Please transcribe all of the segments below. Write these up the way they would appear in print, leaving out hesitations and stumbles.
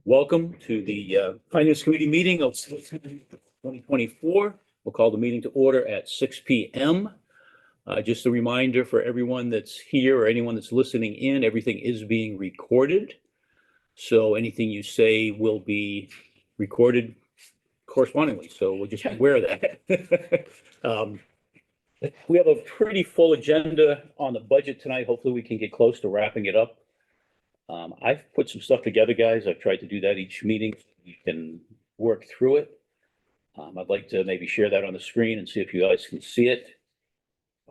Welcome to the Finance Committee meeting of 2024. We'll call the meeting to order at 6 p.m. Just a reminder for everyone that's here or anyone that's listening in, everything is being recorded. So anything you say will be recorded correspondingly. So we'll just be aware of that. We have a pretty full agenda on the budget tonight. Hopefully we can get close to wrapping it up. I've put some stuff together, guys. I've tried to do that each meeting. You can work through it. I'd like to maybe share that on the screen and see if you guys can see it.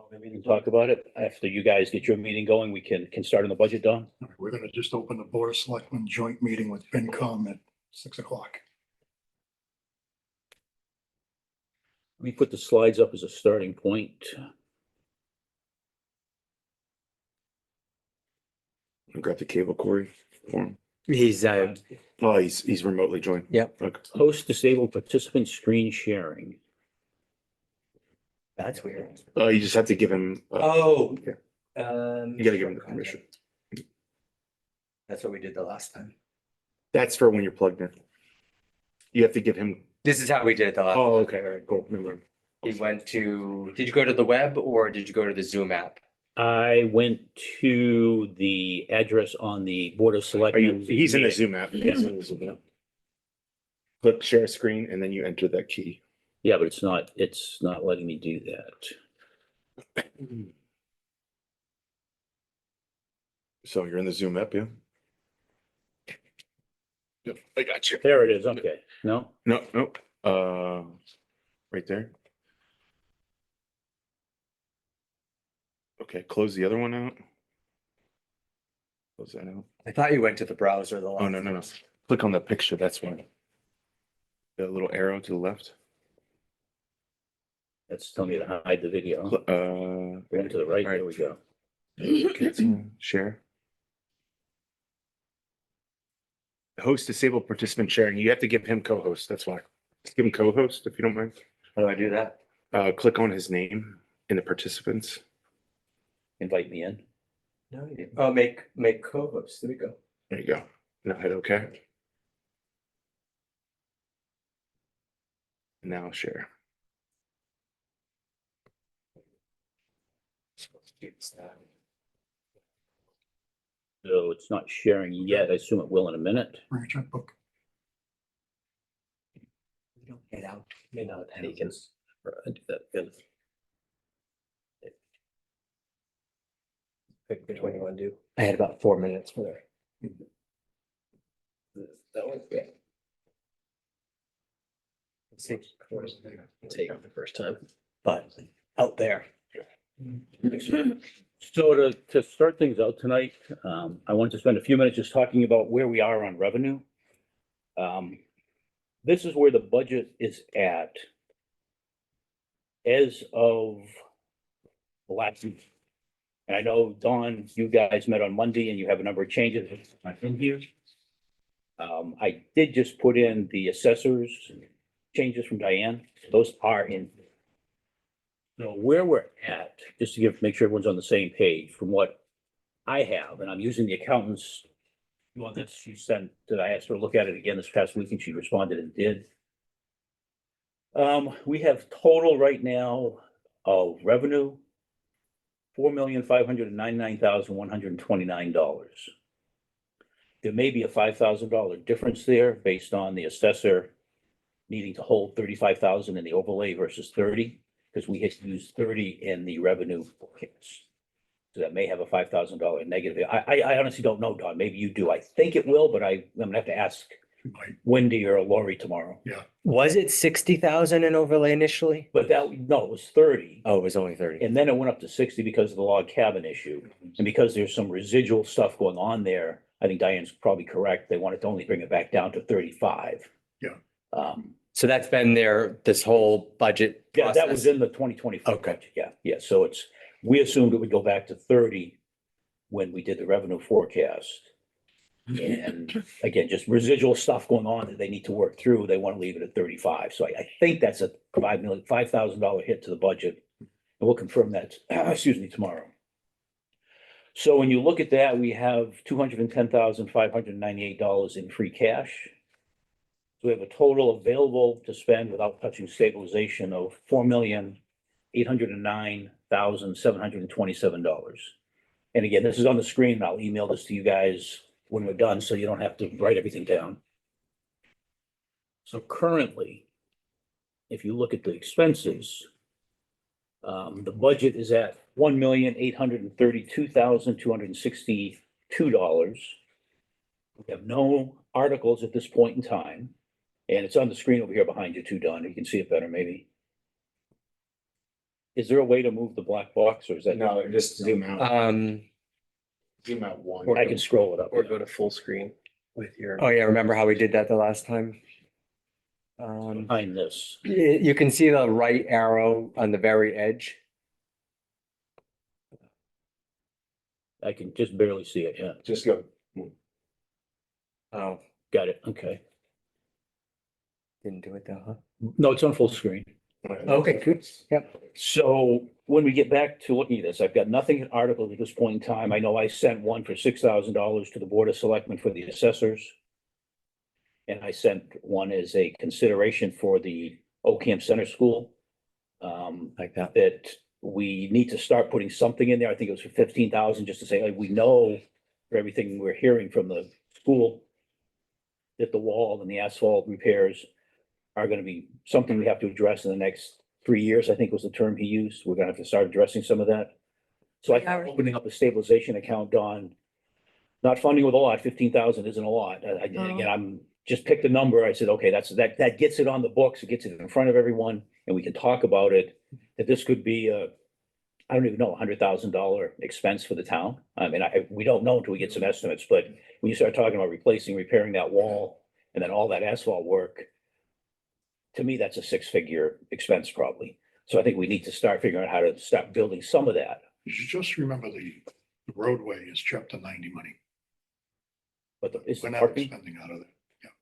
Maybe we can talk about it. After you guys get your meeting going, we can start on the budget, Don. We're going to just open the Board of Selectmen joint meeting with FinCom at 6 o'clock. Let me put the slides up as a starting point. Grab the cable, Corey, for him. He's Oh, he's remotely joined. Yep. Okay. Host disabled participant screen sharing. that's weird. You just have to give him. Oh. yeah. You gotta give him the permission. That's what we did the last time. That's for when you're plugged in. You have to give him. This is how we did it the last. Oh, okay. All right. Cool. Remember. He went to, did you go to the web or did you go to the Zoom app? I went to the address on the Board of Are Selectmen. you? He's in the Zoom app. Yeah. He's in the Zoom app. Click share screen, and then you enter that key. Yeah, but it's not letting me do that. So you're in the Zoom app, yeah? Yep, I got you. There it is. Okay. No? No, no. Right there. Okay, close the other one out. Close that out. I thought you went to the browser the last. Oh, no. Click on the picture, that's one. The little arrow to the left. That's telling me to hide the video. Going to the right. all right. There we go. Share. Host disabled participant sharing. You have to give him co-host, that's why. Just give him co-host if you don't mind. How do I do that? Click on his name in the participants. Invite me in. No, you didn't. Oh, make co-host. There we go. There you go. Now hit OK. Now share. So it's not sharing yet. I assume it will in a minute. Bring a checkbook. We don't get out. You know, he can do that. Good. Pick which one you want to do. I had about 4 minutes for that. That one? Yeah. Take the first time, but out there. So to start things out tonight, I want to spend a few minutes just talking about where we are on revenue. This is where the budget is at as of the last week. And I know, Dawn, you guys met on Monday and you have a number of changes in here. I did just put in the assessors changes from Diane. Those are in. So where we're at, just to make sure everyone's on the same page from what I have, and I'm using the accountant's one that she sent, that I asked her to look at it again this past week and she responded and did. We have total right now of revenue, $4,599,129. There may be a $5,000 difference there based on the assessor needing to hold 35,000 in the overlay versus 30, because we had used 30 in the revenue forecast. So that may have a $5,000 negative. I honestly don't know, Don. Maybe you do. I think it will, but I'm gonna have to ask Wendy or Lori tomorrow. Was it 60,000 in overlay initially? But no, it was 30. Oh, it was only 30. And then it went up to 60 because of the log cabin issue. And because there's some residual stuff going on there, I think Diane's probably correct. They wanted to only bring it back down to 35. Yeah. So that's been there this whole budget Yeah, process? that was in the 2024 Okay. budget. Yeah. So we assumed it would go back to 30 when we did the revenue forecast. And again, just residual stuff going on that they need to work through. They want to leave it at 35. So I think that's a $5,000 hit to the budget. And we'll confirm that, excuse me, tomorrow. So when you look at that, we have $210,598 in free cash. So we have a total available to spend without touching stabilization of $4,809,727. And again, this is on the screen. I'll email this to you guys when we're done, so you don't have to write everything down. So currently, if you look at the expenses, the budget is at $1,832,262. We have no articles at this point in time, and it's on the screen over here behind you too, Don. You can see it better, maybe. Is there a way to move the black box, or is that? No, just zoom out. Zoom out one. I can scroll it up. Or go to full screen with your. Oh yeah, remember how we did that the last time? Behind this. You can see the right arrow on the very edge. I can just barely see it, yeah. Just go. Oh, Got it, okay. didn't do it though, huh? No, it's on full screen. Okay, good. Yep. So when we get back to looking at this, I've got nothing in articles at this point in time. I know I sent one for $6,000 to the Board of Selectmen for the assessors. And I sent one as a consideration for the Ocamp Center School. Like that. That we need to start putting something in there. I think it was for 15,000, just to say, like, we know for everything we're hearing from the school that the wall and the asphalt repairs are gonna be something we have to address in the next 3 years, I think was the term he used. We're gonna have to start addressing some of that. So I think opening up a stabilization account, Don, not funding with a lot, 15,000 isn't a lot. Again, I'm just picked a number. I said, okay, that gets it on the books. It gets it in front of everyone and we can talk about it. That this could be I don't even know, $100,000 expense for the town. I mean, we don't know until we get some estimates, but when you start talking about replacing, repairing that wall and then all that asphalt work, to me, that's a six-figure expense probably. So I think we need to start figuring out how to start building some of that. You should just remember the roadway is chapter 90 money. But is We're the not parking, spending out of it.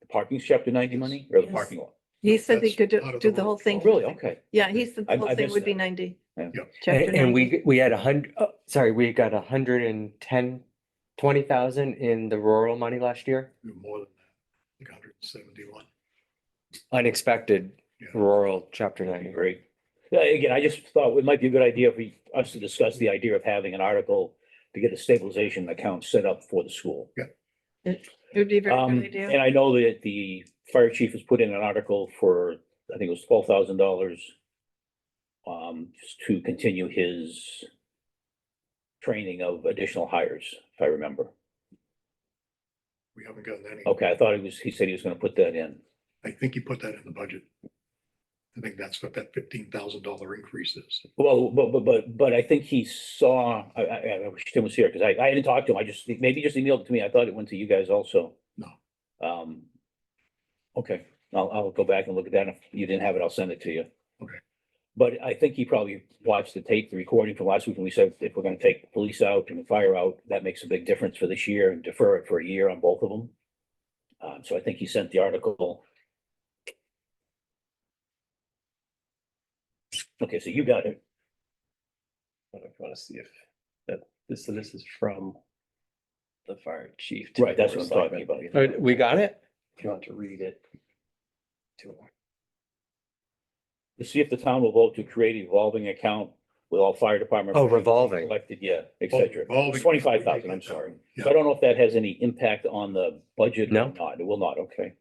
the parking's chapter 90 money or the Yes. parking lot? He said they That's could part of do the the whole road. thing. Oh, really? Okay. Yeah, he said I- the whole I thing missed would be that. 90. Yeah. Chapter And 90. we had 100, sorry, we got 120,000 in the rural money last year. More than that, like 171. Unexpected Yeah. rural chapter 90. Great. Yeah, again, I just thought it might be a good idea for us to discuss the idea of having an article to get a stabilization account set up for the school. It would be a very good idea. And I know that the fire chief has put in an article for, I think it was $12,000 just to continue his training of additional hires, if I remember. We haven't gotten any. Okay, I thought he said he was gonna put that in. I think he put that in the budget. I think that's what that $15,000 increase is. Well, but I think he saw, I wish Tim was here, because I didn't talk to him, maybe just emailed it to me, I thought it went to you guys also. No. Okay, I'll go back and look at that, if you didn't have it, I'll send it to you. Okay. But I think he probably watched the tape, the recording from last week, and we said, if we're gonna take the police out and the fire out, that makes a big difference for this year, and defer it for a year on both of them. So I think he sent the article. Okay, so you got it. I don't know if you want to see if that, this is from the fire chief. Right, that's what I'm talking about. We got it? If you want to read it. To To see if the town will vote to create a revolving account with all fire department. Oh, revolving. Elected, yeah, et cetera. revolving. 25,000, I'm sorry. Yeah. So I don't know if that has any impact on the budget or No. not. It will not, okay.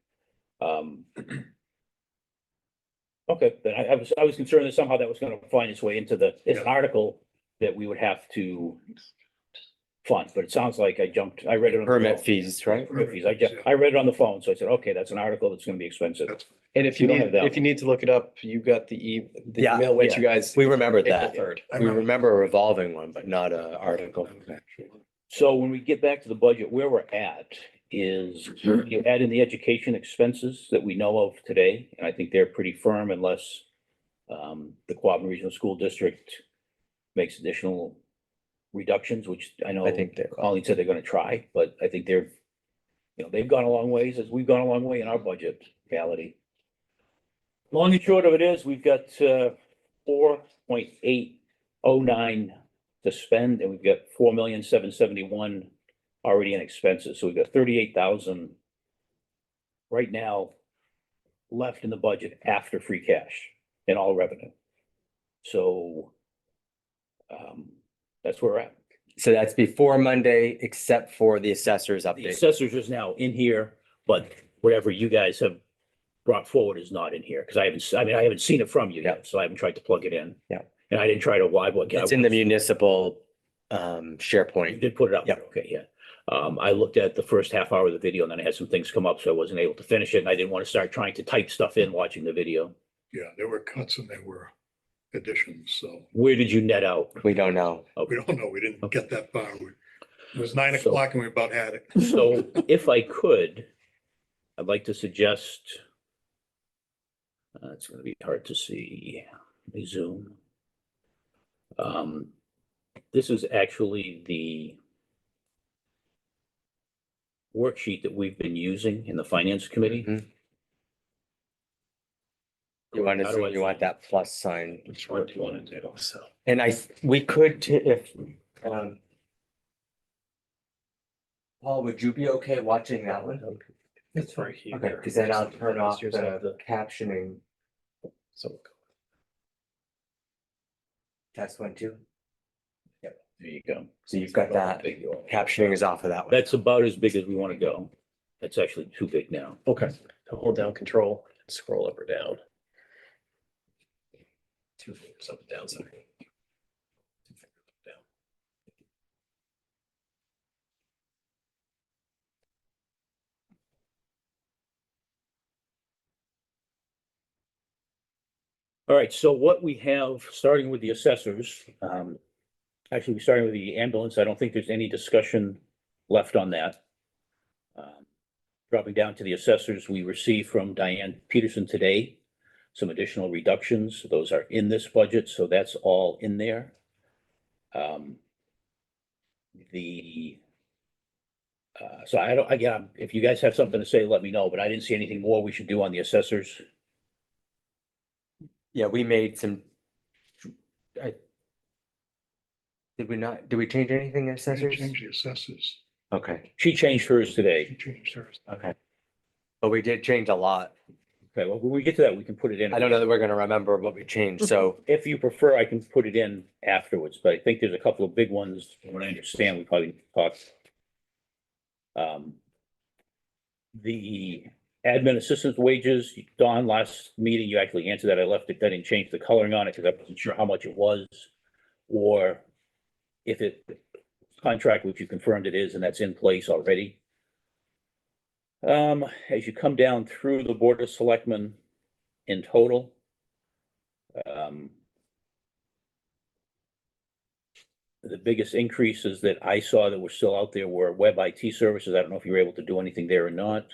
Okay, then I was concerned that somehow that was gonna find its way into it's an Yeah. article that we would have to fund, but it sounds like I read it on. the Permit phone. fees, right? Permit fees. I read it on the phone, so I said, okay, that's an article that's gonna be expensive. That's And if you We don't need, have that if you need to look it up, you got the Yeah, email went to you guys. We remembered April that. 3rd. I We remember a revolving one, but not a article. So when we get back to the budget, where we're at is you add in the education expenses that we know of today, and I think they're pretty firm unless the Quabbin Regional School District makes additional reductions, which I know I think they're. Colleen said they're gonna try, but I think they've gone a long ways as we've gone a long way in our budget reality. Long and short of it is, we've got 4.809 to spend, and we've got 4,771,000 already in expenses, so we've got 38,000 right now left in the budget after free cash and all revenue. So that's where we're at. So that's before Monday, except for the assessor's The update. assessors is now in here, but whatever you guys have brought forward is not in here, because I haven't seen it from you yet, so I haven't tried to plug it in. Yeah. And I didn't try to why, what. It's in the municipal You SharePoint. did put it up. Yeah. Okay, yeah. I looked at the first half hour of the video and then I had some things come up, so I wasn't able to finish it. And I didn't want to start trying to type stuff in watching the video. Yeah, there were cuts and there were additions, so Where did you net out? We don't know. we don't know. We didn't get that far. It was 9 So- o'clock and we about had it. So if I could, I'd like to suggest, it's gonna be hard to see, let me zoom. This is actually the worksheet that we've been using in the finance committee. Mhm. You want to How do zoom, I you want that plus sign. Which one do you want to do? So. And we could, if, Paul, would you be okay watching that one? It's right here. Okay, because then I'll turn off Here's the captioning. So That's one too. There you go. So you've got that. Captioning is off of that one. That's about as big as we want to go. That's actually too big now. okay, so hold down control, and scroll up or down. Two fingers up and down, sorry. Two fingers up and down. All right, so what we have, starting with the assessors, actually, we're starting with the ambulance. I don't think there's any discussion left on that. Dropping down to the assessors, we received from Diane Peterson today some additional reductions. Those are in this budget, so that's all in there. So I don't, again, if you guys have something to say, let me know, but I didn't see anything more we should do on the assessors. Yeah, we made some. Did we change anything in We assessors? changed the assessors. Okay, She changed hers She today. changed hers. okay. But we did change a lot. Okay, well, when we get to that, we can put it in. I don't know that we're gonna remember what we changed, so. If you prefer, I can put it in afterwards, but I think there's a couple of big ones, from what I understand, we probably need to talk. The admin assistant wages, Don, last meeting, you actually answered that. I left it, I didn't change the coloring on it because I wasn't sure how much it was. Or if it contract, which you confirmed it is, and that's in place already. As you come down through the Board of Selectmen in total. The biggest increases that I saw that were still out there were web IT services. I don't know if you were able to do anything there or not.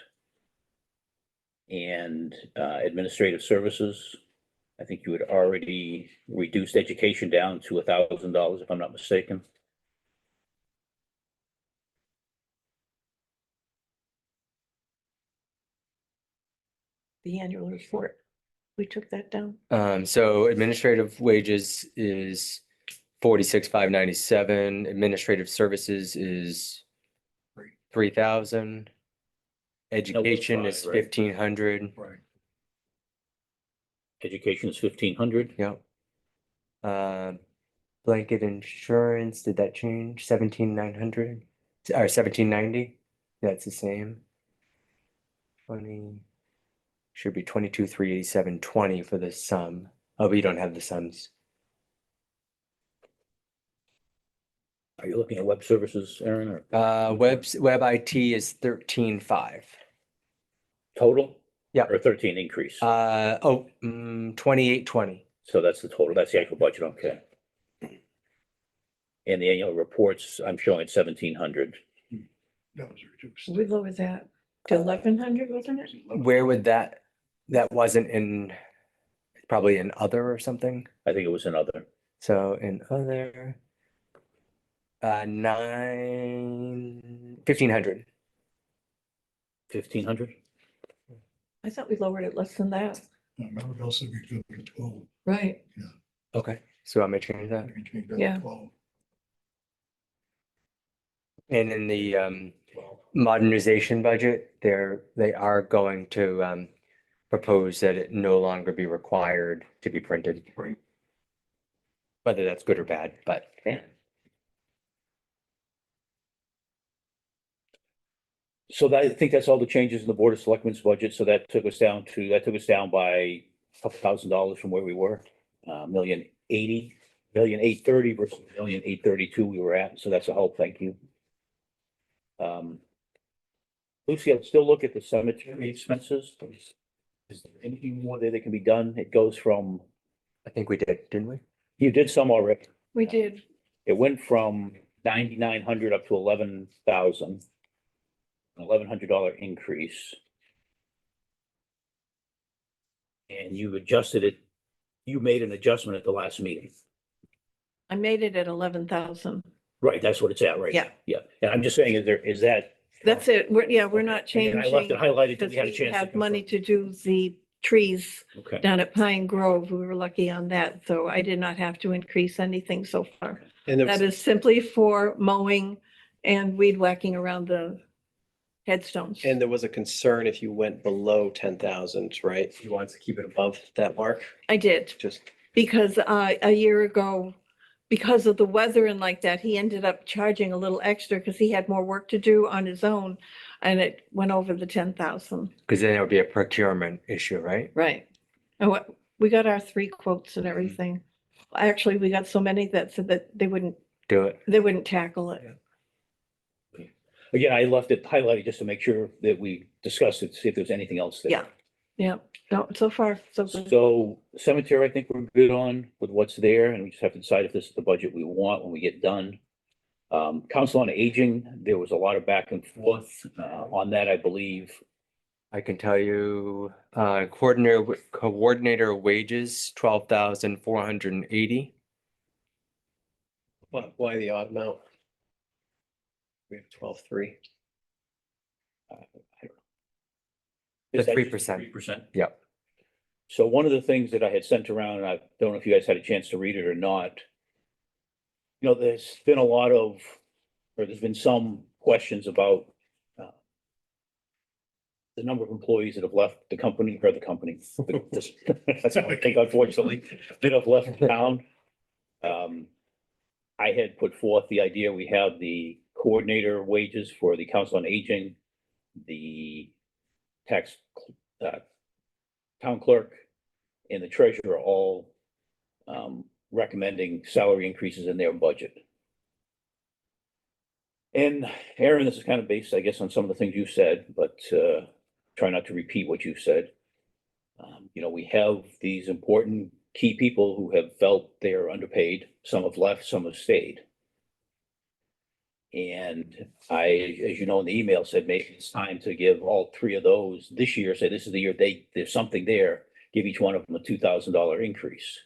And administrative services. I think you had already reduced education down to $1,000, if I'm not mistaken. The annual report. We took that down. So administrative wages is 46,597. Administrative services is 3,000. Education is 5, right? 1,500. Right. Education is 1,500. Yep. Blanket insurance, did that change? 17,900 or 1790? That's the same. 20 should be 22,387.20 for the sum. Oh, we don't have the sums. Are you looking at web services, Aaron, or Web IT is 13,500. total? Yeah. Or 13 increase? 2820. So that's the total, that's the actual budget, okay. And the annual reports, I'm showing at 1,700. That was reduced. We lowered that to 1,100, wasn't it? Where would that wasn't in, probably in other or something? I think it was another. So in other, 1,500. 1,500? I thought we lowered it less than that. Remember Bill said we could do 12. Right. Okay, so I'm gonna change that. We can change that to Yeah. 12. And in the modernization budget, they are going to propose that it no longer be required to be printed. Right. Whether that's good or bad, but So that, I think that's all the changes in the Board of Selectmen's budget. So that took us down by a couple $1,000 from where we were. $1,080,000, $1,830,000 versus $1,832,000 we were at. So that's a help. Thank you. Lucy, I'd still look at the cemetery expenses. Is there anything more there that can be done? It goes from, I think we did, didn't we? you did some already. We did. It went from 9,900 up to 11,000. $1,100 increase. And you adjusted it, you made an adjustment at the last meeting. I made it at 11,000. Right, that's what it's at right now. Yeah. Yeah, and I'm just saying, is that? That's it. We're not And changing. I left it highlighted till Because we had a we chance. to had money confirm. to do the trees Okay, down at Pine Grove. We were lucky on that, so I did not have to increase anything so far. And there That was, is simply for mowing and weed whacking around the headstones. and there was a concern if you went below 10,000, right? You wanted to keep it above that mark, I did, just, because a year ago, because of the weather and like that, he ended up charging a little extra because he had more work to do on his own. And it went over the 10,000. Because then it would be a procurement issue, right? Right. And we got our 3 quotes and everything. Actually, we got so many that said that they wouldn't Do it. tackle it. again, I left it highlighted just to make sure that we discussed it, see if there's anything else there. Yeah. Yeah, no, so far, so good. So cemetery, I think we're good on with what's there, and we just have to decide if this is the budget we want when we get done. Council on Aging, there was a lot of back and forth, on that, I believe. I can tell you, coordinator wages, 12,480. why the odd amount? We have 12,300. Is that 3%. 3%? Yep. So one of the things that I had sent around, and I don't know if you guys had a chance to read it or not. You know, there's been a lot of, or there's been some questions about the number of employees that have left the company, or the company. That's how I think, unfortunately, that have left the town. I had put forth the idea, we have the coordinator wages for the Council on Aging, the tax, town clerk, and the treasurer all recommending salary increases in their budget. And Aaron, this is kind of based, I guess, on some of the things you said, but try not to repeat what you said. You know, we have these important key people who have felt they're underpaid. Some have left, some have stayed. And I, as you know, in the email said, maybe it's time to give all 3 of those this year, say this is the year there's something there, give each one of them a $2,000 increase.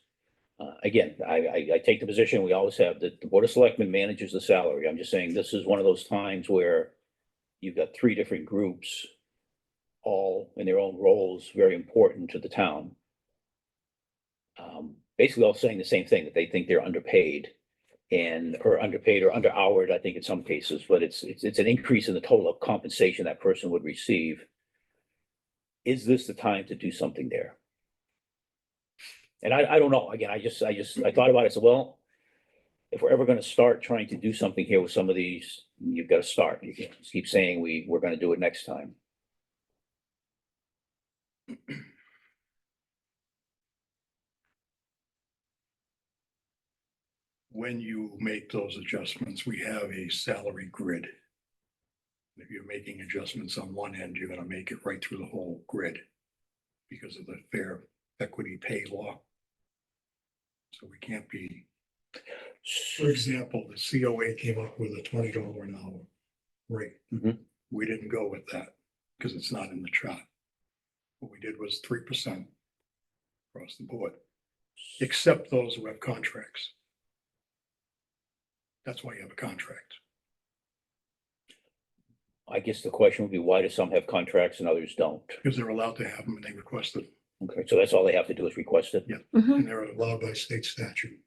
Again, I take the position, we always have, that the Board of Selectmen manages the salary. I'm just saying, this is one of those times where you've got 3 different groups, all in their own roles, very important to the town. Basically all saying the same thing, that they think they're underpaid. Or underpaid or under-houred, I think in some cases, but it's an increase in the total of compensation that person would receive. Is this the time to do something there? And I don't know, again, I thought about it, I said, well, if we're ever gonna start trying to do something here with some of these, you've got to start. You can't just keep saying we're gonna do it next time. When you make those adjustments, we have a salary grid. If you're making adjustments on one end, you're gonna make it right through the whole grid because of the fair equity pay law. So we can't be, for example, the COA came up with a $20 an hour rate. Mhm. We didn't go with that because it's not in the chart. What we did was 3% across the board, except those who have contracts. That's why you have a contract. I guess the question would be, why do some have contracts and others don't? Because they're allowed to have them and they request it. Okay, so that's all they have to do is request it? Yeah. Mhm. And they're allowed by state statute.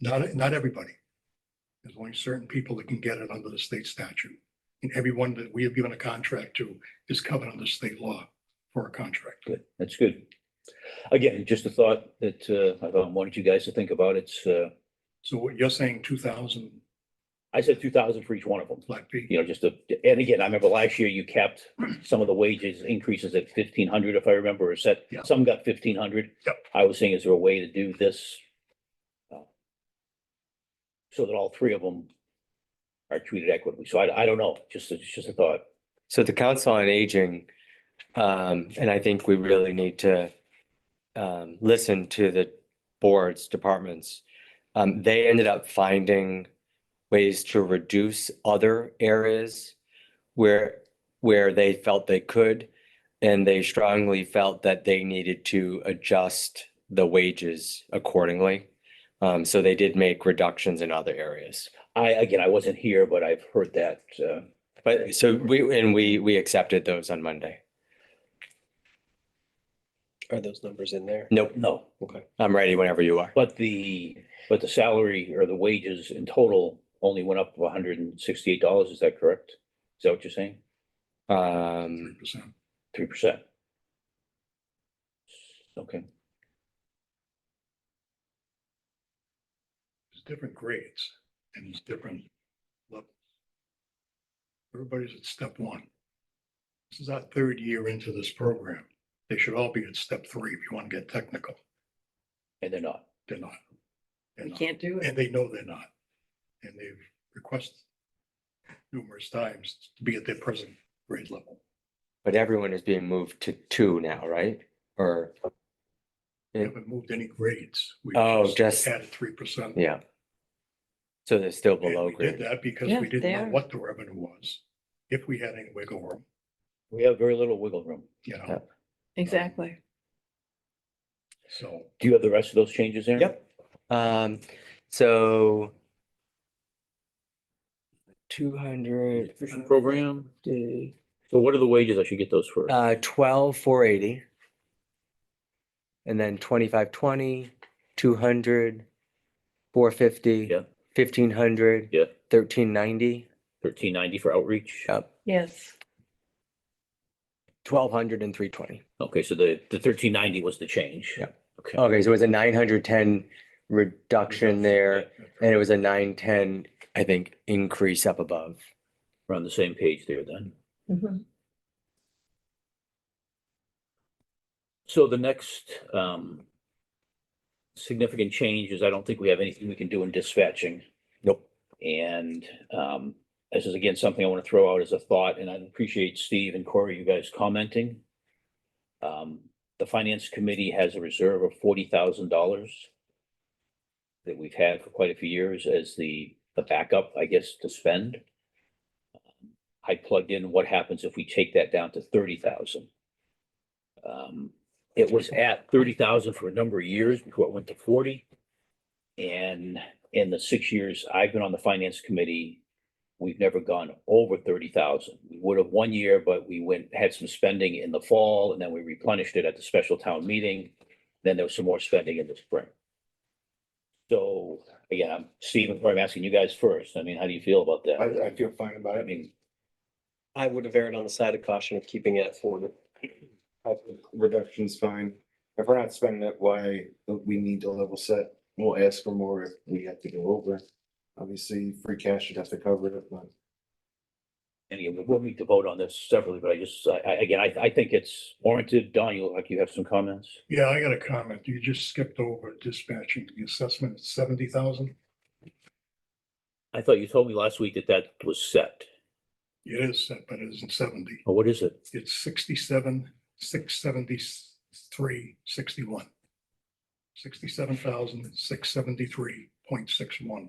Not everybody. There's only certain people that can get it under the state statute. And everyone that we have given a contract to is covered under state law for a contract. Good, that's good. Again, just a thought that I wanted you guys to think about. It's, So what you're saying, 2,000 I said 2,000 for each one of them. flat fee? You know, just to, and again, I remember last year you capped some of the wages increases at 1,500, if I remember, or set, Yeah. some got 1,500. Yep. I was saying, is there a way to do this? So that all three of them are treated equitably. So I don't know, just a thought. So the Council on Aging, and I think we really need to listen to the boards, departments. They ended up finding ways to reduce other areas where they felt they could, and they strongly felt that they needed to adjust the wages accordingly. So they did make reductions in other areas. Again, I wasn't here, but I've heard that, But so we accepted those on Monday. Are those numbers in there? Nope, no, Okay. I'm ready whenever you are. but the salary or the wages in total only went up $168. Is that correct? Is that what you're saying? 3%. 3%. Okay, There's different grades and there's different levels. Everybody's at step one. This is our third year into this program. They should all be at step three if you want to get technical. and they're not. They're not. They're We not. can't do it. And they know they're not. And they've requested numerous times to be at their present grade level. But everyone is being moved to 2 now, right? Or, We haven't moved any grades. We Oh, just- added 3%. yeah. So they're still And below we did grade. that because Yeah, we didn't they know are. what the revenue was, if we had any wiggle room, We have very little wiggle room. you know, Yeah. Exactly. so. Do you have the rest of those changes there? Yep. So 200, Nutrition program. So what are the wages? I should get those first. 12,480. And then 2520, 200, 450. Yeah. 1,500. Yeah. 1,390. 1390 for outreach. Yep. Yes. 1,200 and 320. Okay, so the 1390 was the change. Yeah. Okay. Okay, so it was a 910 reduction there, and it was a 910, I think, increase up above. We're on the same page there then. Mhm. So the next significant change is I don't think we have anything we can do in dispatching. Nope. And this is again something I want to throw out as a thought, and I appreciate Steve and Corey, you guys commenting. The finance committee has a reserve of $40,000 that we've had for quite a few years as the backup, I guess, to spend. I plugged in what happens if we take that down to 30,000. It was at 30,000 for a number of years before it went to 40. And in the 6 years I've been on the finance committee, we've never gone over 30,000. We would have one year, but we had some spending in the fall and then we replenished it at the special town meeting. Then there was some more spending in the spring. So again, Steve and Corey, I'm asking you guys first. I mean, how do you feel about that? I feel fine about I it. mean, I would have erred on the side of caution of keeping it at 40. I think reduction's fine. If we're not spending it, why we need to level set? We'll ask for more if we have to go over. Obviously, free cash should have to cover it, but and again, we'll need to vote on this separately, but I think it's warranted. Don, you look like you have some comments. Yeah, I got a comment. You just skipped over dispatching, the assessment, 70,000. I thought you told me last week that was set. It is set, but it isn't 70. Oh, what is it? It's 67, 673, 61. 67,673.61.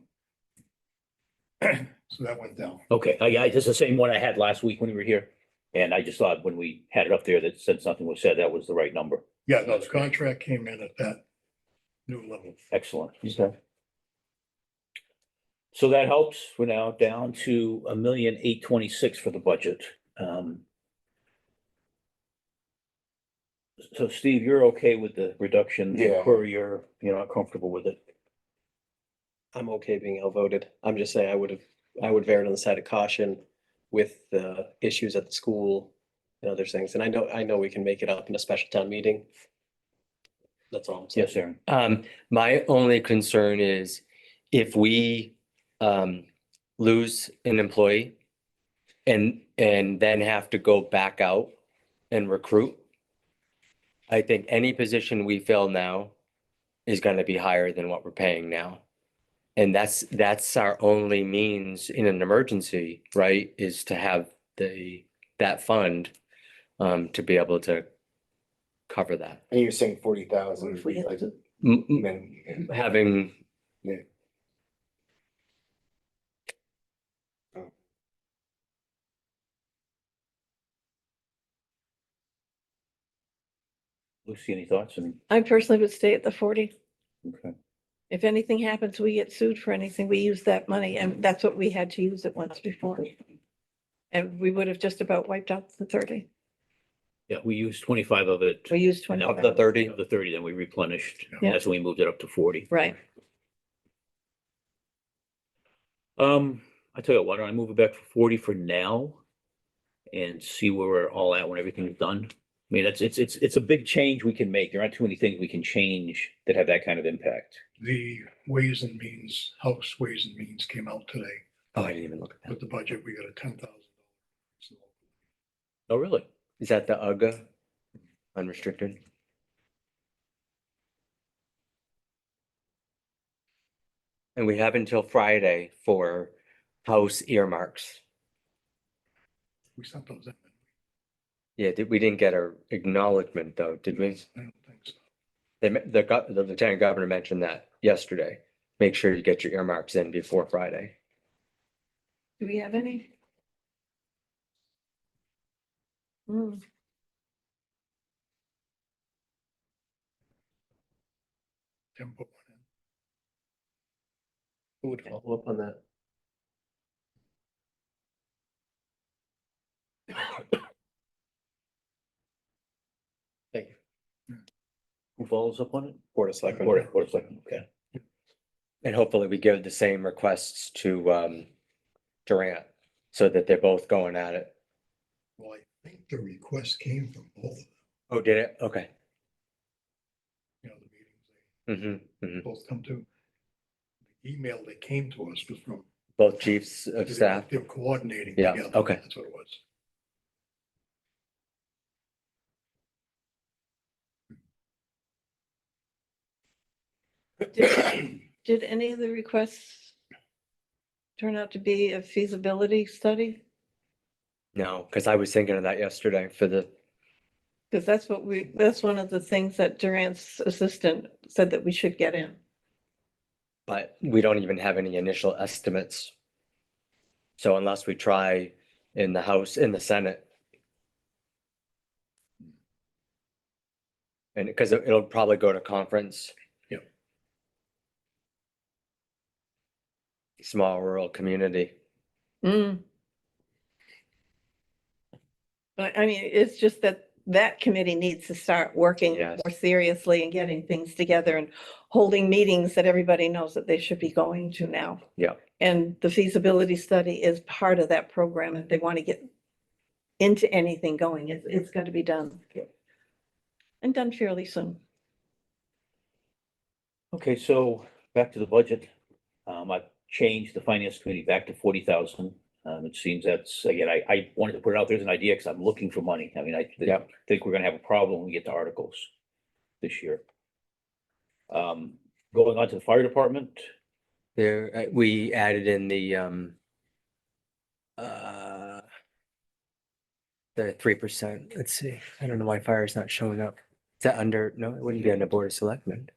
So that went down. Okay, it's the same one I had last week when we were here. And I just thought when we had it up there that said something was said, that was the right number. Yeah, no, the contract came in at that new level. Excellent. Okay. So that helps. We're now down to $1,826,000 for the budget. So Steve, you're okay with the reduction? Yeah. Corey, you're not comfortable with it? I'm okay being outvoted. I'm just saying I would veer on the side of caution with the issues at the school and other things. And I know we can make it up in a special town meeting. That's all I'm saying. Yes, Aaron. My only concern is if we lose an employee and then have to go back out and recruit, I think any position we fill now is gonna be higher than what we're paying now. And that's our only means in an emergency, right, is to have that fund to be able to cover that. And you're saying 40,000, If we had like, to- then, Having, yeah. Lucy, any thoughts? I mean, I personally would stay at the 40. okay. If anything happens, we get sued for anything, we use that money, and that's what we had to use it once before. And we would have just about wiped out the 30. Yeah, we used 25 of it. We used And 20. of the 30, Of the 30, then we replenished. Yeah. And that's when we moved it up to 40. Right. I tell you what, why don't I move it back for 40 for now? And see where we're all at when everything's done. I mean, it's a big change we can make. There aren't too many things we can change that have that kind of impact. The Ways and Means, House Ways and Means came out today. oh, I didn't even look at that. With the budget, we got a $10,000. Oh, really? Is that the UGA unrestricted? And we have until Friday for house earmarks. We sent those in. Yeah, we didn't get a acknowledgement though, did we? I don't think so. The lieutenant governor mentioned that yesterday. Make sure you get your earmarks in before Friday. Do we have any? Hmm. Tim put one in. Who would follow up on that? Thank you. Who follows up on it? Board of Selectmen. Board of Selectmen, okay. And hopefully we give the same requests to Durant so that they're both going at it. Well, I think the request came from both of them, Oh, did it? Okay. you know, the meetings they both come to. The email that came to us was from. Both chiefs of staff. They're coordinating Yeah, together. okay. That's what it was. Did any of the requests turn out to be a feasibility study? No, because I was thinking of that yesterday for the, Because that's one of the things that Durant's assistant said that we should get in. but we don't even have any initial estimates. So unless we try in the House, in the Senate. And because it'll probably go to conference. Yep. Small rural community. Mm. But I mean, it's just that committee needs to start working Yes. more seriously and getting things together and holding meetings that everybody knows that they should be going to now. Yeah. And the feasibility study is part of that program. If they want to get into anything going, it's got to be done. And done fairly soon. Okay, so back to the budget. I changed the finance committee back to 40,000. It seems that's, again, I wanted to put it out there as an idea because I'm looking for money. I mean, I Yeah. think we're gonna have a problem when we get to articles this year. Going on to the fire department, There, we added in the 3%. Let's see. I don't know why fire is not showing up. Is that under, no, it wouldn't be under Board of Selectmen.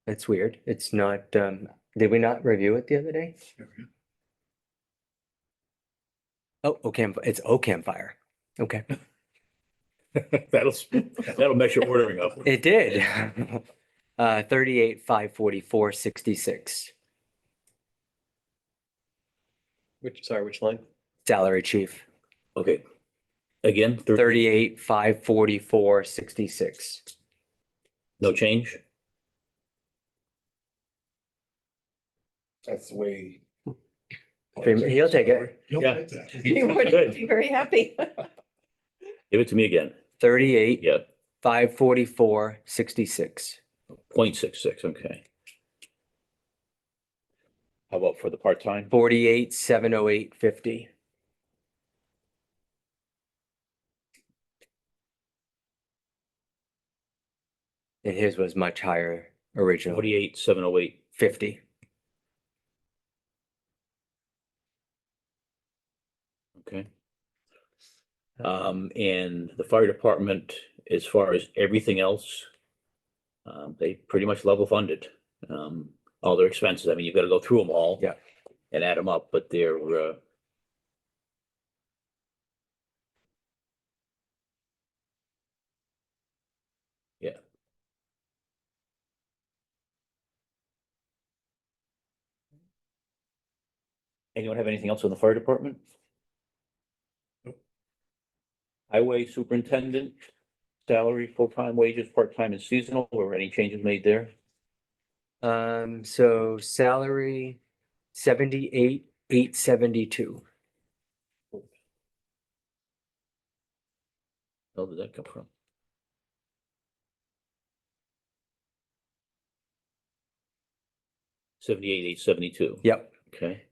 That's weird. It's not, did we not review it the other day? Oh, OCAM, it's OCAM fire. Okay, that'll mess your ordering up. it did. 38,544.66. Which line? Salary chief, Okay. Again, 38,544.66. No change? That's the way. He'll take it. You'll Yeah. take that. He would Good. be very happy. Give it to me again. 38, Yeah, 544, 66. 0.66. Okay. How about for the part-time? 48, 708, 50. And his was much higher originally, 48, 708. 50. Okay. And the fire department, as far as everything else, they pretty much level funded. All their expenses. I mean, you've got to go through them all. Yeah. And add them up, but they're, yeah. Anyone have anything else on the fire department? Nope. Highway superintendent, salary, full-time wages, part-time and seasonal, or any changes made there? So salary 78, 872. Where did that come from? $78,872. 872. Yep. Okay,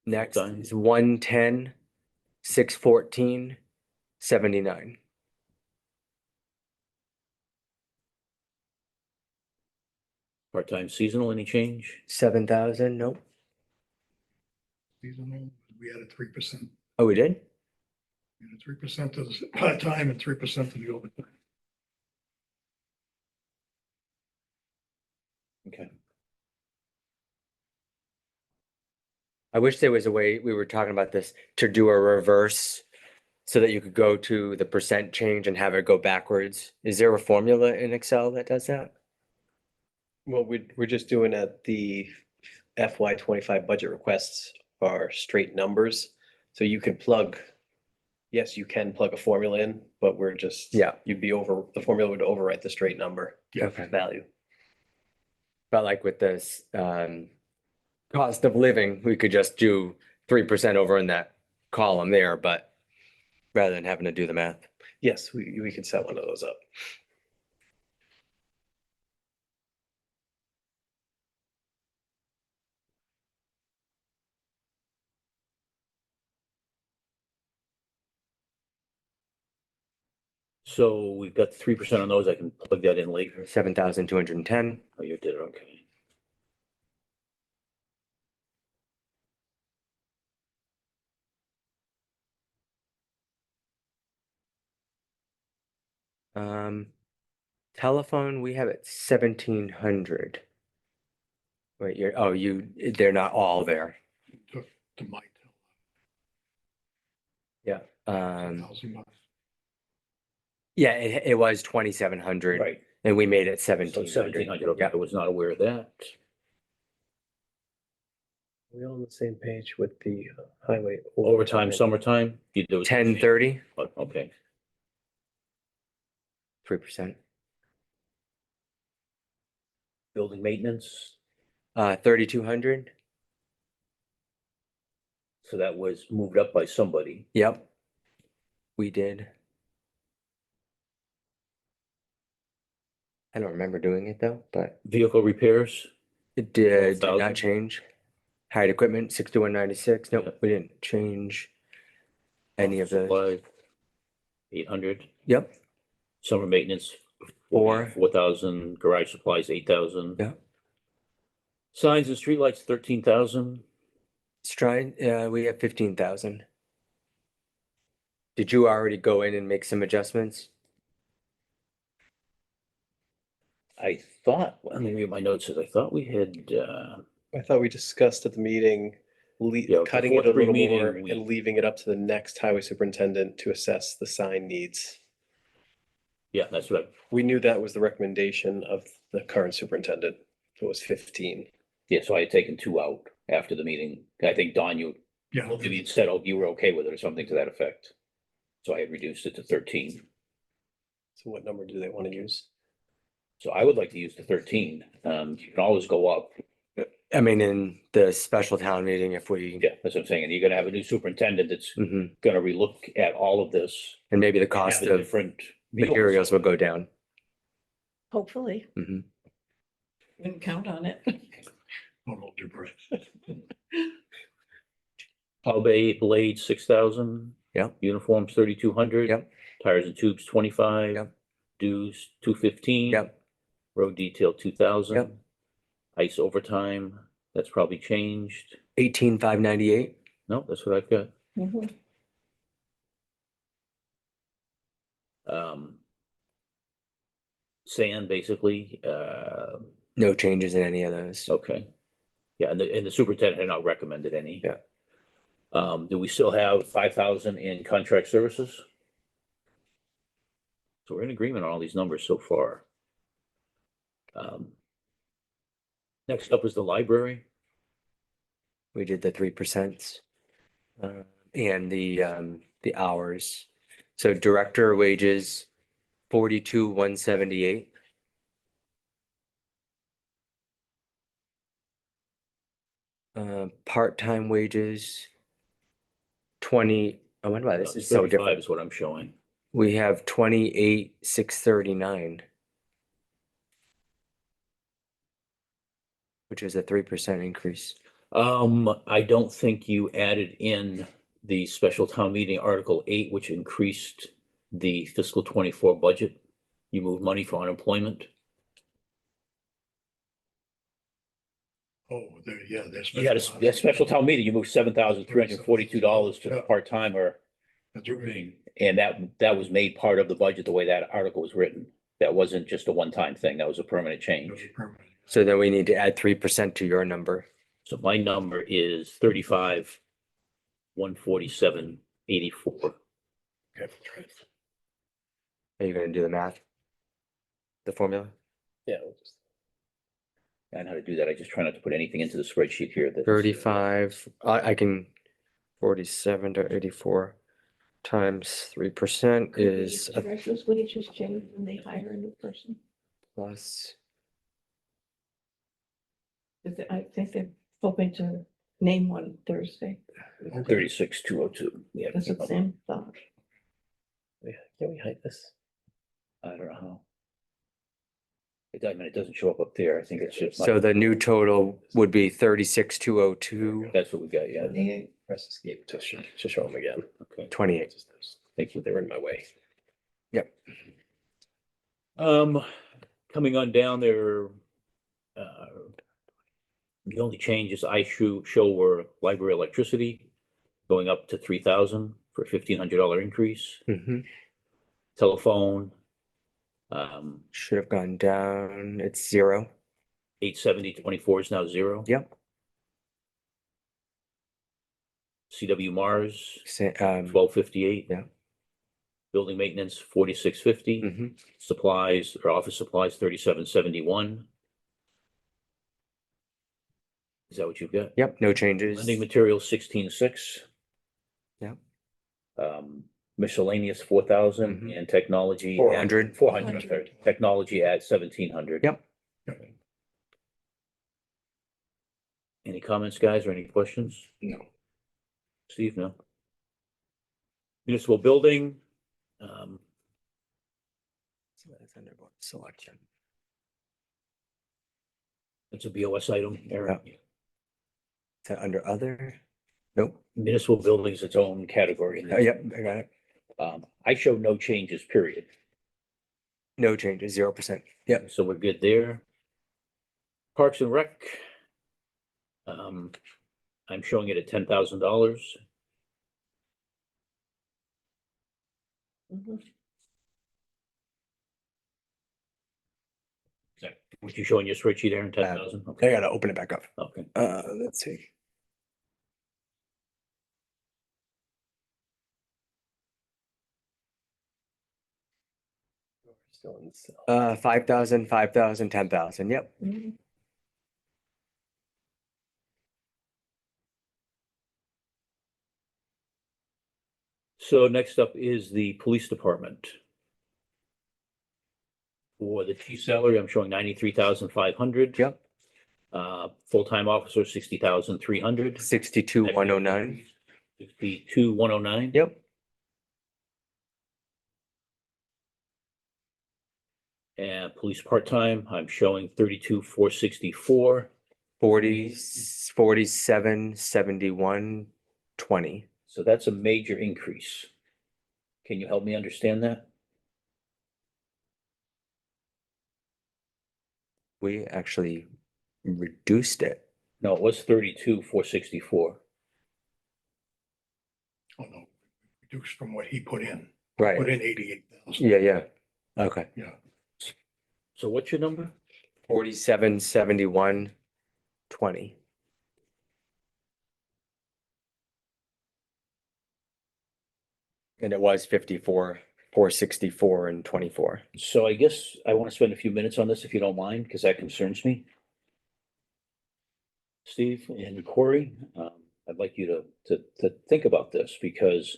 Next Done. is 110, 614, 79. part-time seasonal, any change? 7,000, nope. Seasonal, we added 3%. Oh, we did? We added 3% to the part-time and 3% to the overtime. Okay. I wish there was a way, we were talking about this, to do a reverse so that you could go to the percent change and have it go backwards. Is there a formula in Excel that does that? Well, we're just doing at the FY 25 budget requests are straight numbers. So you can plug, yes, you can plug a formula in, but we're just, Yeah. you'd be over, the formula would overwrite the straight number Okay. value. But like with this cost of living, we could just do 3% over in that column there, but rather than having to do the math. Yes, we could set one of those up. So we've got 3% on those. I can plug that in later. 7,210. Oh, you did it, okay. Telephone, we have it 1,700. Wait, they're not all there. Took to my Yeah. $1,000. Yeah, it was 2,700 Right, and we made it so 1,700. 1,700, okay, Yeah. I was not aware of that. Are we all on the same page with the highway? Overtime, summertime, you do. 1030, Okay, 3%. building maintenance, 3,200. so that was moved up by somebody. Yep. We did. I don't remember doing it though, but Vehicle repairs, it did 12,000. not change. Hired equipment, 6196. Yeah. Nope, we didn't change any of those. supply, 800, Yep, summer maintenance, 4. 4,000, garage supplies, 8,000. Yeah. Signs and streetlights, 13,000. Stride, we have 15,000. Did you already go in and make some adjustments? I thought, let me read my notes, as I thought we had, I thought we discussed at the meeting, Yeah, cutting it before a little pre-meeting, more we- and leaving it up to the next highway superintendent to assess the sign needs. yeah, that's what, We knew that was the recommendation of the current superintendent. It was 15. yeah, so I had taken 2 out after the meeting. I think Don, you, Yeah, maybe you said, oh, you were okay with it or something to that effect. So I had reduced it to 13. So what number do they want to use? So I would like to use the 13. You can always go up. I mean, in the special town meeting, if we, Yeah, that's what I'm saying. And you're gonna have a new superintendent that's Mhm. gonna relook at all of this. And maybe the and have cost a of different view on materials will something. go down. Hopefully, Mhm. wouldn't count on it. Don't hold your breath. Pub A blade 6,000. Yep. Uniforms 3,200. Yep. Tires and tubes 25. Yep. Dues 215. Yep. Road detail 2,000. Yep. Ice overtime, that's probably changed. 18,598. No, that's what I've got. Mhm. Um. Sand, basically, No changes in any of those. okay. Yeah, and the superintendent had not recommended any. Yeah. Do we still have 5,000 in contract services? So we're in agreement on all these numbers so far. Next up is the library. We did the 3%. And the hours. So director wages, 42,178. Part-time wages, 20, oh, what about this is so 35 different. is what I'm showing. We have 28,639. Which is a 3% increase. I don't think you added in the special town meeting Article 8, which increased the fiscal 24 budget. You moved money for unemployment. Oh, there, yeah, there's. You had a special town meeting, you moved $7,342 to the Yeah. part-timer. That's right. And that was made part of the budget, the way that article was written. That wasn't just a one-time thing, that was a permanent That change. was permanent. So then we need to add 3% to your number. So my number is 35,147.84. Okay, that's right. Are you gonna do the math? The formula? Yeah. I know how to do that, I just try not to put anything into the spreadsheet here that. 35, I can, 47 to 84 times 3% is a Director's wages change when they hire a new person. plus. I think they're hoping to name one Thursday. 36,202. Yeah. That's what Sam thought. Yeah, can we hide this? I don't know how. I mean, it doesn't show up there, I think it's just. So the new total would be 36,202, That's what we got, yeah, Press escape to show them again. okay, 28. thank you. They're in my way. Coming on down there. The only changes I show were library electricity going up to 3,000 for $1,500 increase. Mhm. Telephone, Should have gone down. It's 0. 870.24 is now 0. Yep. CW Mars, Sa- 1258. Yeah. Building maintenance, 4650. mhm. Supplies or office supplies, 3771. Is that what you've got? Yep, no changes. Lending materials, 16.6. Yep. Miscellaneous, 4,000, Mhm. and technology. 400. 400, sorry. Technology at 1,700. Yep. Any comments, guys, or any questions? No. Steve, no? Municipal building, That's under what? Selection. it's a BOS item, Eric. Is that under other? Nope. Municipal building is its own category. Yep, I got it. I show no changes, period. No changes, 0%. Yep. So we're good there. Parks and Rec. I'm showing it at $10,000. Mhm. What you showing your spreadsheet, Aaron, 10,000? Okay, I gotta open it back up. okay. Let's see. Still in the cell. 5,000, 5,000, 10,000. Yep. Mhm. So next up is the police department. For the chief salary, I'm showing 93,500. Yep. Full-time officer, 60,300. 62,109. 62,109. Yep. And police part-time, I'm showing 32,464. 47, 71, 20. So that's a major increase. Can you help me understand that? We actually reduced it. No, it was 32,464. Oh, no, reduced from what he put in. Right. Put in 88,000. Yeah, yeah. Okay. Yeah, So what's your number? 47, 71, 20. And it was 54, 464 and 24. So I guess I want to spend a few minutes on this if you don't mind, because that concerns me. Steve and Corey, I'd like you to think about this because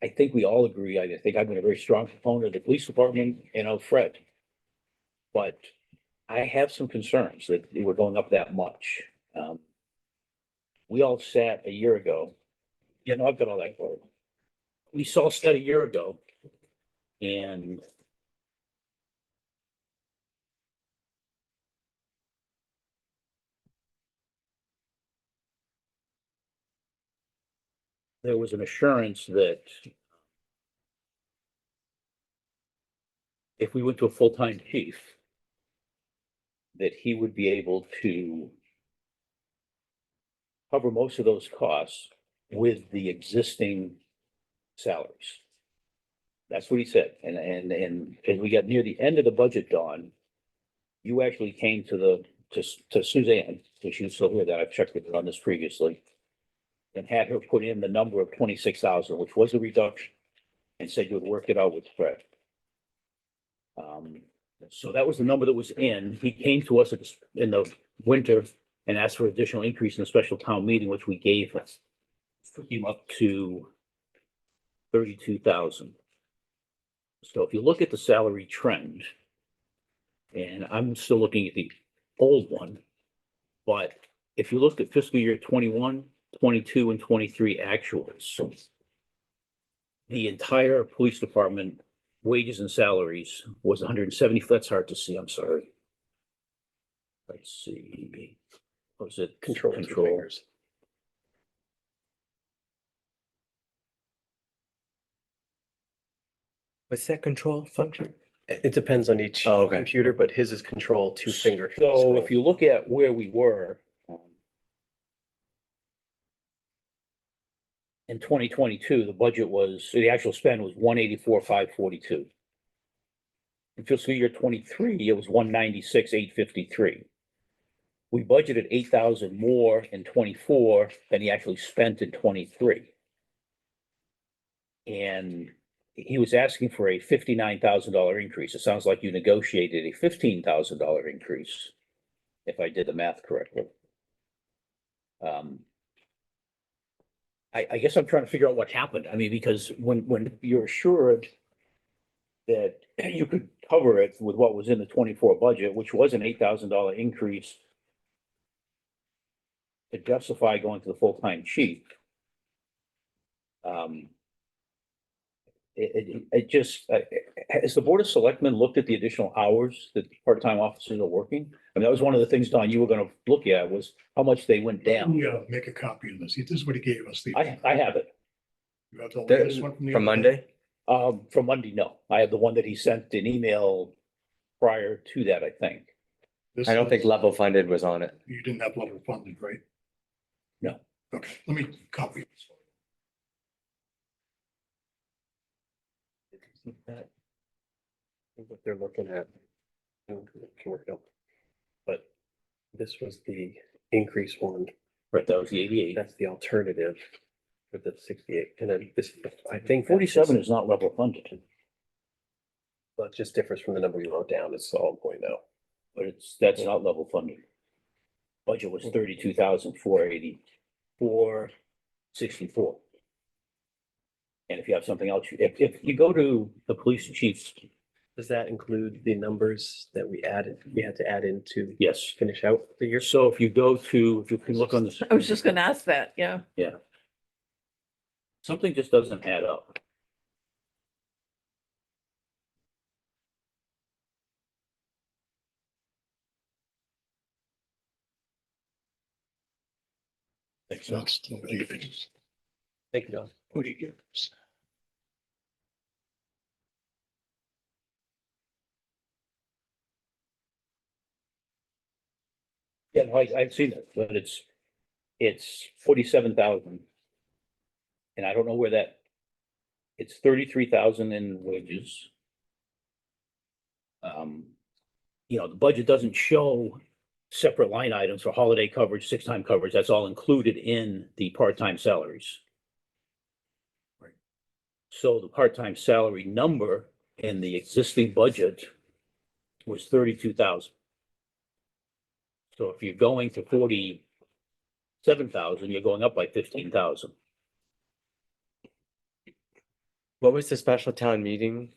I think we all agree, I think I've been a very strong proponent of the police department and of Fred. But I have some concerns that we're going up that much. We all sat a year ago, I've got all that for we saw sat a year ago and there was an assurance that if we went to a full-time chief, that he would be able to cover most of those costs with the existing salaries. That's what he said. And as we got near the end of the budget, Dawn, you actually came to Suzanne, so she was still here, that I've checked with her on this previously, and had her put in the number of 26,000, which was a reduction, and said you would work it out with Fred. So that was the number that was in. He came to us in the winter and asked for additional increase in the special town meeting, which we gave us. Took him up to 32,000. So if you look at the salary trend, and I'm still looking at the old one, but if you look at fiscal year 21, 22, and 23 actuals, the entire police department wages and salaries was 170. That's hard to see. I'm sorry. Let's see. What was it? Control. What's that control function? It depends on each Oh, okay. computer, but his is control two finger. So if you look at where we were in 2022, the actual spend was 184,542. In fiscal year 23, it was 196,853. We budgeted 8,000 more in 24 than he actually spent in 23. And he was asking for a $59,000 increase. It sounds like you negotiated a $15,000 increase, if I did the math correctly. I guess I'm trying to figure out what happened. I mean, because when you're assured that you could cover it with what was in the 24 budget, which was an $8,000 increase to justify going to the full-time chief. It just, has the Board of Selectmen looked at the additional hours that part-time officers are working? I mean, that was one of the things, Don, you were gonna look at was how much they went down. yeah, make a copy of this. This is what he gave us. I have it. You have the latest one from the. From other day? Monday? From Monday, no. I have the one that he sent an email prior to that, I think. This I don't think is- level funded was on it. You didn't have level funded, right? No. Okay, let me copy this. What they're looking at. Can work it out. But this was the increase one. Right, that was the 88. That's the alternative for the 68. And then this, I think. 47 is not level funded, Well, it just differs from the number you wrote down. It's all I'm pointing out. but that's not level funded. Budget was 32,484.64. And if you have something else, if you go to the police chief's Does that include the numbers that we had to add in to Yes. finish out the year? So if you go to, if you can look on the. I was just gonna ask that, yeah. Something just doesn't add up. Thanks, so. That's the savings. Thank you, Don. What do you get? Yeah, no, I've seen it, but it's 47,000. And I don't know where that, it's 33,000 in wages. The budget doesn't show separate line items for holiday coverage, sick time coverage. That's all included in the part-time salaries. Right. So the part-time salary number in the existing budget was 32,000. So if you're going to 47,000, you're going up by 15,000. What was the special town meeting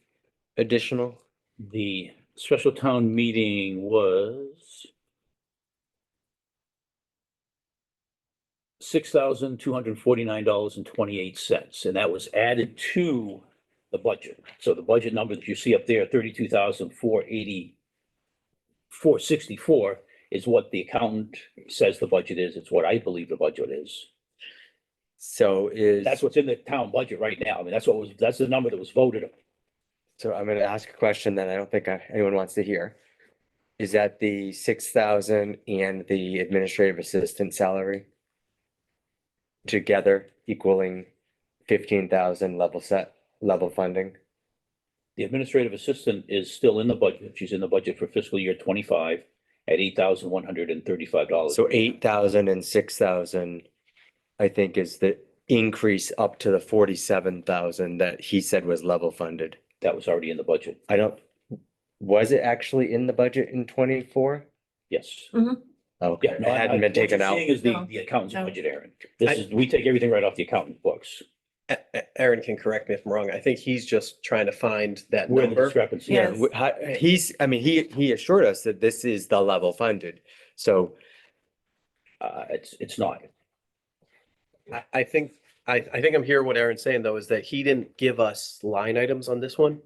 additional? The special town meeting was $6,249.28, and that was added to the budget. So the budget number that you see up there, 32,464, is what the accountant says the budget is. It's what I believe the budget is. So That's what's in the town budget right now. I mean, that's the number that was voted on. so I'm gonna ask a question that I don't think anyone wants to hear. Is that the 6,000 and the administrative assistant salary? Together equaling 15,000 level funding? The administrative assistant is still in the budget. She's in the budget for fiscal year 25 at $8,135. So 8,000 and 6,000, I think, is the increase up to the 47,000 that he said was level funded. That was already in the budget. Was it actually in the budget in 24? Yes. Okay, Yeah. it hadn't been taken out. What you're seeing No. is the accountant's No. budget, Aaron. We take everything right off the accountant's books. Aaron can correct me if I'm wrong. I think he's just trying to find that Where the number. discrepancy Yeah. is. He assured us that this is the level funded. So It's not. I think I'm hearing what Aaron's saying though, is that he didn't give us line items on this one.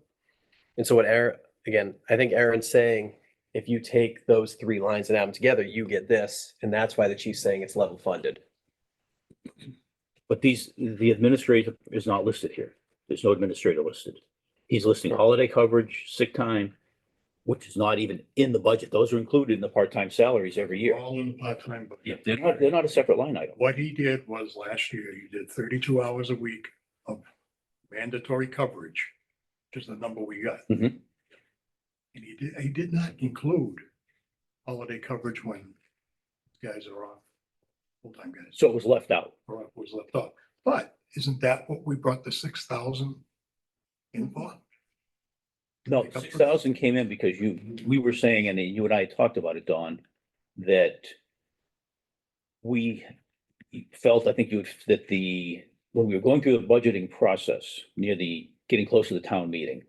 And so what Aaron, again, I think Aaron's saying, if you take those three lines and add them together, you get this, and that's why the chief's saying it's level funded. But the administrator is not listed here. There's no administrator listed. He's listing holiday coverage, sick time, which is not even in the budget. Those are included in the part-time salaries every year. All in the part-time. budget. Yeah, they're not a separate line item. What he did was last year, he did 32 hours a week of mandatory coverage, which is the number we got. Mhm. And he did not include holiday coverage when guys are off, full-time guys, So it was left out. or was left off. But isn't that what we brought the 6,000 in for? No, 6,000 came in because we were saying, and you and I talked about it, Dawn, that we felt, I think that when we were going through the budgeting process, getting close to the town meeting,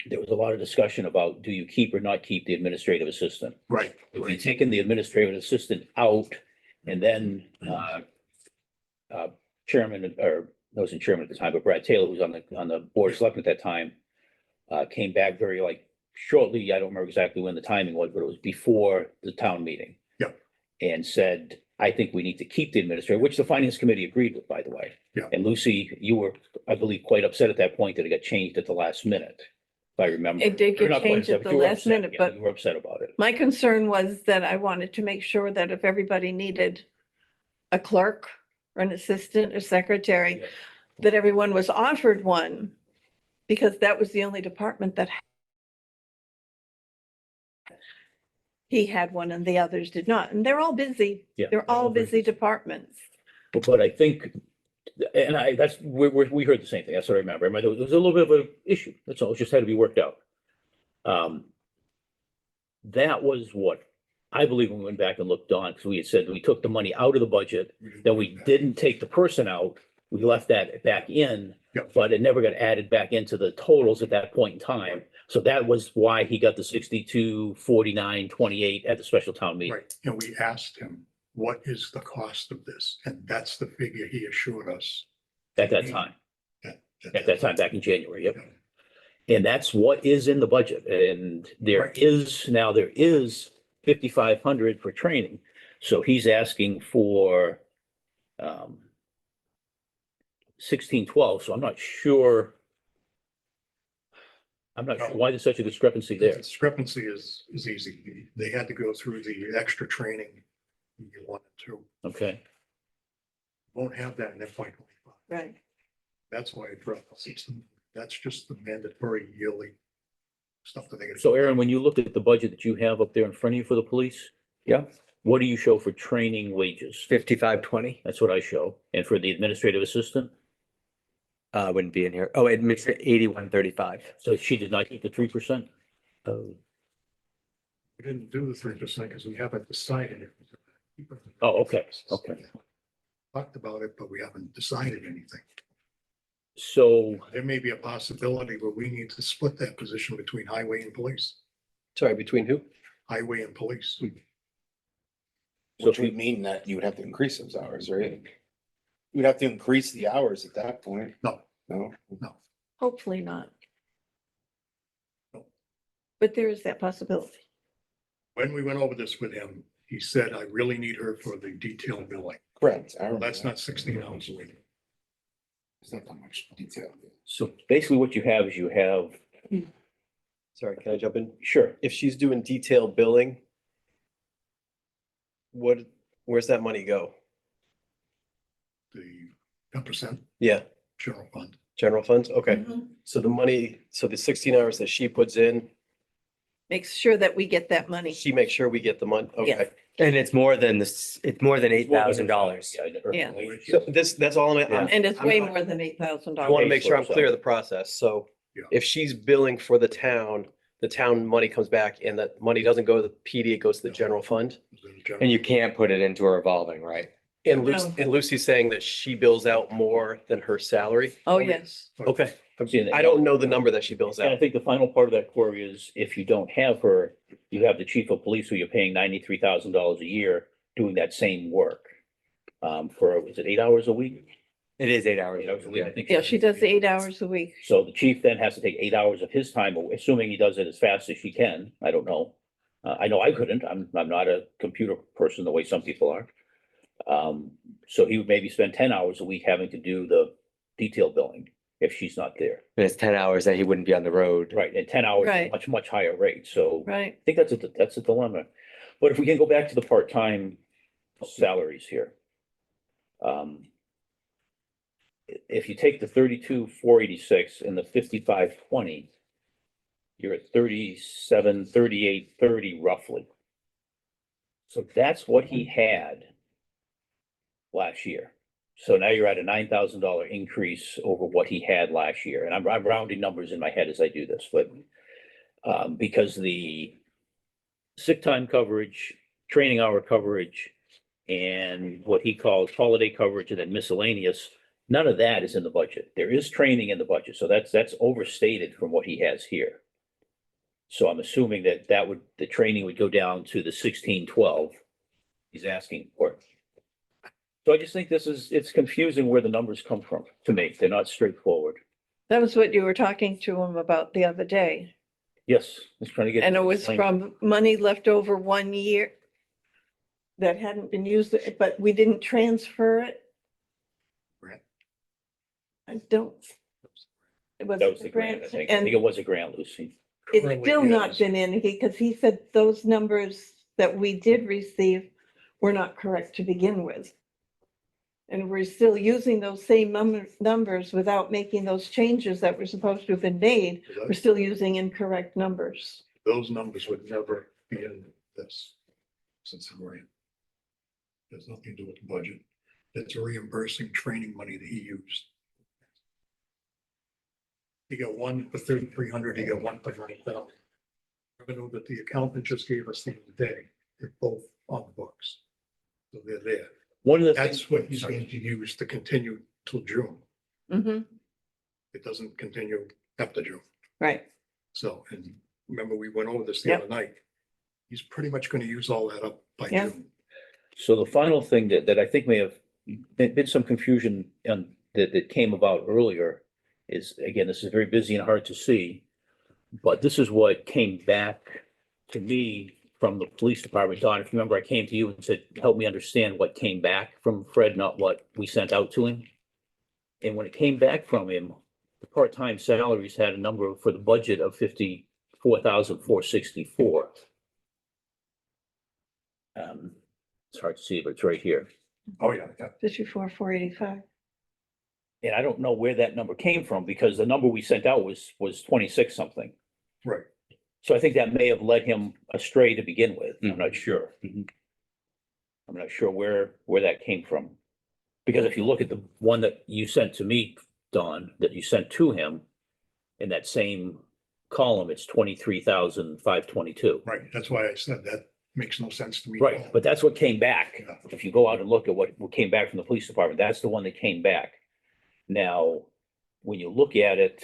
there was a lot of discussion about, do you keep or not keep the administrative assistant? Right. We had taken the administrative assistant out, and then chairman, or I wasn't chairman at the time, but Brad Taylor, who was on the board of selectmen at that time, came back very shortly. I don't remember exactly when the timing was, but it was before the town meeting. Yep. And said, I think we need to keep the administrator, which the finance committee agreed with, by the way. Yeah. And Lucy, you were, I believe, quite upset at that point that it got changed at the last minute, if I remember. It did Or get not quite changed upset, at but the you were last upset. minute, Yeah, but you were upset about it. my concern was that I wanted to make sure that if everybody needed a clerk or an assistant or secretary, Yeah. that everyone was offered one, because that was the only department that he had one and the others did not. And they're all busy. Yeah. They're all busy departments. But I think, and we heard the same thing. That's what I remember. I remember there was a little bit of an issue. That's all. It just had to be worked out. That was what I believe when we went back and looked on, because we had said we took the money out of the budget, then we didn't take the person out. We left that back in, Yep. but it never got added back into the totals at that point in time. So that was why he got the 62,49,28 at the special town meeting. Right, and we asked him, what is the cost of this? And that's the figure he assured us. At that time, At back in January, yep. And that's what is in the budget. And there Right. is 5,500 for training. So he's asking for 1612. So I'm not sure why there's such a discrepancy The there. discrepancy is easy. They had to go through the extra training in year 1 and 2. Okay. Won't have that in FY 25. Right. That's why it dropped. That's just the mandatory yearly stuff that they gotta. So Aaron, when you look at the budget that you have up there in front of you for the police, Yeah, what do you show for training wages? 5520, That's what I show. And for the administrative assistant? wouldn't be in here. Oh, it makes it 8135. So she did not keep the 3%? Oh, We didn't do the 3% because we haven't decided it. Oh, okay, okay. Talked about it, but we haven't decided anything. So, There may be a possibility where we need to split that position between highway and police, Sorry, between who? highway and police. so Which if we, would mean that you would have to increase those hours, right? You'd have to increase the hours at that point. No, No, Hopefully not. No. But there is that possibility. when we went over this with him, he said, I really need her for the detailed billing. correct. I Well, remember that's that. not 16 hours a week. It's not that much detail. so basically what you have is you have, Sorry, can I jump in? sure, If she's doing detailed billing, where's that money go? The 10% Yeah, general fund. general funds? Okay. Mhm. So the money, so the 16 hours that she puts in, Makes sure that we get that money. she makes sure we get the money. Yes. Okay. and it's more than this, it's more than $8,000. Yeah. So that's all Yeah. And it's way I'm- more than $8,000. I want to make sure I'm So- clear of the process. So Yeah. if she's billing for the town money comes back and that money doesn't go to the PD, it goes to the general fund. And you can't put it into a revolving, right? And No. Lucy's saying that she bills out more than her salary. Oh, yes. Okay. I'm seeing that. I don't know the number that she bills And I out. think the final part of that query is if you don't have her, you have the chief of police who you're paying $93,000 a year doing that same work. Is it 8 hours a week? It is 8 hours. 8 hours a week, I think. Yeah, she does the 8 hours a week. So the chief then has to take 8 hours of his time, assuming he does it as fast as she can. I don't know. I know I couldn't. I'm not a computer person the way some people are. So he would maybe spend 10 hours a week having to do the detail billing if she's not there. And it's 10 hours that he wouldn't be on the road. Right, and 10 hours, is a Right. much higher rate. So I Right. think that's a dilemma. But if we can go back to the part-time salaries here. If you take the 32,486 and the 5520, you're at 37, 3830 roughly. So that's what he had last year. So now you're at a $9,000 increase over what he had last year. And I'm rounding numbers in my head as I do this, but because the sick time coverage, training hour coverage, and what he calls holiday coverage and then miscellaneous, none of that is in the budget. There is training in the budget, so that's overstated from what he has here. So I'm assuming that the training would go down to the 1612 he's asking for. So I just think it's confusing where the numbers come from to me. They're not straightforward. That was what you were talking to him about the other day. Yes, just trying to get. And it was from money left over 1 year that hadn't been used, but we didn't transfer it. Grant. I don't. It was That was a the grant, I think. I and think it was a grant, Lucy. it's Currently still not is. been in, because he said those numbers that we did receive were not correct to begin with. And we're still using those same numbers without making those changes that were supposed to have been made. We're still using incorrect numbers. Those numbers would never be in this since the grant. There's nothing to do with the budget. It's reimbursing training money that he used. He got one for 3,300, he got one for 9,000. Revenue that the accountant just gave us the other day, they're both on the books. So they're there. One of the That's things, what he's going to use to continue till June. Mhm. It doesn't continue after June. Right. So, and remember, we went over this the Yep. other night. He's pretty much gonna use all that up by Yeah. June. So the final thing that I think may have been some confusion on that came about earlier is, again, this is very busy and hard to see. But this is what came back to me from the police department. Don, if you remember, I came to you and said, help me understand what came back from Fred, not what we sent out to him. And when it came back from him, the part-time salaries had a number for the budget of 54,464. It's hard to see, but it's right here. Oh, yeah, yeah. 54,485. And I don't know where that number came from because the number we sent out was 26 something. Right. So I think that may have led him astray to begin with. I'm not sure. Mhm. I'm not sure where that came from. Because if you look at the one that you sent to me, Don, that you sent to him, in that same column, it's 23,522. Right, that's why I said that makes no sense to me. at Right, all. but that's what came back. Yeah. If you go out and look at what came back from the police department, that's the one that came back. Now, when you look at it,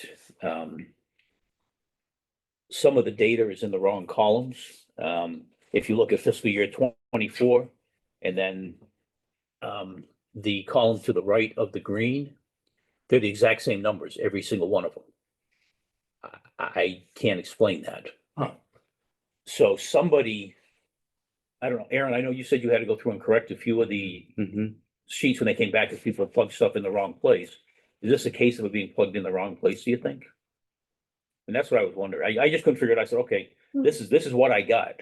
some of the data is in the wrong columns. If you look at fiscal year 24, and then the column to the right of the green, they're the exact same numbers, every single one of them. I can't explain that. Huh. So somebody, I don't know, Aaron, I know you said you had to go through and correct a few of the Mhm. sheets when they came back, if people had plugged stuff in the wrong place. Is this a case of it being plugged in the wrong place, do you think? And that's what I was wondering. I just couldn't figure it. I said, okay, this is what I got.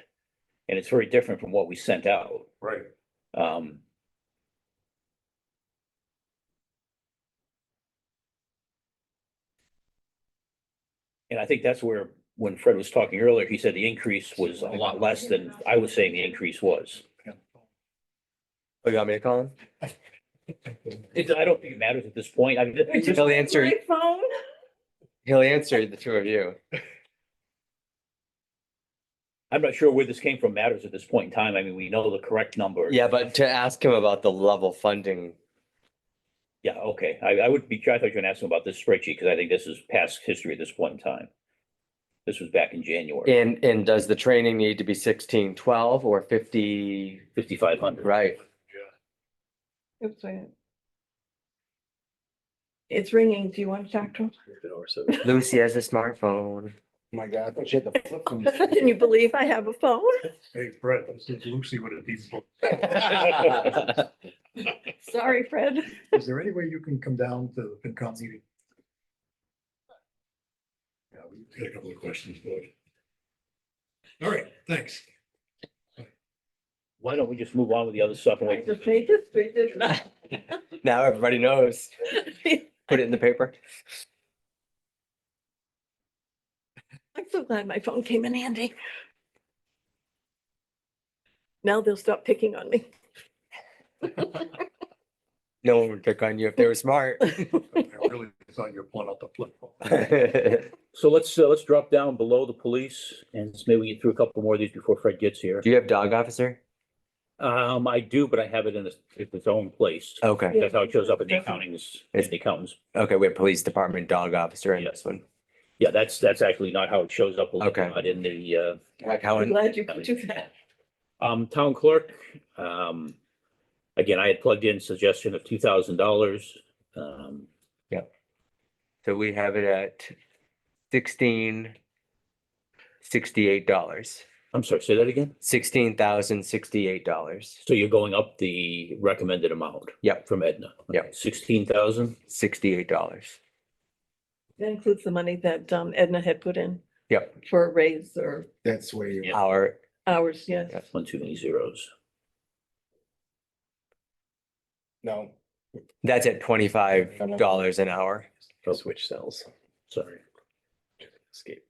And it's very different from what we sent out. Right, Um. And I think that's where, when Fred was talking earlier, he said the increase was a lot less than I was saying the increase was. Oh, you want me to call him? I don't think it matters at this point. I mean, He'll answer, My phone? he'll answer the two of you. I'm not sure where this came from matters at this point in time. I mean, we know the correct number. Yeah, but to ask him about the level funding, Yeah, okay. I would be, I thought you were gonna ask him about this spreadsheet, because I think this is past history at this point in time. This was back in January, and does the training need to be 1612 or 50? 5,500. Right, Oops, wait. It's ringing. Do you want to talk to him? Lucy has a smartphone. Oh my God, I thought she had the flip phone. Can you believe I have a phone? hey, Fred, this is Lucy with a deep voice. Sorry, Fred. Is there any way you can come down to the FinCom meeting? Yeah, we've got a couple of questions for you. All right, thanks. Why don't we just move on with the other stuff and I wait? just made history, didn't I? Now everybody knows. Put it in the paper. I'm so glad my phone came in handy. Now they'll stop picking on me. No one would pick on you if they were smart. I really thought you were pulling out the flip phone. So let's drop down below the police, and maybe we get through a couple more of these before Fred gets here. Do you have dog officer? I do, but I have it in its own place. Okay, That's how it shows up in the accountings, in the accountants. okay, we have police department dog officer in this one. Yeah, that's actually not how it shows up. Okay. Not in the, How, I'm glad you could do that. town clerk. Again, I had plugged in suggestion of $2,000. so we have it at $16,068. I'm sorry, say that again? $16,068. So you're going up the recommended amount? Yep. From Edna? Yep. 16,000? $68. That includes the money that Edna had put in Yep, for a raise or That's where you. our, hours, yes. Yeah. One too many zeros. No, that's at $25 an hour. Switch cells. Sorry. Escape.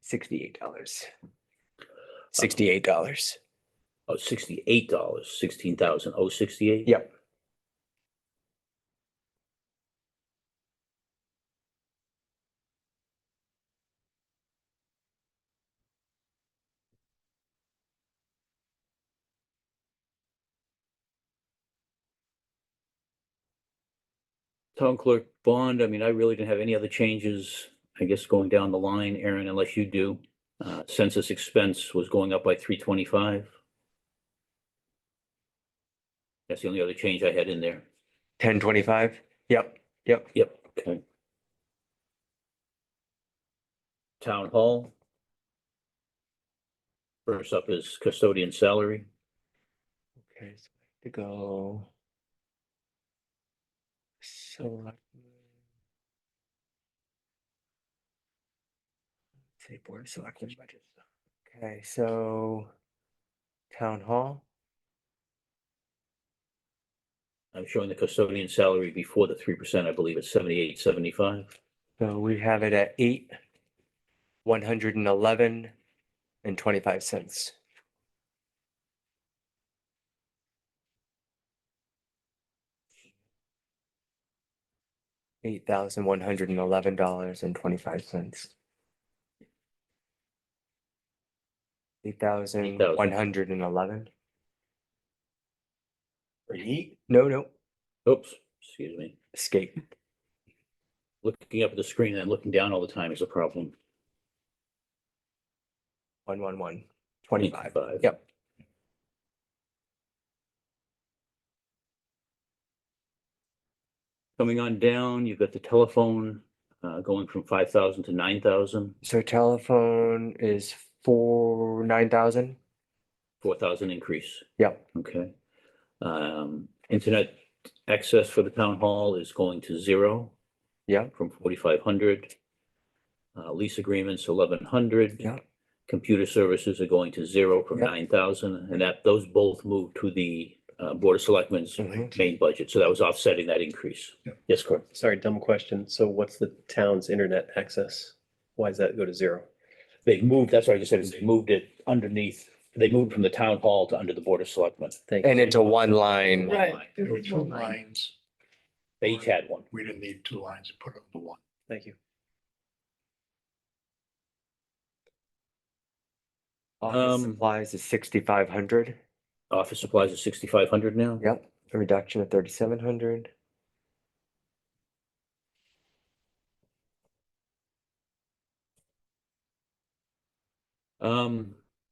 $68. $68. Oh, $68, 16,000, oh, 68? Yep. Town clerk bond, I mean, I really didn't have any other changes, I guess, going down the line, Aaron, unless you do. Census expense was going up by 325. That's the only other change I had in there. 1025. Yep, yep. Yep, okay. Town hall. First up is custodian salary. Okay, so I have to go. Select. Say board of selectmen budget. Okay, so town hall, I'm showing the custodian salary before the 3%, I believe it's 78.75. so we have it at 111.25. $8,111.25. 8,111. For heat? No, Oops, excuse me. escape. Looking up at the screen and looking down all the time is a problem. 111. 25. 25. Yep. Coming on down, you've got the telephone going from 5,000 to 9,000, So telephone is 9,000. 4,000 increase. Yep. Okay. Internet access for the town hall is going to 0 Yep. from 4,500. Lease agreements, 1,100. Yep. Computer services are going to 0 from Yep. 9,000, and those both moved to the Board of Selectmen's Mhm. main budget. So that was offsetting that increase. Yep. Yes, correct. Sorry, dumb question. So what's the town's internet access? Why does that go to 0? They moved, that's what I just said, is they moved it underneath, they moved from the town hall to under the Board of Selectmen. Thank And you. into one line. Right. There were 2 lines. They each had one. We didn't need 2 lines to put it into one. Thank you. Office Um, supplies is 6,500. Office supplies is 6,500 now. Yep. A reduction of 3,700.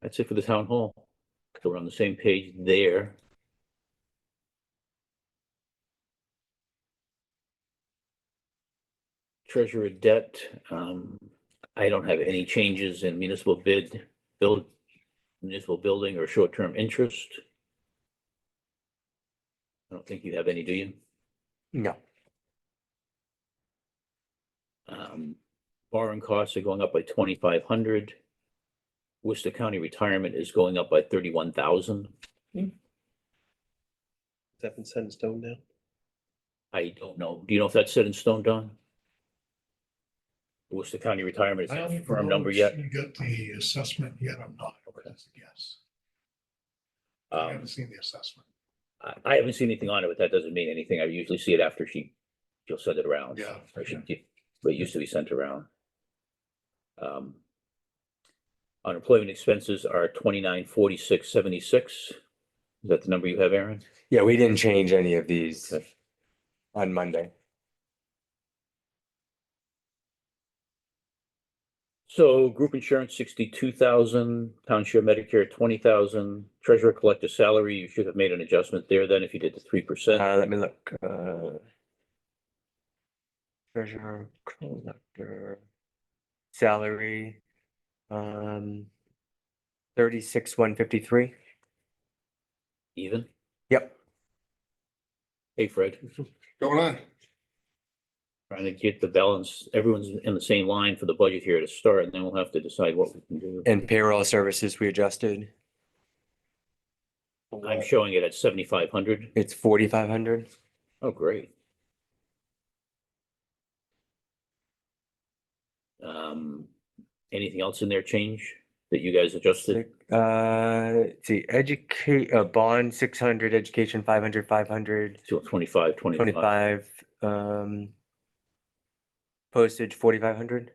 That's it for the town hall. So we're on the same page there. Treasurer debt, I don't have any changes in municipal building or short-term interest. I don't think you have any, do you? No. Borrowing costs are going up by 2,500. Worcester County retirement is going up by 31,000. Has that been set in stone now? I don't know. Do you know if that's set in stone, Don? Worcester County retirement is I a don't firm know number if yet? You got the assessment yet? I'm not. Okay. That's a guess. I Um, haven't seen the assessment. I haven't seen anything on it, but that doesn't mean anything. I usually see it after she'll send it around. Yeah. Or but it used to be sent around. Unemployment expenses are 2946.76. Is that the number you have, Aaron? Yeah, we didn't change any of these Okay. on Monday. So group insurance, 62,000, town share Medicare, 20,000, treasurer collector salary, you should have made an adjustment there then if you did the 3%. Let me look. Treasurer, collector, salary, 36,153. Even. Yep. Hey, Fred, Going on? trying to get the balance, everyone's in the same line for the budget here to start, and then we'll have to decide what we can do. And payroll services we adjusted. I'm showing it at 7,500. It's 4,500. Oh, great. Anything else in there change that you guys adjusted? Let's see, bond 600, education 500, 500, So 25. 25, postage 4,500.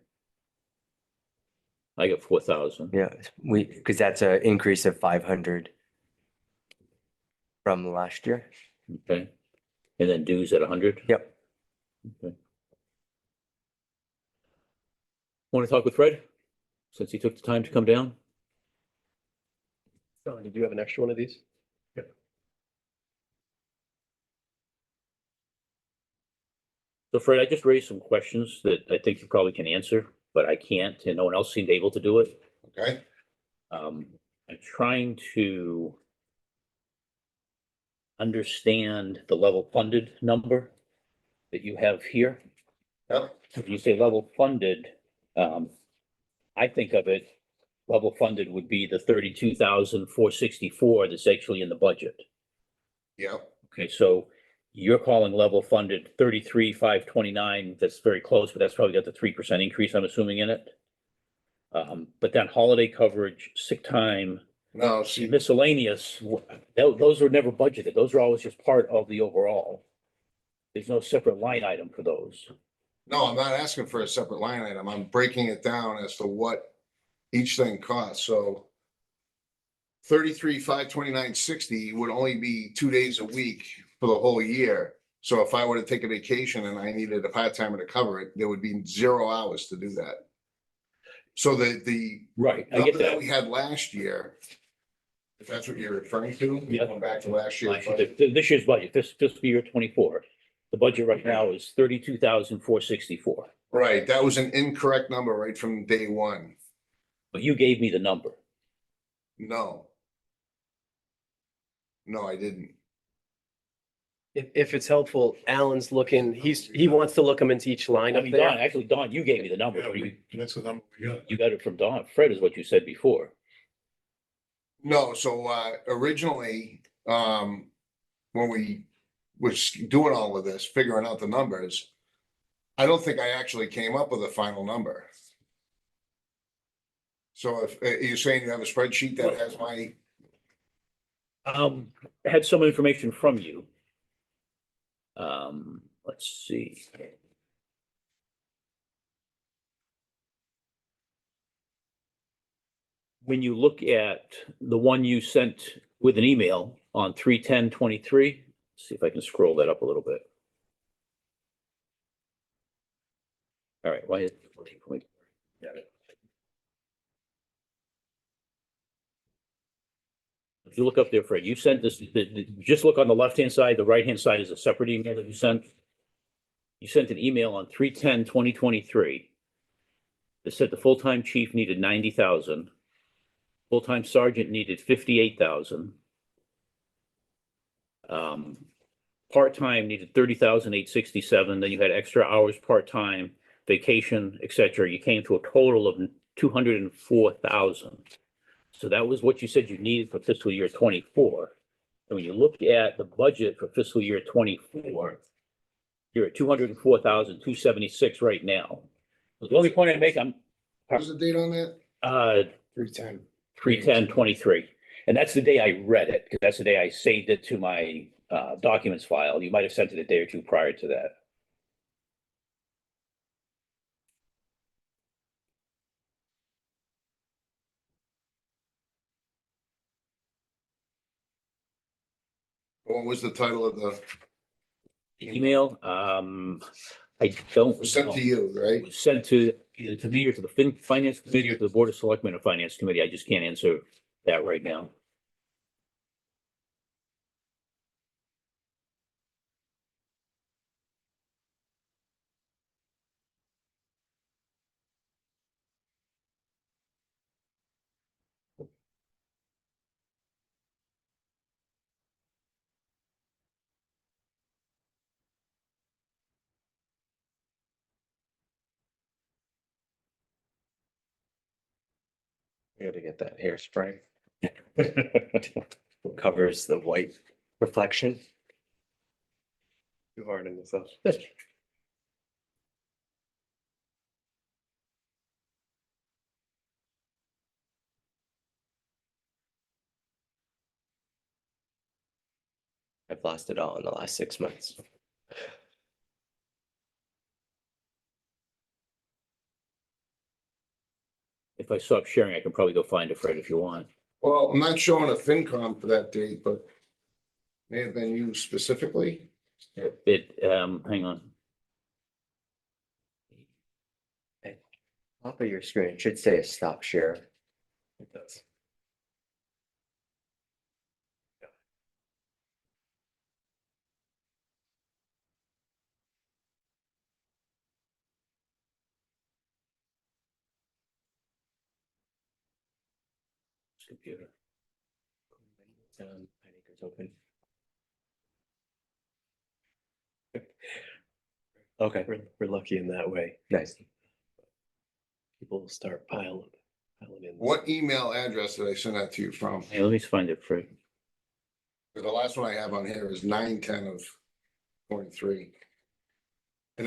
I got 4,000. Yeah, because that's an increase of 500 from last year. Okay. And then dues at 100? Yep. Okay. Want to talk with Fred, since he took the time to come down? Oh, did you have an extra one of these? So Fred, I just raised some questions that I think you probably can answer, but I can't, and no one else seemed able to do it. Okay. I'm trying to understand the level funded number that you have here. Yep. If you say level funded, I think of it, level funded would be the 32,464 that's actually in the budget. Yep. Okay, so you're calling level funded 33,529. That's very close, but that's probably got the 3% increase, I'm assuming, in it. But then holiday coverage, sick time, No, see, miscellaneous, those were never budgeted. Those are always just part of the overall. There's no separate line item for those. no, I'm not asking for a separate line item. I'm breaking it down as to what each thing costs, so. 33,529.60 would only be 2 days a week for the whole year. So if I were to take a vacation and I needed a part-timer to cover it, there would be 0 hours to do that. So the Right, I number get that that. we had last year, if that's what you're referring to, Yeah. going back to last year. This year's budget, this fiscal year 24, the budget right now is 32,464. Right, that was an incorrect number right from day one. But you gave me the number. No. No, I didn't. If it's helpful, Alan's looking, he wants to look them into each line I up mean, Don, there. actually, Don, you gave me the number. Yeah, that's the number we got. You got it from Don. Fred is what you said before. No, so originally, when we was doing all of this, figuring out the numbers, I don't think I actually came up with a final number. So if you're saying you have a spreadsheet that has my, I had some information from you. Let's see. When you look at the one you sent with an email on 3/10/23, see if I can scroll that up a little bit. All right, why is 14 Got it. If you look up there, Fred, you sent this, just look on the left-hand side, the right-hand side is a separate email that you sent. You sent an email on 3/10/2023 that said the full-time chief needed 90,000. Full-time sergeant needed 58,000. Part-time needed 30,867. Then you had extra hours part-time, vacation, etc. You came to a total of 204,000. So that was what you said you needed for fiscal year 24. And when you look at the budget for fiscal year 24, you're at 204,276 right now. The only point I make, I'm what was the date on that? 310. 3/10/23. And that's the day I read it, because that's the day I saved it to my documents file. You might have sent it a day or two prior to that. What was the title of the, Email, I don't. it was sent to you, It right? was sent to either to me or to the Finance Committee or to the Board of Selectmen or Finance Committee. I just can't answer that right now. We gotta get that hairspray. Covers the white reflection. Too hard in this up. I've lost it all in the last 6 months. If I stop sharing, I can probably go find it, Fred, if you want. Well, I'm not showing a FinCom for that date, but may have been you specifically. Hang on. Top of your screen, it should say a stop share. It does. Computer. Pine Acres open. Okay, We're lucky in that way. nice. People will start piling in. What email address did I send that to you from? Hey, let me find it for, The last one I have on here is 9/10 of 23. And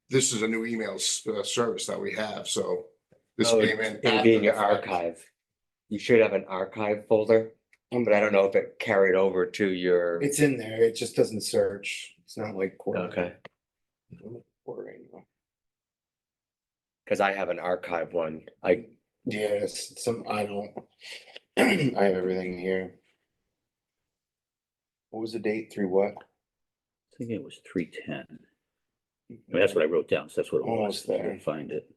this is a new email service that we have, so this Oh, came in. It'll be in after your the fact. archive. You should have an archive folder, but I don't know if it carried over to your, It's in there, it just doesn't search, it's not like. okay, Quartering. because I have an archive one. Yes, some, I don't, I have everything here. What was the date, through what? I think it was 310. I mean, that's what I wrote down, so that's what it was. Almost I there. couldn't find it.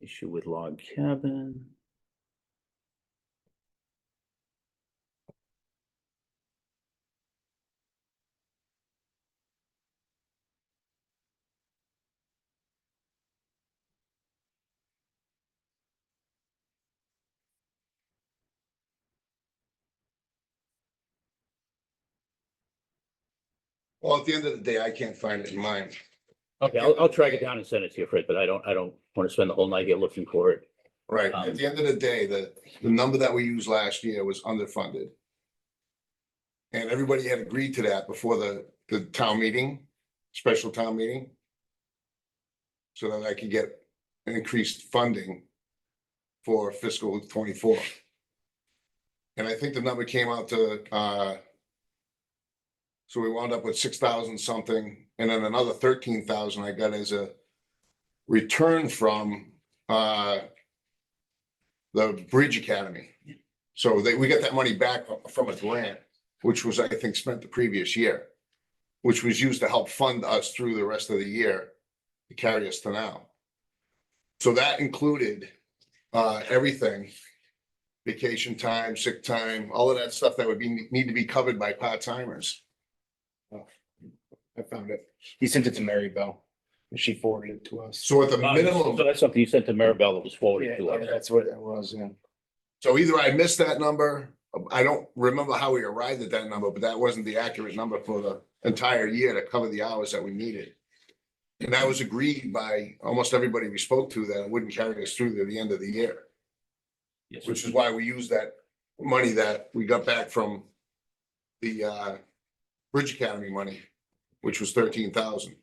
Issue with log cabin. Well, at the end of the day, I can't find it in mine. Okay, I'll track it down and send it to you, Fred, but I don't want to spend the whole night here looking for it. Right, at the end of the day, the number that we used last year was underfunded. And everybody had agreed to that before the town meeting, special town meeting. So that I could get increased funding for fiscal 24. And I think the number came out to, so we wound up with 6,000 something, and then another 13,000 I got as a return from, the Bridge Academy. So we got that money back from a grant, which was, I think, spent the previous year, which was used to help fund us through the rest of the year to carry us to now. So that included everything, vacation time, sick time, all of that stuff that would need to be covered by part-timers. I found it, he sent it to Mary Bell, and she forwarded it to us. So at the So minimum, that's something you sent to Maribel that was forwarded to Yeah, us. that's what it was, yeah. so either I missed that number, I don't remember how we arrived at that number, but that wasn't the accurate number for the entire year to cover the hours that we needed. And that was agreed by almost everybody we spoke to, that it wouldn't carry us through to the end of the year. Yes. Which is why we used that money that we got back from the Bridge Academy money, which was 13,000. It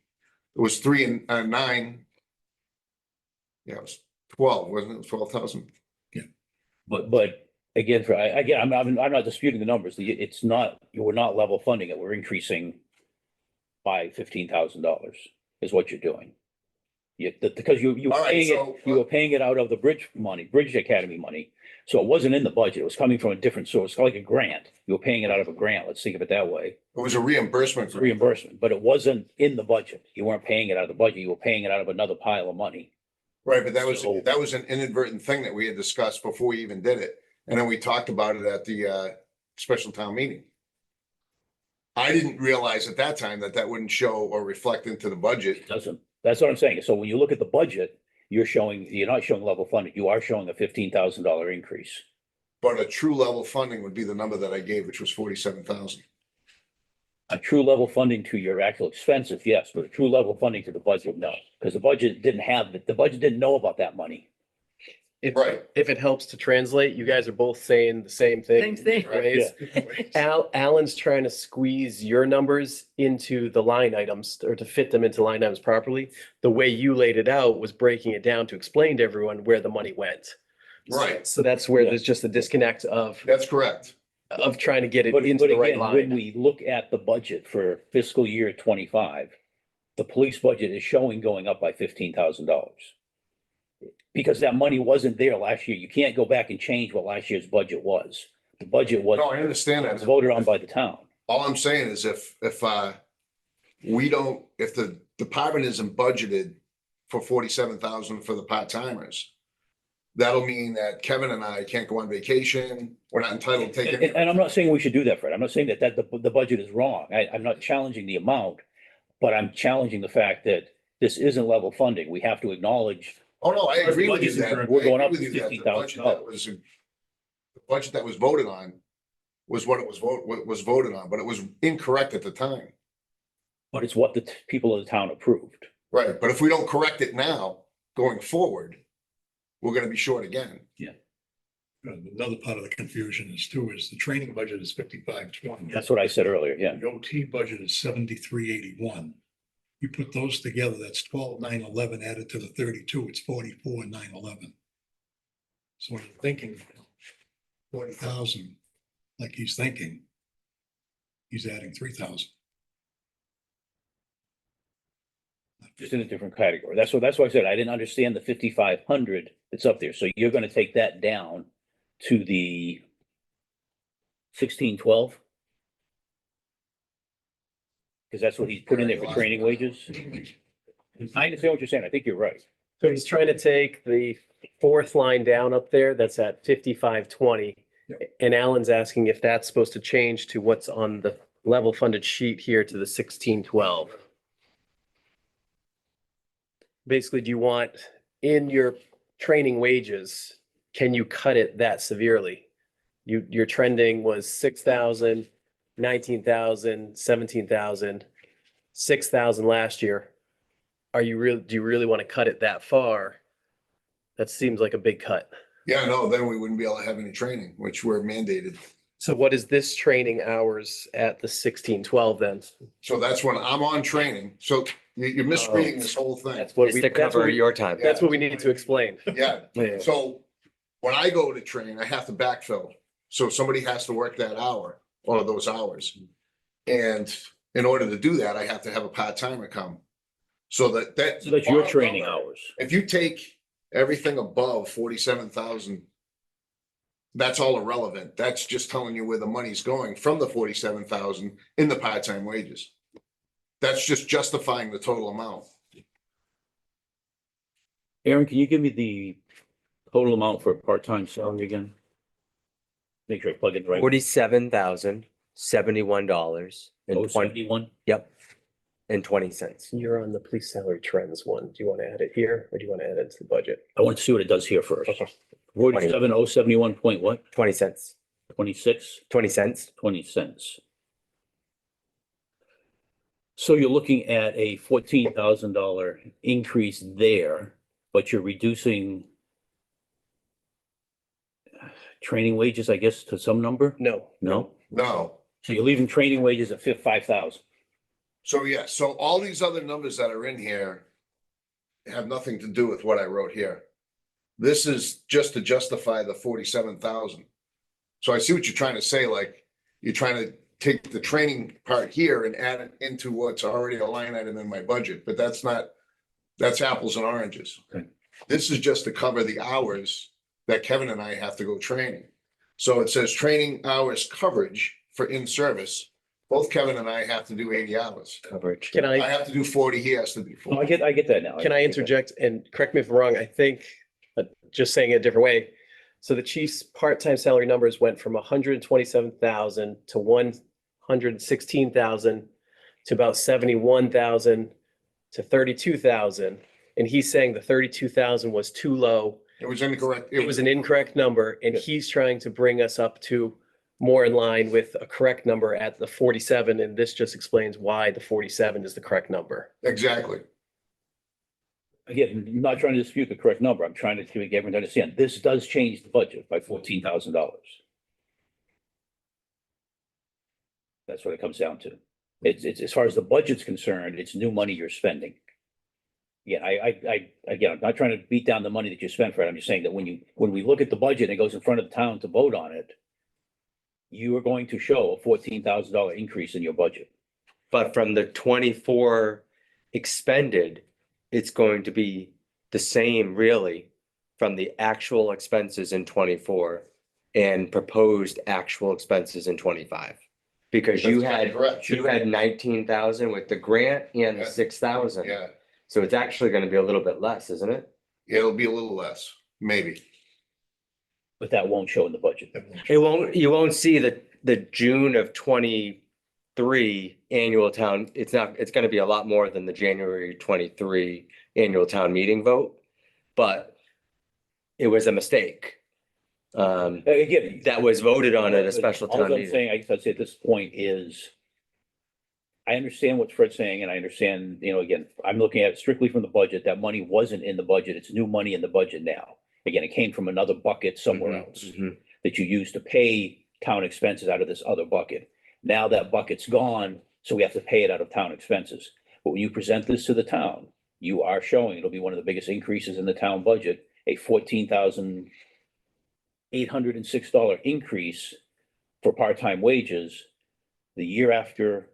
was 3 and 9. Yeah, it was 12, wasn't it? 12,000. But again, I'm not disputing the numbers. It's not, we're not level funding it. We're increasing by $15,000 is what you're doing. Because you were All right, paying it, so- you were paying it out of the Bridge Academy money. So it wasn't in the budget. It was coming from a different source, like a grant. You were paying it out of a grant. Let's think of it that way. It was a reimbursement. It's reimbursement, but it wasn't in the budget. You weren't paying it out of the budget. You were paying it out of another pile of money. Right, but that So- was an inadvertent thing that we had discussed before we even did it. And then we talked about it at the special town meeting. I didn't realize at that time that that wouldn't show or reflect into the budget. It doesn't. That's what I'm saying. So when you look at the budget, you're not showing level funding. You are showing a $15,000 increase. But a true level funding would be the number that I gave, which was 47,000. A true level funding to your actual expenses, yes, but a true level funding to the budget, no, because the budget didn't know about that money. If, Right. if it helps to translate, you guys are both saying the same thing. Same thing. Right? Alan's trying to squeeze your numbers into the line items or to fit them into line items properly. The way you laid it out was breaking it down to explain to everyone where the money went. Right, So that's where Yeah. there's just a disconnect that's correct. of trying to get it But into the right again, when line. we look at the budget for fiscal year 25, the police budget is showing going up by $15,000. Because that money wasn't there last year. You can't go back and change what last year's budget was. The budget No, I understand was that. voted on by the town. All I'm saying is if the department isn't budgeted for 47,000 for the part-timers, that'll mean that Kevin and I can't go on vacation. We're not entitled to take And, any. and I'm not saying we should do that, Fred. I'm not saying that the budget is wrong. I'm not challenging the amount, but I'm challenging the fact that this isn't level funding. We have to acknowledge. Oh, no, I agree with you Budget that. we're going I up agree with you that the budget that $15,000. was- The budget that was voted on was what was voted on, but it was incorrect at the time. But it's what the people of the town approved. Right, but if we don't correct it now, going forward, we're gonna be short again. Another part of the confusion is the training budget is 5520. That's what I said earlier, yeah. The OT budget is 7381. You put those together, that's 12,911 added to the 32, it's 44,911. So when you're thinking 40,000, like he's thinking, he's adding 3,000. Just in a different category. That's why I said I didn't understand the 5,500 that's up there. So you're gonna take that down to the 1612? Because that's what he's put in there for training wages. I understand what you're saying. I think you're right. So he's trying to take the fourth line down up there, that's at 5520. And Alan's asking if that's supposed to change to what's on the level funded sheet here to the 1612. Basically, do you want in your training wages, can you cut it that severely? Your trending was 6,000, 19,000, 17,000, 6,000 last year. Do you really want to cut it that far? That seems like a big cut. Yeah, no, then we wouldn't be able to have any training, which we're mandated. So what is this training hours at the 1612 then? So that's when I'm on training. So you're misreading this whole thing. That's what It's we, to that's what cover we, your time. that's what we need to explain. Yeah, Yeah. so when I go to train, I have to backfill. So somebody has to work that hour or those hours. And in order to do that, I have to have a part-timer come. So So that's your training hours. If you take everything above 47,000, that's all irrelevant. That's just telling you where the money's going from the 47,000 in the part-time wages. That's just justifying the total amount. Aaron, can you give me the total amount for a part-time salary again? Make sure I plug in the right. $47,071 Oh, and 20, 71? yep, and 20 cents. You're on the police salary trends one. Do you want to add it here or do you want to add it to the budget? I want to see what it does here first. Okay. 47,071 point what? 20 cents, 26? 20 cents. 20 cents. So you're looking at a $14,000 increase there, but you're reducing training wages, I guess, to some number? No. No? No. So you're leaving training wages at 5,000. So yeah, so all these other numbers that are in here have nothing to do with what I wrote here. This is just to justify the 47,000. So I see what you're trying to say, like, you're trying to take the training part here and add it into what's already a line item in my budget, but that's apples and oranges. Okay. This is just to cover the hours that Kevin and I have to go training. So it says training hours coverage for in-service. Both Kevin and I have to do 80 hours. Coverage. Can I I, have to do 40, he has to do No, 40. I get that now. can I interject and correct me if I'm wrong? I think, just saying it a different way. So the chief's part-time salary numbers went from 127,000 to 116,000 to about 71,000 to 32,000. And he's saying the 32,000 was too low. It was incorrect. It was an incorrect number and he's trying to bring us up to more in line with a correct number at the 47. And this just explains why the 47 is the correct number. Exactly. Again, I'm not trying to dispute the correct number. I'm trying to get everyone to understand, this does change the budget by $14,000. That's what it comes down to. It's as far as the budget's concerned, it's new money you're spending. Yeah, again, I'm not trying to beat down the money that you spent, Fred. I'm just saying that when we look at the budget and it goes in front of the town to vote on it, you are going to show a $14,000 increase in your budget. But from the 24 expended, it's going to be the same really from the actual expenses in 24 and proposed actual expenses in 25. Because you That's had, correct. you had 19,000 with the grant and the Yeah. 6,000. Yeah, So it's actually gonna be a little bit less, isn't it? it'll be a little less, maybe. But that won't show in the budget. It won't, you won't see the June of 23 annual town, it's gonna be a lot more than the January 23 annual town meeting vote. But it was a mistake. Again. That was voted on at a special All town I'm meeting. saying, I guess I'd say at this point is, I understand what Fred's saying, and I understand, again, I'm looking at it strictly from the budget. That money wasn't in the budget. It's new money in the budget now. Again, it came from another bucket somewhere Mhm, else mhm. that you use to pay town expenses out of this other bucket. Now that bucket's gone, so we have to pay it out of town expenses. But when you present this to the town, you are showing it'll be one of the biggest increases in the town budget, a $14,806 increase for part-time wages the year after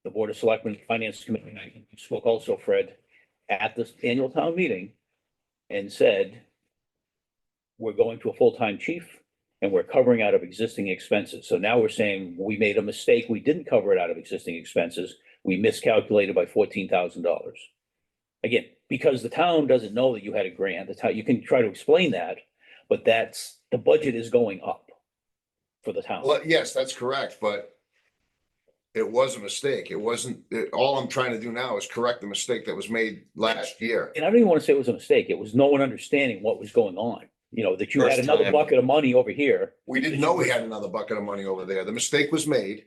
the Board of Selectmen, Finance Committee, and I spoke also, Fred, at this annual town meeting and said, we're going to a full-time chief and we're covering out of existing expenses. So now we're saying we made a mistake. We didn't cover it out of existing expenses. We miscalculated by $14,000. Again, because the town doesn't know that you had a grant, the town, you can try to explain that, but the budget is going up for the town. Well, yes, that's correct, but it was a mistake. It wasn't, all I'm trying to do now is correct the mistake that was made last year. And I don't even want to say it was a mistake. It was no one understanding what was going on. That you had First another time. bucket of money over here. We didn't know we had another bucket of money over there. The mistake was made.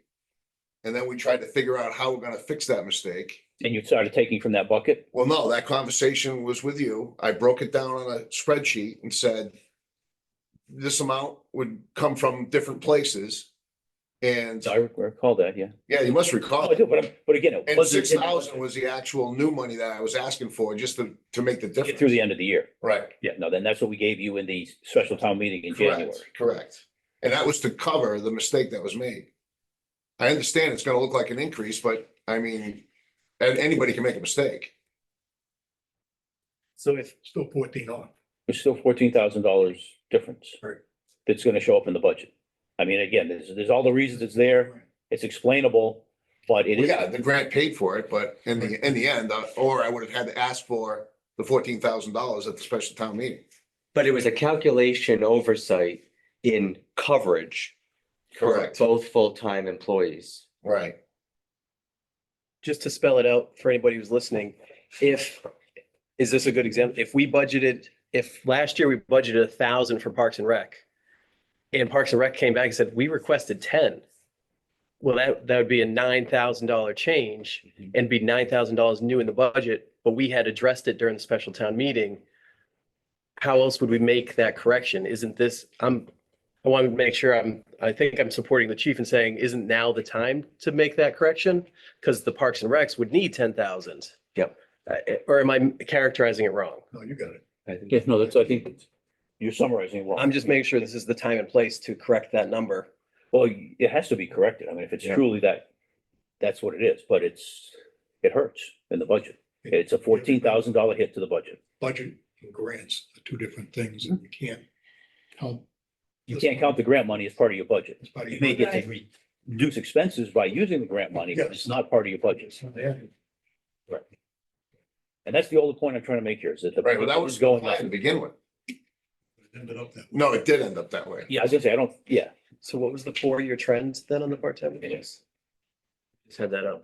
And then we tried to figure out how we're gonna fix that mistake. And you started taking from that bucket. Well, no, that conversation was with you. I broke it down on a spreadsheet and said this amount would come from different places. And I recall that, yeah. yeah, you must Oh, recall. I do, but again, it And wasn't. 6,000 was the actual new money that I was asking for just to make the Get difference. through the end of the year. Right. Yeah, no, then that's what we gave you in the special town meeting in January. Correct. And that was to cover the mistake that was made. I understand it's gonna look like an increase, but I mean, and anybody can make a mistake. So if, Still 14 off. There's still $14,000 difference. Right. That's gonna show up in the budget. I mean, again, there's all the reasons it's there. It's explainable, but it Well, is. yeah, the grant paid for it, but in the end, or I would have had to ask for the $14,000 at the special town meeting. But it was a calculation oversight in coverage for Correct. both full-time employees. Right. just to spell it out for anybody who's listening, is this a good example? If last year we budgeted 1,000 for Parks and Rec, and Parks and Rec came back and said, we requested 10. Well, that would be a $9,000 change and be $9,000 new in the budget, but we had addressed it during the special town meeting. How else would we make that correction? Isn't this, I want to make sure I think I'm supporting the chief and saying, isn't now the time to make that correction? Because the Parks and Recs would need 10,000. Yep. Or am I characterizing it wrong? No, you got it. Yeah, no, I think you're summarizing it wrong. I'm just making sure this is the time and place to correct that number. Well, it has to be corrected. I mean, if it's Yeah. truly that's what it is, but it hurts in the budget. It's a $14,000 hit to the budget. Budget and grants are two different things, and you can't count. You can't count the grant money as part of your budget. It's part of You your may get to Right. reduce expenses by using the grant money, but it's not part of your budget. budget. Right. And that's the only point I'm trying to make here is that the Right, well, that budget was is going going up. to begin with. It ended up that way. No, it did end up that way. Yeah, I was gonna say, yeah. So what was the 4-year trend then on the part-time? Yes. Just had that up.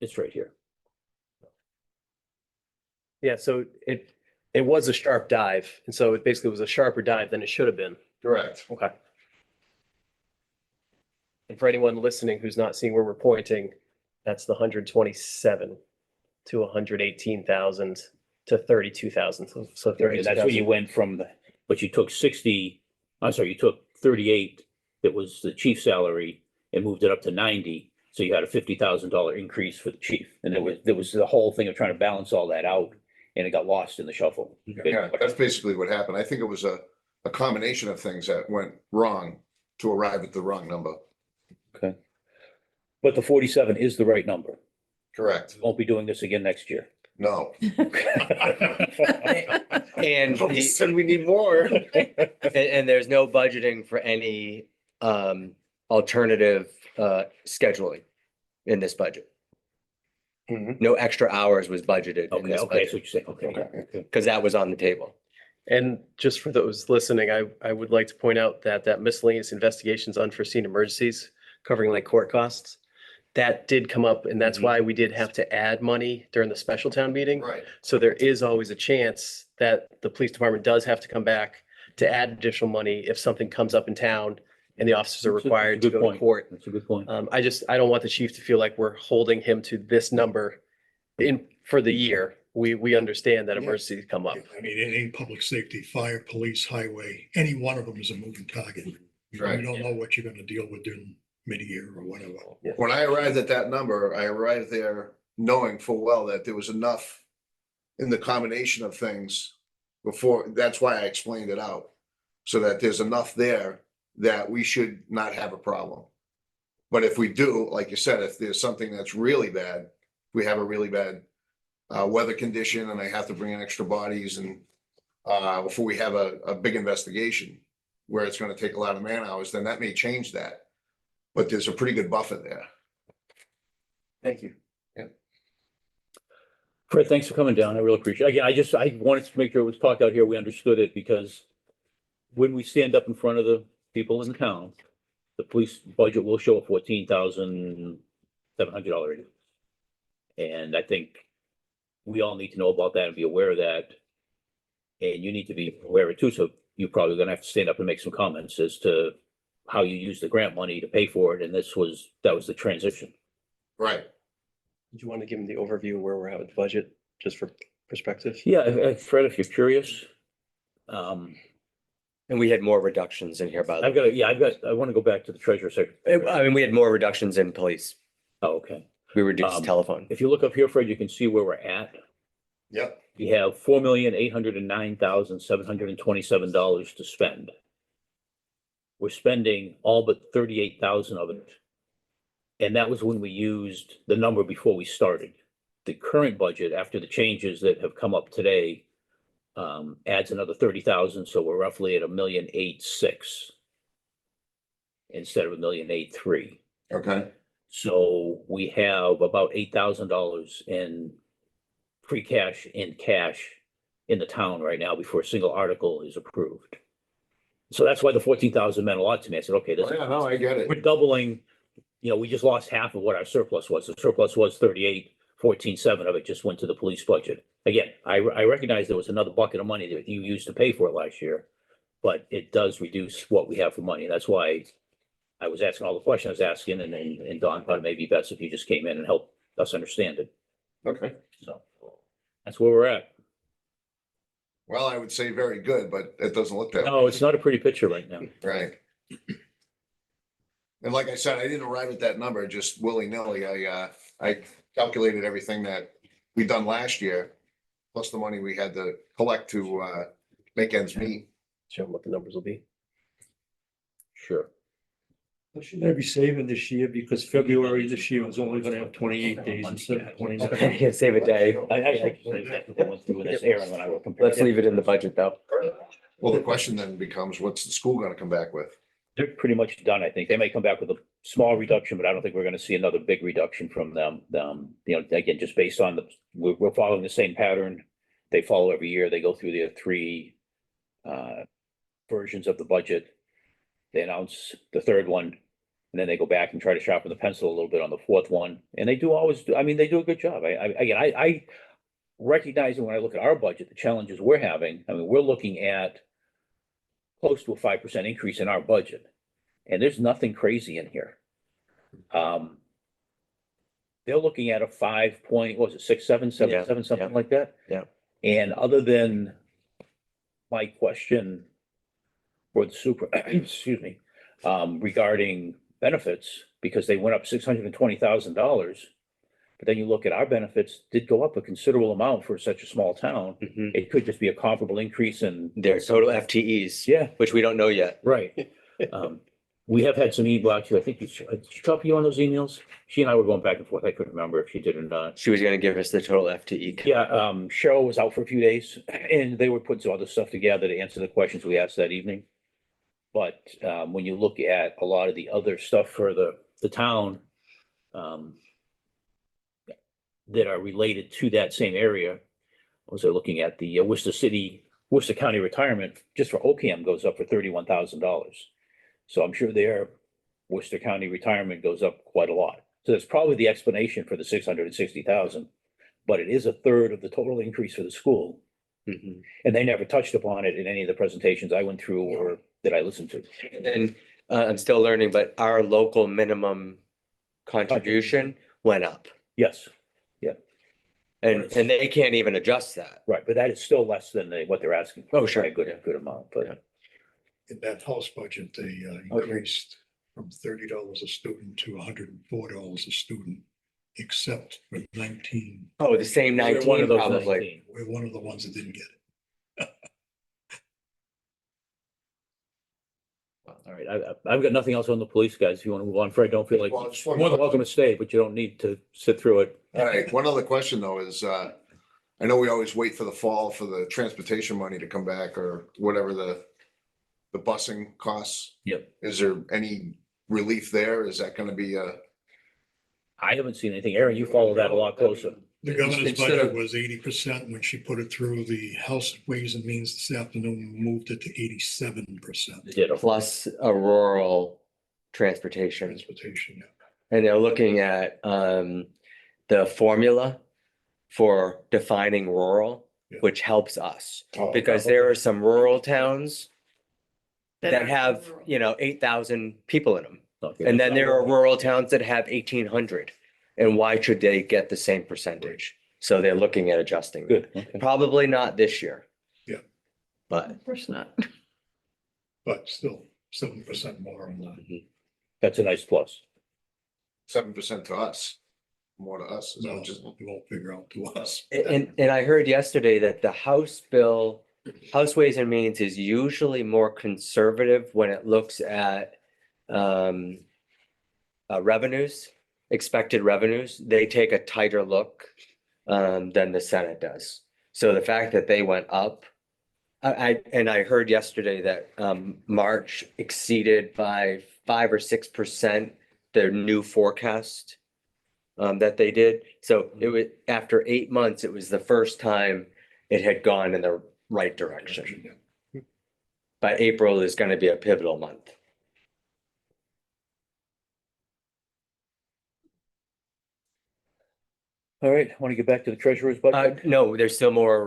It's right here. Yeah, so it was a sharp dive. And so it basically was a sharper dive than it should have been. Correct. Okay. And for anyone listening who's not seeing where we're pointing, that's the 127 to 118,000 to 32,000. So And that's where you 32,000. went from but you took 60, I'm sorry, you took 38, that was the chief's salary, and moved it up to 90. So you had a $50,000 increase for the chief. And there was the whole thing of trying to balance all that out, and it got lost in the shuffle. Yeah, that's basically what happened. I think it was a combination of things that went wrong to arrive at the wrong number. Okay. But the 47 is the right number. Correct. We won't be doing this again next year. No. And All of a sudden we need more. and there's no budgeting for any alternative scheduling in this budget. Mhm. No extra hours was budgeted in Okay, this okay, so budget, you're saying, okay. Okay. because that was on the table. And just for those listening, I would like to point out that that miscellaneous investigations, unforeseen emergencies covering like court costs, that did come up, and that's Mhm. why we did have to add money during the special town meeting. Right. So there is always a chance that the police department does have to come back to add additional money if something comes up in town and the officers are That's a required to good go to point. court. That's a good point. I don't want the chief to feel like we're holding him to this number for the year. We understand that Yeah. emergencies come up. I mean, any public safety, fire, police, highway, any one of them is a moving target. You Right. don't know what you're gonna deal with in mid-year or whatever. When I arrived at that number, I arrived there knowing full well that there was enough in the combination of things before, that's why I explained it out. So that there's enough there that we should not have a problem. But if we do, like you said, if there's something that's really bad, we have a really bad weather condition and I have to bring in extra bodies and before we have a big investigation where it's gonna take a lot of man hours, then that may change that. But there's a pretty good buffer there. Thank you. Fred, thanks for coming down. I really appreciate it. Again, I wanted to make sure it was talked out here. We understood it because when we stand up in front of the people in the town, the police budget will show a $14,700. And I think we all need to know about that and be aware of that. And you need to be aware of it too. So you're probably gonna have to stand up and make some comments as to how you use the grant money to pay for it. And that was the transition. Right. Do you want to give them the overview where we're at with the budget, just for perspective? Yeah, Fred, if you're curious. And we had more reductions in here, by the way. I want to go back to the treasurer secretary. I mean, we had more reductions in police. Oh, okay. We reduced Um, telephone. If you look up here, Fred, you can see where we're at. Yep. We have $4,809,727 to spend. We're spending all but 38,000 of it. And that was when we used the number before we started. The current budget, after the changes that have come up today, adds another 30,000, so we're roughly at 1,806,000 instead of 1,803,000. Okay. So we have about $8,000 in free cash in the town right now before a single article is approved. So that's why the 14,000 meant a lot to me. I said, okay, Oh, yeah, no, I get it. we're doubling, we just lost half of what our surplus was. The surplus was 38,14,700 of it just went to the police budget. Again, I recognize there was another bucket of money that you used to pay for it last year, but it does reduce what we have for money. That's why I was asking all the questions I was asking, and Don thought it may be best if you just came in and helped us understand it. Okay. So that's where we're at. Well, I would say very good, but it doesn't look that way. No, it's not a pretty picture right now. Right. And like I said, I didn't arrive at that number just willy-nilly. I calculated everything that we done last year, plus the money we had to collect to make ends meet. Show them what the numbers will be. Sure. Shouldn't I be saving this year because February this year was only gonna have 28 days instead of 29? Save a day. I went through this Aaron when I wrote compared. Let's leave it in the budget, though. Well, the question then becomes, what's the school gonna come back with? They're pretty much done, I think. They may come back with a small reduction, but I don't think we're gonna see another big reduction from them. Again, just based on we're following the same pattern. They follow every year. They go through their three versions of the budget. They announce the third one, and then they go back and try to sharpen the pencil a little bit on the fourth one. And they do they do a good job. I recognize when I look at our budget, the challenges we're having, we're looking at close to a 5% increase in our budget. And there's nothing crazy in here. They're looking at a 5 point, what was it, 6, 7, 7, Yeah, 7, something yeah, like that? yeah. And other than my question for the super, excuse me, regarding benefits, because they went up $620,000. But then you look at our benefits did go up a considerable amount for such a small town. Mhm. It could just be a comparable increase in. Their total FTEs. Yeah. Which we don't know yet. Right. Um, We have had some email, actually, I think did she copy you on those emails? She and I were going back and forth. I couldn't remember if she did or not. She was gonna give us the total FTE. Yeah, Cheryl was out for a few days and they were putting some other stuff together to answer the questions we asked that evening. But when you look at a lot of the other stuff for the town, that are related to that same area, was I looking at the Worcester County retirement, just for OCAM goes up for $31,000. So I'm sure their Worcester County retirement goes up quite a lot. So that's probably the explanation for the 660,000. But it is a third of the total increase for the school. Mhm. And they never touched upon it in any of the presentations I went through or that I listened to. And I'm still learning, but our local minimum contribution went up. Yes, And they can't even adjust that. right, but that is still less than what they're asking. for Oh, sure. by a good amount, but In that House budget, they increased from $30 a student to $104 a student, except for 19. Oh, the same we're one 19 of those probably. 19. We're one of the ones that didn't get it. All right, I've got nothing else on the police, guys. If you want to move on, Fred, don't feel like, Well, I just you're wanna- more than welcome to stay, but you don't need to sit through it. All right, one other question though is, I know we always wait for the fall for the transportation money to come back or whatever the busing costs. Yep. Is there any relief there? Is that gonna be I haven't seen anything. Aaron, you follow that a lot closer. The governor's Instead budget of- was 80% when she put it through. The House Ways and Means this afternoon moved it to 87% Ditto. Plus a rural transportation. transportation. And they're looking at the formula for defining rural, Yeah. which helps us. Oh, Because there are some rural towns that have, 8,000 people in them. Okay. And then there are rural towns that have 1,800. And why should they get the same percentage? So they're looking at adjusting. Good, okay. Probably not this year. Yeah. But Of course not. But still 7% more on that. That's a nice plus. 7% to us? More to us, is that No, what you- you won't figure out to us. And I heard yesterday that the House Ways and Means is usually more conservative when it looks at revenues, expected revenues. They take a tighter look than the Senate does. So the fact that they went up, I heard yesterday that March exceeded by 5 or 6% their new forecast that they did. So it was after 8 months, it was the first time it had gone in the right direction. But April is going to be a pivotal month. All right, want to get back to the treasurer's budget? No, there's still more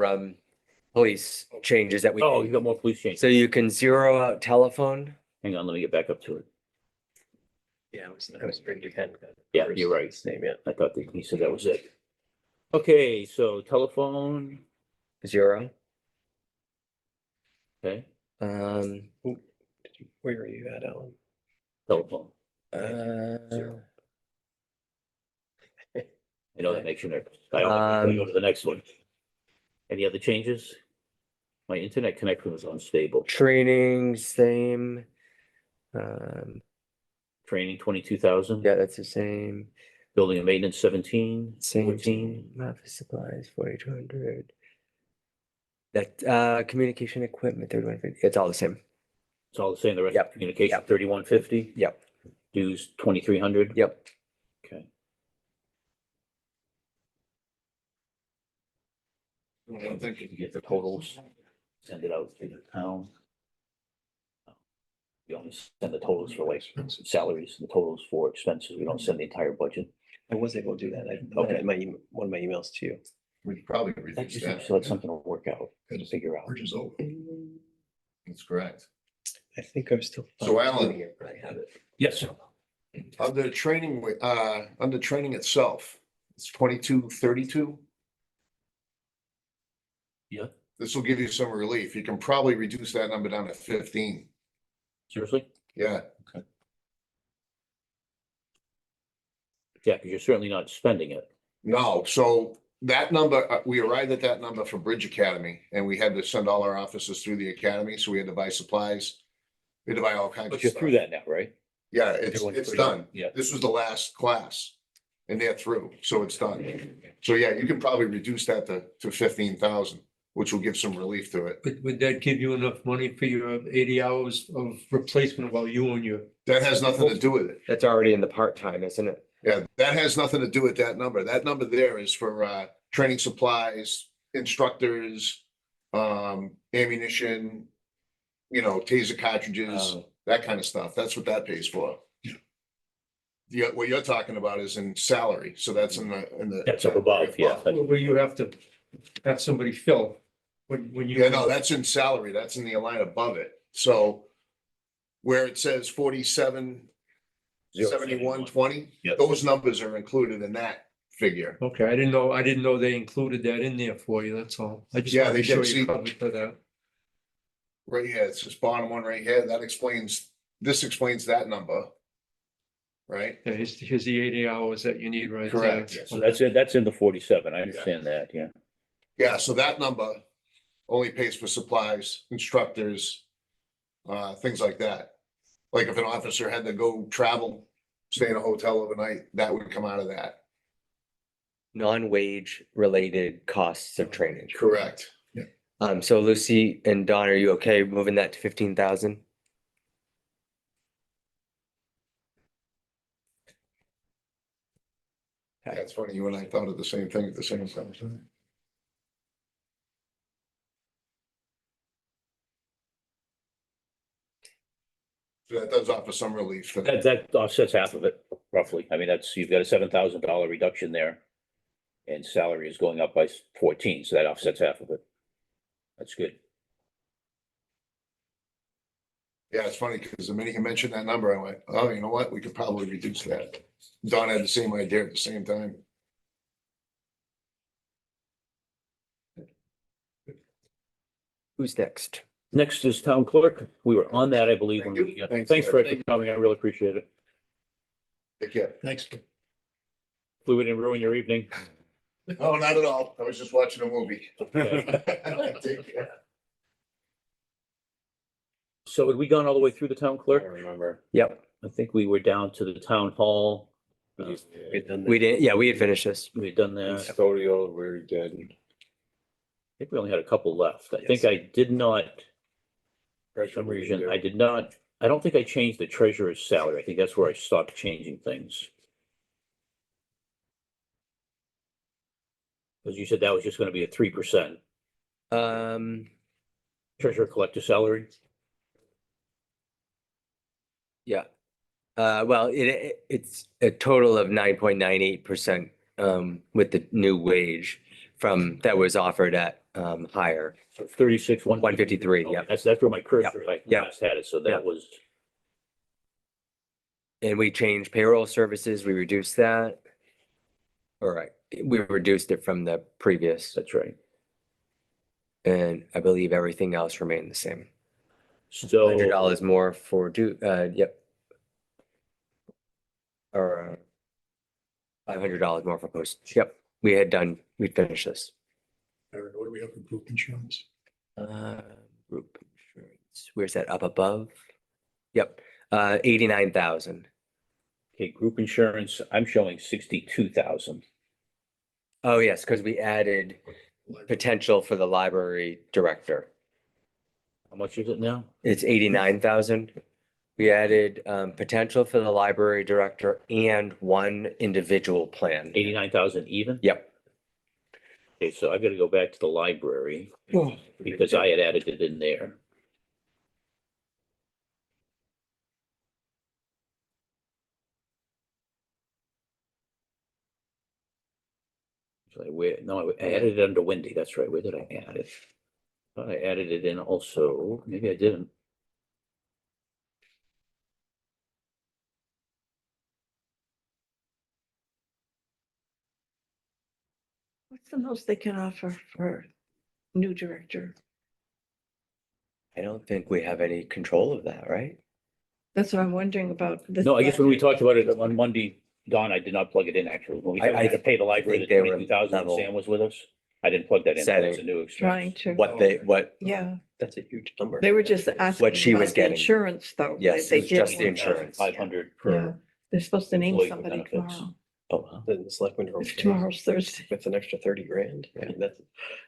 police changes that we. Oh, you got more police changes. So you can zero out telephone. Hang on, let me get back up to it. Yeah, I was pretty dependent. Yeah, you're right. Same, yeah. I thought that he said that was it. Okay, so telephone, Zero. okay, Where are you at, Alan? telephone. Zero. I know that makes you nervous. I always go to the next one. Any other changes? My internet connection was unstable. Training, same. Training, 22,000. Yeah, that's the same. Building and maintenance, 17, Same 14. Office supplies, 4,200. That communication equipment, 3,150. It's all the same. It's all the same. The rest Yep, of communication, yep. 3,150. Yep. Dues, 2,300. Yep. Okay. I think You can get the totals, send it out to the town. We only send the totals for like salaries, the totals for expenses. We don't send the entire budget. I was able to do that. Okay. One of my emails to you. we probably That reduce just that. so it's something to work out, to figure out. Bridge is over. That's correct. I think I was still. So, Alan- Here, but I have it. Yes, Under training itself, it's 2232. yeah, This will give you some relief. You can probably reduce that number down to 15. seriously? Yeah, Yeah, because you're certainly not spending it. no, so that number, we arrived at that number for Bridge Academy and we had to send all our officers through the academy, so we had to buy supplies. We had to buy all kinds of But you're stuff. through that now, right? Yeah, it's done. Yeah. This was the last class and they're through, so it's done. So yeah, you can probably reduce that to 15,000, which will give some relief to it. Would that give you enough money for your 80 hours of replacement while you and your, That has nothing to do with it. That's already in the part-time, isn't it? Yeah, that has nothing to do with that number. That number there is for training supplies, instructors, ammunition, taser cartridges, Oh. that kind of stuff. That's what that pays for. Yeah, what you're talking about is in salary, so that's in the. That's up above, yeah. where you have to have somebody fill when you. Yeah, no, that's in salary. That's in the line above it. So where it says 47,7120, Yep. those numbers are included in that figure. Okay, I didn't know they included that in there for you, that's all. I just Yeah, want to they be sure did. you See- covered for that. Right here, it's this bottom one right here. This explains that number. Right? Yeah, here's the 80 hours that you need right there. Correct. Yeah, so that's it, that's in the 47. I understand that, yeah. Yeah, so that number only pays for supplies, instructors, things like that. Like if an officer had to go travel, stay in a hotel overnight, that would come out of that. Non-wage related costs of training. Correct. So Lucy and Don, are you okay moving that to 15,000? That's funny, you and I thought of the same thing at the same time. So that does offer some relief. That offsets half of it, roughly. I mean, you've got a $7,000 reduction there. And salary is going up by 14, so that offsets half of it. That's good. Yeah, it's funny because the minute you mentioned that number, I went, oh, you know what? We could probably reduce that. Don had the same idea at the same time. Who's next? Next is town clerk. We were on that, I believe. when we- yeah, Thanks for coming. I really appreciate it. Take care. Thanks. Flew in and ruin your evening. Oh, not at all. I was just watching a movie. Take care. So had we gone all the way through the town I clerk? don't remember. Yep, I think we were down to the town hall. We've done we that. did, yeah, we had finished this. We'd done that. Custodial, we're dead. I think we only had a couple left. I think I did not, for some reason, I don't think I changed the treasurer's salary. I think that's where I stopped changing things. Because you said that was just gonna be a 3% Um, treasurer collector salary. yeah. Well, it's a total of 9.98%, with the new wage that was offered at, higher. So 36, 153, yeah. That's where my cursor, I Yeah. last had it, so Yeah. that was, And we changed payroll services, we reduced that. All right, we reduced it from the previous, that's right. and I believe everything else remained the same. So. $100 more for yep. Or $500 more for post, yep, we finished this. Aaron, what do we have for group insurance? Group insurance, where's that up above? Yep, 89,000. Okay, group insurance, I'm showing 62,000. Oh, yes, because we added potential for the library director. How much is it now? It's 89,000. We added potential for the library director and one individual plan. 89,000 even? Yep. Okay, so I've got to go back to the library because I had added it in there. No, I added it under Wendy. That's right. Where did I add it? Thought I added it in also. Maybe I didn't. What's the most they can offer for new director? I don't think we have any control of that, right? That's what I'm wondering about. this No, I guess when we budget. talked about it on Monday, Don, I did not plug it in actually. When we I had to pay the library, the think they were 22,000, level. Sam was with us. I didn't plug that in. That's a Setting. new Trying expense. to, what, yeah, That's a huge number. they were just asking she was about the getting. insurance though. Yes, They it was just the did. insurance. 500 Yeah, per, they're supposed to name employee somebody benefits. tomorrow. Oh, wow. Then the selectmen are If okay tomorrow's Thursday, with an extra 30 grand. I mean, that's,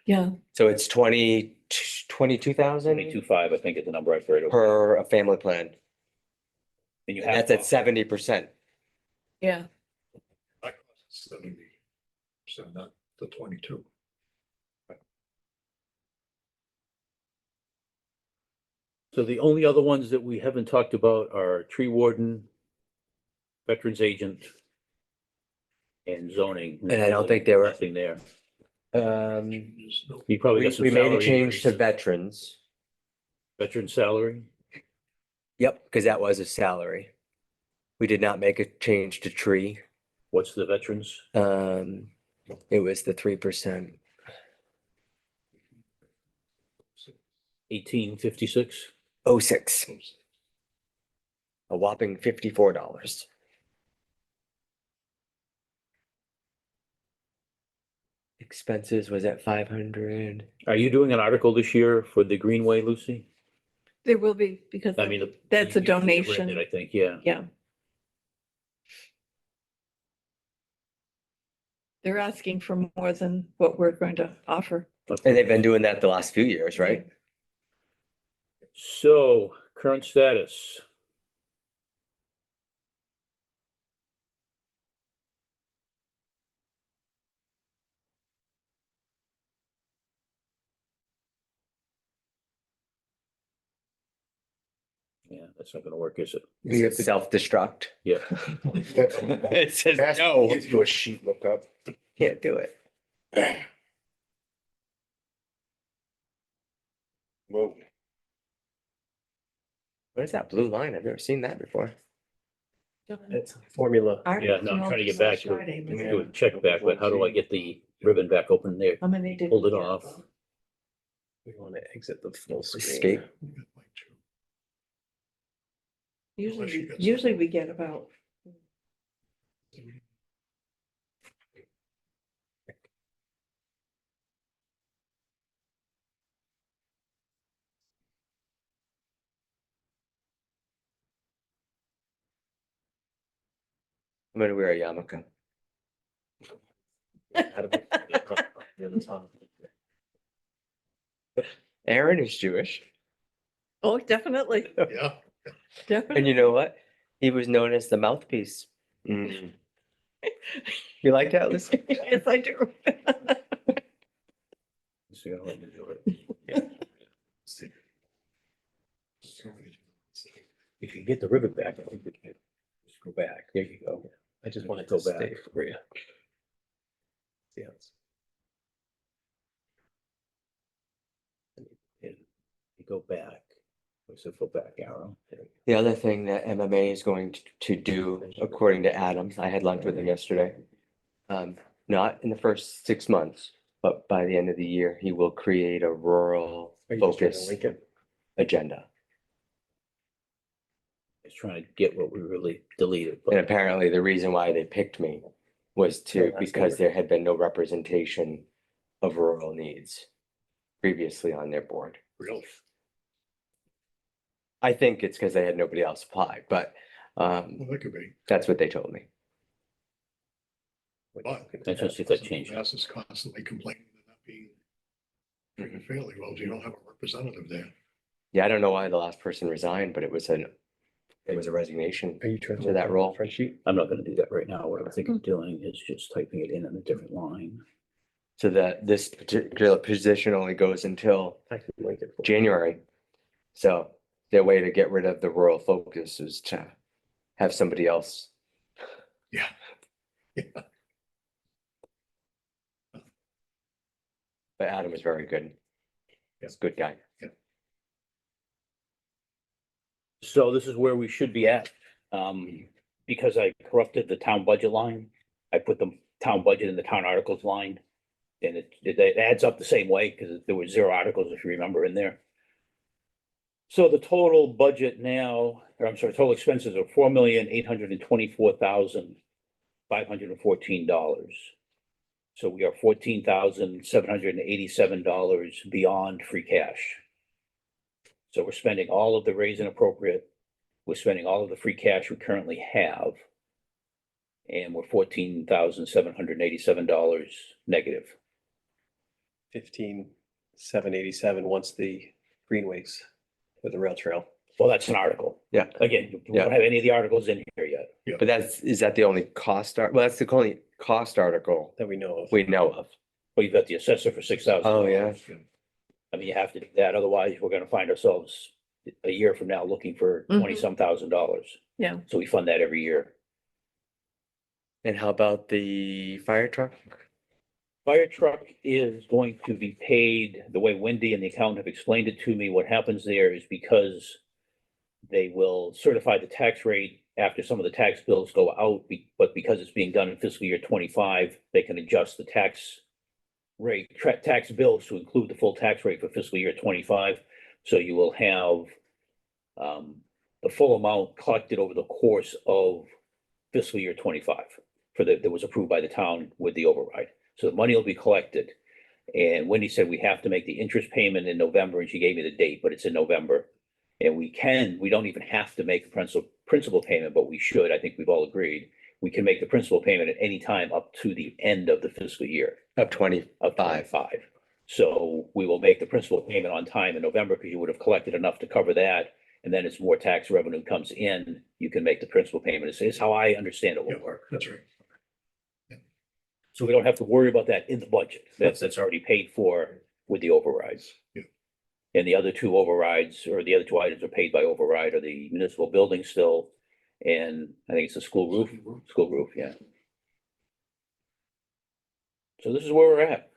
yeah, So it's 22,000 22.5, I think is the number I've heard of. per a family plan. And you And have that's at 70%. yeah. That costs 70%, not the 22. So the only other ones that we haven't talked about are tree warden, veterans agent, and zoning. And I don't think they were- Nothing there. There's no- You probably We, got some we made a salary change to increase. veterans. Veteran salary. Yep, because that was a salary. We did not make a change to tree. What's the veterans? It was the 3%. 1856. 06. A whopping $54. Expenses was at 500. Are you doing an article this year for the Greenway, Lucy? There will be, because I mean, that's a you written it, donation. I think, yeah. Yeah. They're asking for more than what we're going to offer. And they've been doing that the last few years, right? So current status. Yeah, that's not gonna work, is it? You have to self-destruct. Yeah. It says That's no, gives you a sheet lookup. can't do it. Whoa. What is that blue line? I've never seen that before. it's formula. Yeah, no, I'm trying to get back to it. Do a check back, but how do I get the ribbon back open there? How many did? Hold we it get? off. We want to exit the full screen. Escape. Usually we get about. I'm gonna wear a yarmulke. Aaron is Jewish. Oh, definitely, Yeah, And definitely. you know what? He was known as the mouthpiece. Mm. You like that, Lucy? Yes, I do. So you're gonna let me do it. If you get the ribbon back, I think we can just go back. There you go. I just wanted Go to stay back. for you. Yeah. And you go back. What's the go back arrow? The other thing that MMA is going to do, according to Adams, I had lunch with him yesterday. Not in the first 6 months, but by the end of the year, he will create a rural Are you just trying to focus link it? agenda. It's trying to get what we really deleted. And but apparently the reason why they picked me was Yeah, that's because good. there had been no representation of rural needs previously on their board. really. I think it's because they had nobody else apply, but Well, that could be. that's what they told me. But Let's just see if that changes. Mass is constantly complaining they're not being treated fairly. Well, you don't have a representative there. Yeah, I don't know why the last person resigned, but it was a resignation. Are you trying To that role. Spreadsheet? I'm not gonna do that right now. What I'm thinking of doing is just typing it in a different line. So that this particular position only goes until I can link it. for you. January. So their way to get rid of the rural focus is to have somebody else. Yeah. Yeah. But Adam is very good. He's a good guy. So this is where we should be at. Because I corrupted the town budget line, I put the town budget in the town articles line. And it adds up the same way because there were 0 articles, if you remember, in there. So the total budget now, or I'm sorry, total expenses are $4,824,514. So we are $14,787 beyond free cash. So we're spending all of the raise and appropriate. We're spending all of the free cash we currently have. And we're $14,787 negative. 15,787 once the greenways with the rail trail. Well, that's an article. Yeah. Again, we don't have any of the articles in here yet. But is that the only well, that's the only cost article That we know of. we know of. Well, you've got the assessor for $6,000. Oh, yeah. I mean, you have to do that, otherwise we're gonna find ourselves a year from now looking for Mhm. 20-some $1,000s. Yeah. So we fund that every year. And how about the fire truck? Fire truck is going to be paid the way Wendy and the accountant have explained it to me. What happens there is because they will certify the tax rate after some of the tax bills go out, but because it's being done in fiscal year 25, they can adjust the tax rate, tax bills to include the full tax rate for fiscal year 25. So you will have the full amount collected over the course of fiscal year 25 that was approved by the town with the override. So the money will be collected. And Wendy said we have to make the interest payment in November, and she gave me the date, but it's in November. And we don't even have to make a principal payment, but we should. I think we've all agreed. We can make the principal payment at any time up to the end of the fiscal year. Of 25. Of 25. So we will make the principal payment on time in November because you would have collected enough to cover that. And then as more tax revenue comes in, you can make the principal payment. It's how I understand it will Yeah, work. that's right. So we don't have to worry about that in the budget. That's already paid for with the overrides. Yeah. And the other two overrides, or the other two items are paid by override, are the municipal building still. And I think it's the school roof, yeah. So this is where we're at.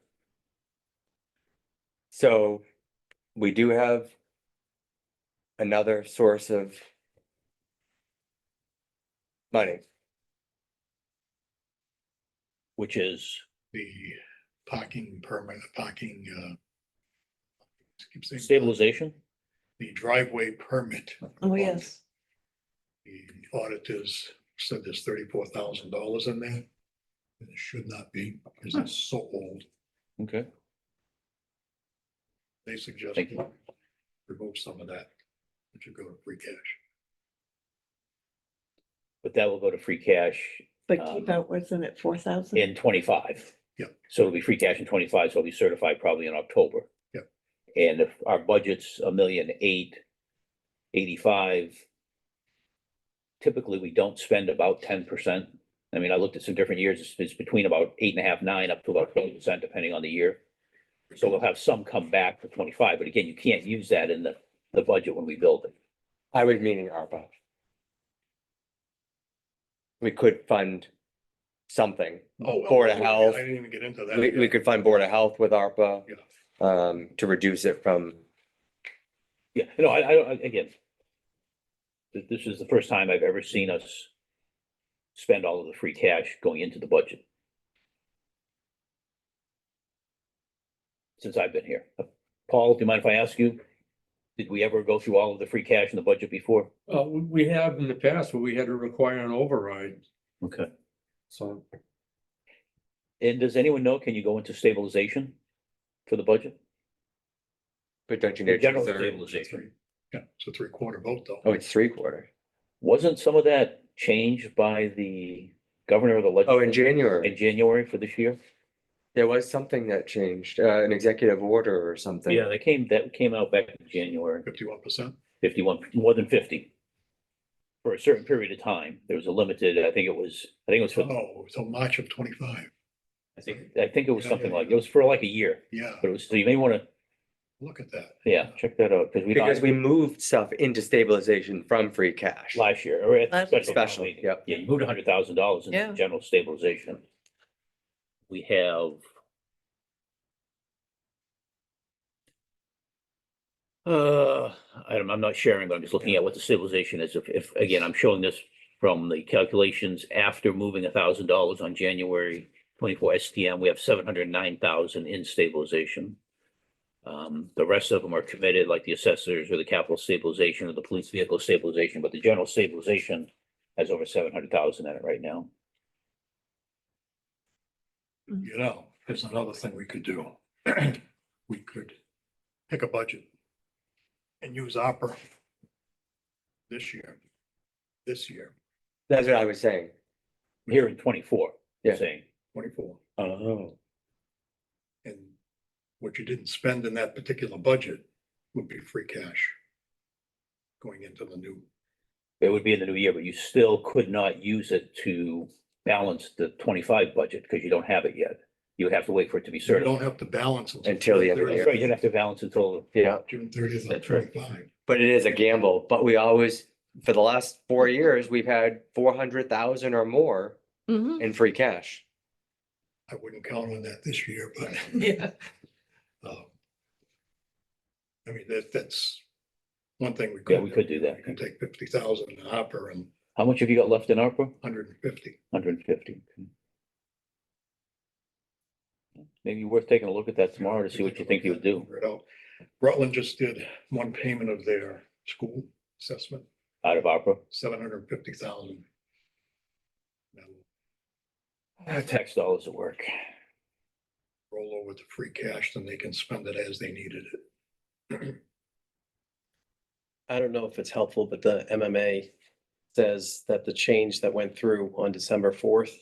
So we do have another source of money. Which is, The parking permit, keep saying stabilization. the driveway permit. Oh, yes. The auditors said there's $34,000 in there. And it should not be, because it's so old. Okay. They suggest Thank you. remove some of that, which should go to free cash. But that will go to free cash But keep out, wasn't it 4,000? in 25. Yeah. So it'll be free cash in 25, so it'll be certified probably in October. Yeah. And if our budget's $1,885,000, typically we don't spend about 10%. I mean, I looked at some different years, it's between about 8.5, 9, up to about 20%, depending on the year. So we'll have some come back for 25, but again, you can't use that in the budget when we build it. I was meaning ARPA. We could fund something. Board of Health. I didn't even get into that. We could fund Board of Health with ARPA. Yeah. To reduce it from, Yeah, no, I again, this is the first time I've ever seen us spend all of the free cash going into the budget. Since I've been here. Paul, do you mind if I ask you? Did we ever go through all of the free cash in the budget before? We have in the past, but we had to require an override, Okay. so. And does anyone know, can you go into stabilization for the budget? but don't you The need a general two-thirds? stabilization. Yeah, it's a 3/4 vote though. Oh, it's 3/4. Wasn't some of that changed by the governor of the Oh, legislature in January, in January for this year? there was something that changed, an executive order or something. Yeah, that came out back in January. 51%. 51, more than 50. For a certain period of time, there was a limited, I think it was for, Oh, so March of 25. I think it was Yeah, something yeah, like, yeah. it was for like a year, Yeah, but it was, so you may wanna, look at that. yeah, check that out, Because we moved stuff into stabilization from free cash. last year, or at the Last- special. town Special, meeting. yep. Yeah, you moved $100,000 Yeah. into general stabilization. We have. I'm not sharing, but I'm just looking at what the stabilization is. If, again, I'm showing this from the calculations after moving $1,000 on January 24 STM, we have 709,000 in stabilization. The rest of them are committed, like the assessors or the capital stabilization or the police vehicle stabilization, but the general stabilization has over 700,000 in it right now. You know, there's another thing we could do. We could pick a budget and use opera this year. That's what I was saying. Here in 24, you're Yeah. saying. 24. Oh. And what you didn't spend in that particular budget would be free cash going into the new. It would be in the new year, but you still could not use it to balance the 25 budget because you don't have it yet. You would have to wait for it to be You certified. don't have to balance Until the end of the year. Right, you'd have to balance until, Yeah, June 30th of That's right. 25. but it is a gamble, but we always, for the last 4 years, we've had 400,000 or more Mhm. in free cash. I wouldn't count on that this year, but. Yeah. I mean, that's one thing we Yeah, could. we could do that. We can take 50,000 in opera and how much have you got left in ARPA? 150. 150. Maybe worth taking a look at that tomorrow to see what you think you would do Figure it out. Rutland just did one payment of their school assessment, out of ARPA. 750,000. Tax dollars at work. Roll over to free cash, then they can spend it as they needed it. I don't know if it's helpful, but the MMA says that the change that went through on December 4th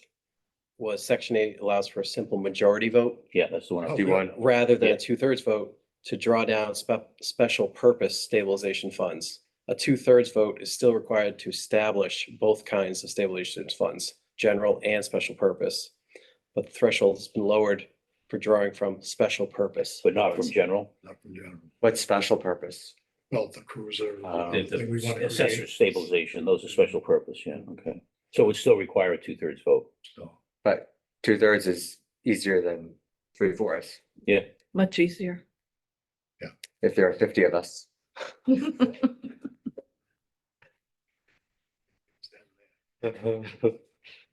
was Section 8 allows for a simple majority vote Yeah, that's the one. Oh, Do good. one. rather than Yeah. a 2/3 vote to draw down special purpose stabilization funds. A 2/3 vote is still required to establish both kinds of stabilization funds, general and special purpose. But the threshold has been lowered for drawing from special purpose. But not from funds. general. Not from general. What's special purpose? Well, the cruiser. The thing we wanna assessor create, stabilization, those are special purpose, yeah, okay. So it would still require a 2/3 vote. so. But 2/3 is easier than 3/4 Yeah, Much easier. if there are 50 of us.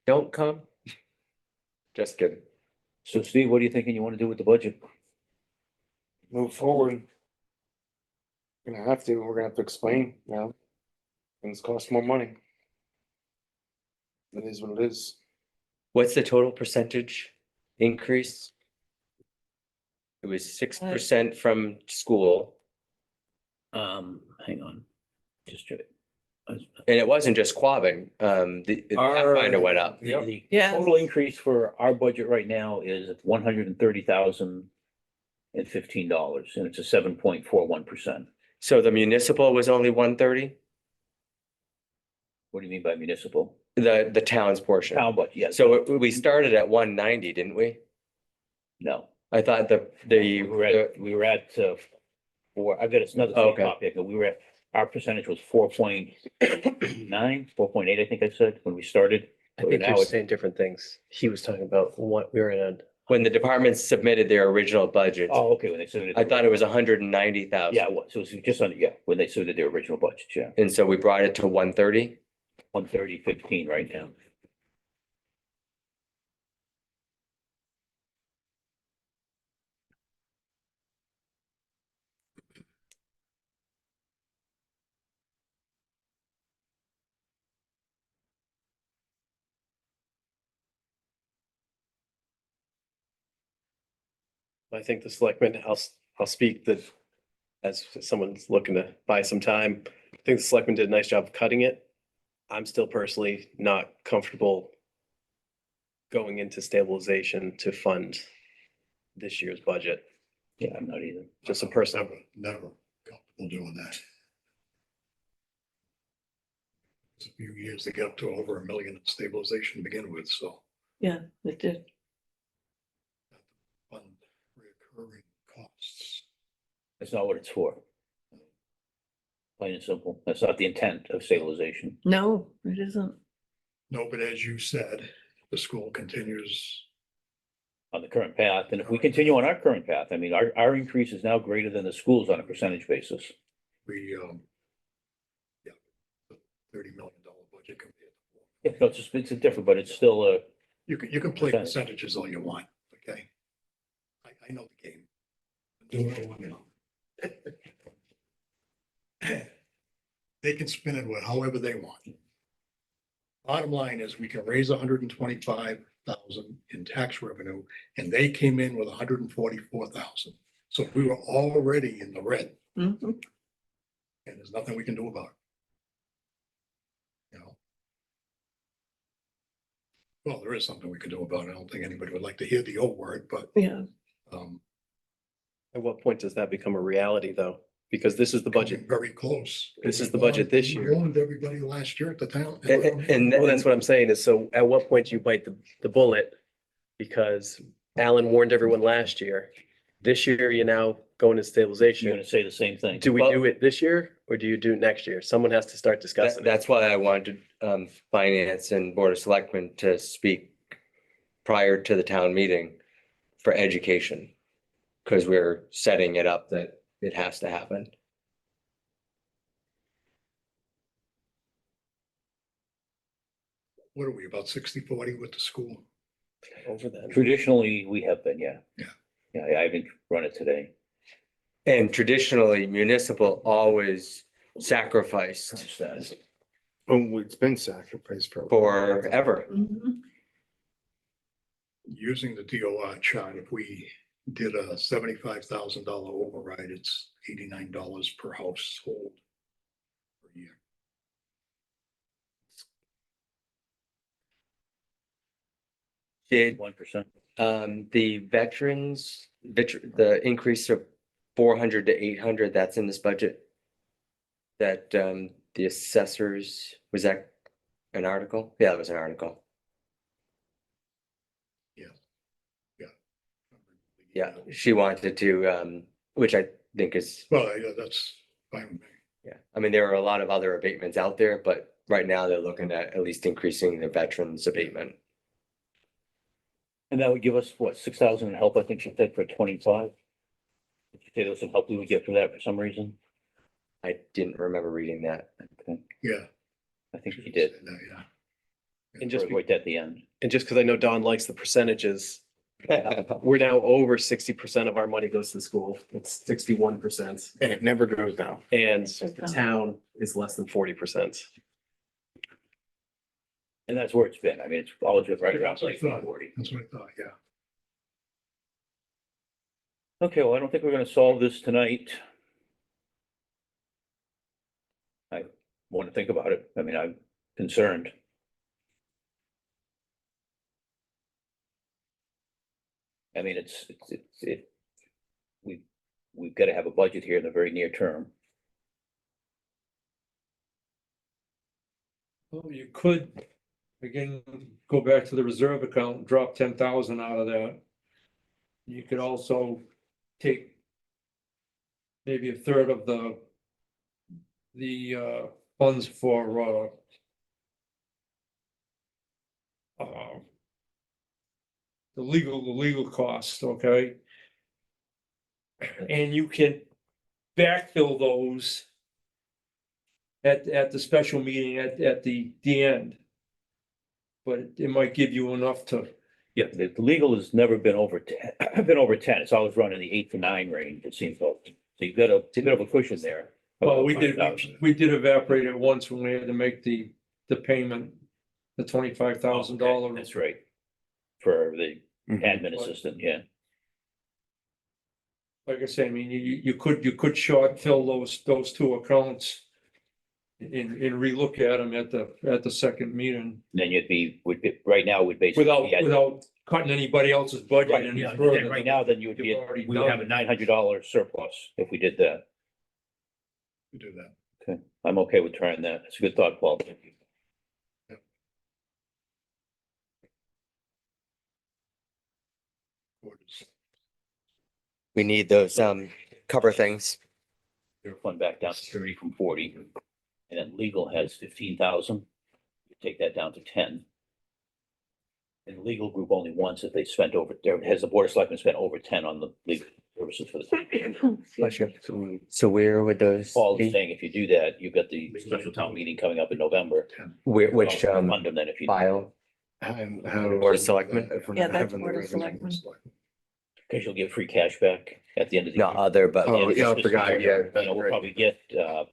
Don't come. Just kidding. so Steve, what are you thinking you want to do with the budget? Move forward. We're gonna have to explain now. Things cost more money. It is what it is. What's the total percentage increase? It was 6% from school, Hang on. Just check it. and it wasn't just Quabbin, the Pathfinder went up. The Yeah. total increase for our budget right now is $130,015, and it's a 7.41%. So the municipal was only 130, What do you mean by municipal? the town's portion. Town budget, yes. So we started at 190, didn't we? No, I thought we were at, I've got another Oh, okay. copy, but our percentage was 4.9, 4.8, I think I said, when we started. I think Now you're it's- saying different things. He was talking about what we were in a when the departments submitted their original budget, Oh, okay, when they submitted. I thought it was 190,000. Yeah, it was, so it was just under, yeah, when they submitted their original budget, yeah, And so we brought it to 130. 130,15 right now. I think the selectmen, I'll speak that as someone's looking to buy some time. I think the selectmen did a nice job of cutting it. I'm still personally not comfortable going into stabilization to fund this year's budget. Yeah, I'm not either. Just a personal, Never comfortable doing that. It's a few years to get up to over $1 million in stabilization to begin with, so. Yeah, it did. Fund recurring costs. That's not what it's for. Plain and simple. That's not the intent of stabilization. No, it isn't. No, but as you said, the school continues. On the current path, and if we continue on our current path, I mean, our increase is now greater than the schools on a percentage basis. We, yeah, $30 million budget compared to. Yeah, no, it's a different, but it's still a, You can play Percentage. percentages all you want, okay? I know the game. Do what I want to. They can spin it however they want. Bottom line is we can raise 125,000 in tax revenue, and they came in with 144,000. So we were already in the red, Mhm. and there's nothing we can do about it. You know? Well, there is something we could do about it. I don't think anybody would like to hear the old word, but Yeah, um, At what point does that become a reality, though? Because this is the budget. coming very close. This is We the budget warned- this we year. Warned everybody last year at the town. And Well, that's what I'm saying is, so at what point do you bite the bullet? Because Alan warned everyone last year. This year, you're now going to You're stabilization. gonna say the same thing. Do we Well, do it this year or do you do it next year? Someone has to start discussing it. that's why I wanted finance and board of selectmen to speak prior to the town meeting for education. Because we're setting it up that it has to happen. What are we, about 60-40 with the school? Over that. Traditionally, we have been, yeah. Yeah. Yeah, I haven't run it today. And traditionally municipal always sacrificed Oh, it's been sacrificed for. forever. Mhm. Using the DOR chart, if we did a $75,000 override, it's $89 per household per year. Did 1%. the the increase of 400 to 800, that's in this budget? That the assessors, was that an article? Yeah, it was an article. Yeah, she wanted to, which I think is, Well, yeah, that's fine with me. yeah, I mean, there are a lot of other abatements out there, but right now they're looking at least increasing the veterans abatement. And that would give us, what, 6,000 in help, I think she said, for 25? Did you say there was some help we would get for that for some reason? I didn't remember reading that. Okay, Yeah. I think she did. Yeah. And just, Right at the end. and just because I know Don likes the percentages, we're now over 60% of our money goes to the school. It's 61%. And it never goes down. And the town is less than 40%. And that's where it's been. I mean, it's always been right around like That's what I thought. 40. That's what I thought, yeah. Okay, well, I don't think we're gonna solve this tonight. I want to think about it. I mean, I'm concerned. I mean, we've got to have a budget here in the very near term. Well, you could, again, go back to the reserve account, and drop 10,000 out of that. You could also take maybe a third of the funds for the legal costs, okay? And you can backfill those at the special meeting at the end. But it might give you enough to, Yeah, the legal has never been over 10, been over 10. It's always run in the 8 to 9 range, it seems like. So you've got a bit of a cushion there. well, we did. we did evaporate it once when we had to make the payment, the $25,000. That's right. For the Mhm. admin assistant, yeah. Like I say, I mean, you could short fill those two accounts. And relook at them at the second meeting Then right now would basically. without cutting anybody else's budget Right, any yeah, further. right now, then you would You've already we would have a done. $900 surplus if we did that. We do that. Okay, I'm okay with trying that. It's a good thought, Paul. Thank you. We need those cover things. Your fund back down to 30 from 40. And then legal has 15,000. You take that down to 10. And the legal group only once if they spent over, has the board of selectmen spent over 10 on the legal services for the. Bless you. So where would those Paul is be? saying if you do that, you've got the special town meeting coming up in November. Which Fund them then if you. file? How Board of Selectmen? if we're Yeah, not that's having the Board of revenue. Selectmen. Because you'll get free cash back at the end of the Not year. other, but Oh, yeah, I This forgot, year, yeah. You know, we'll probably get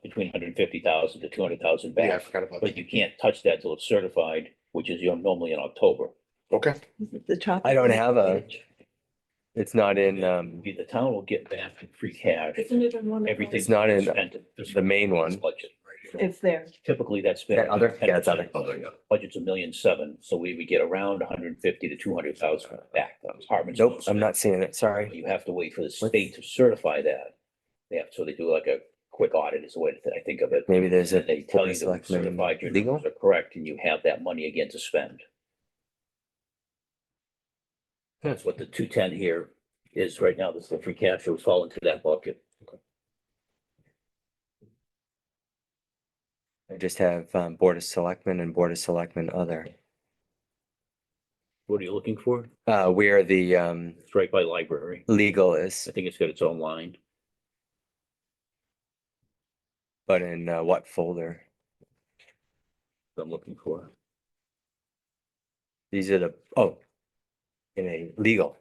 between 150,000 to 200,000 Yeah, I back, forgot about but that. you can't touch that till it's certified, which is normally in October. Okay, The top. I don't have it's not in, The town will get back free cash, Isn't it in one of everything. It's not in spent the main one. Budget. It's there. Typically, that's been. That other? Yeah, it's other. 10%. Budget's $1.7 million, so we get around 150 to 200,000 back. Departments nope, don't I'm spend. not seeing it, sorry. You have to wait for the state to certify that. So they do like a quick audit is the way that I think of it. Maybe there's a And they tell Board you of that we've Selectmen certified your legal? numbers are correct and you have that money again to spend. That's what the 210 here is right now. This is the free cash that would fall into that bucket. I just have Board of Selectmen and Board of Selectmen other. What are you looking for? Where the It's right by library. legal is, I think it's got its own line. but in what folder? that I'm looking for. These are the, oh, in a legal.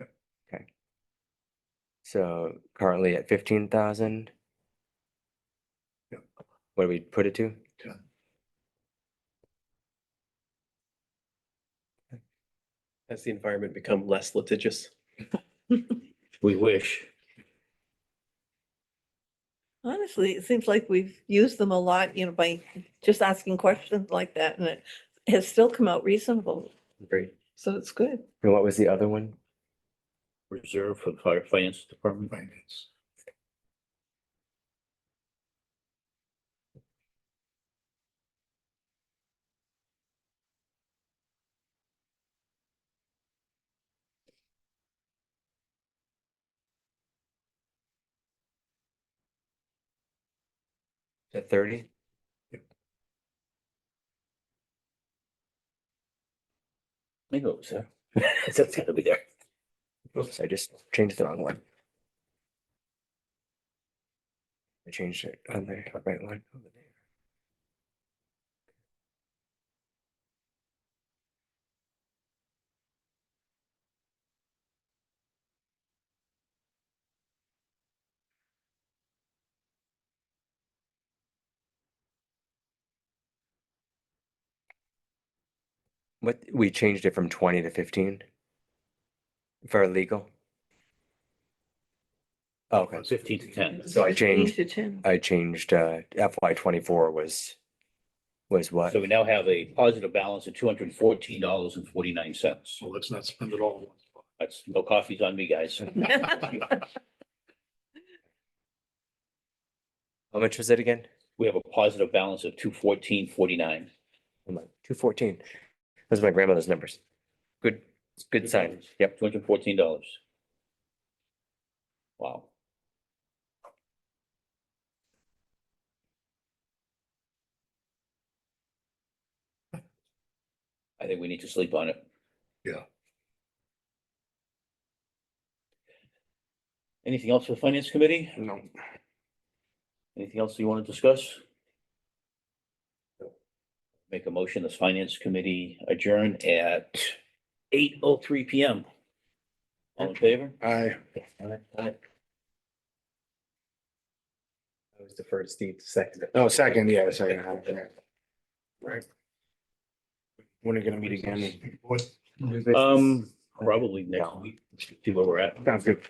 Okay. So currently at 15,000. Yep. What do we put it to? 10. Has the environment become less litigious? We wish. Honestly, it seems like we've used them a lot, by just asking questions like that, and it has still come out reasonable, Great. so it's good. And what was the other one? Reserve for the fire finance department. Finance. At 30? Maybe it was there. It's gotta be there. Oops, I just changed the wrong one. I changed it on the right one over there. What, we changed it from 20 to 15? For legal? Oh, okay, 15 to 10. so I 15 changed, to 10. FY 24 was what? So we now have a positive balance of $214.49. So let's not spend it all. at once. That's no coffees on me, guys. How much was it again? We have a positive balance of $214.49. I'm like, 214. Those are my grandmother's numbers. Good sign. Yep. $214. Wow. I think we need to sleep on it. Yeah. Anything else for the finance committee? no, Anything else you want to discuss? Make a motion, this finance committee adjourn at 8:03 PM. All in favor? I, I was deferred to Steve to second it. no, second, yeah, second. Right. When are you gonna meet again? What, Probably next week, see where we're at. Sounds good.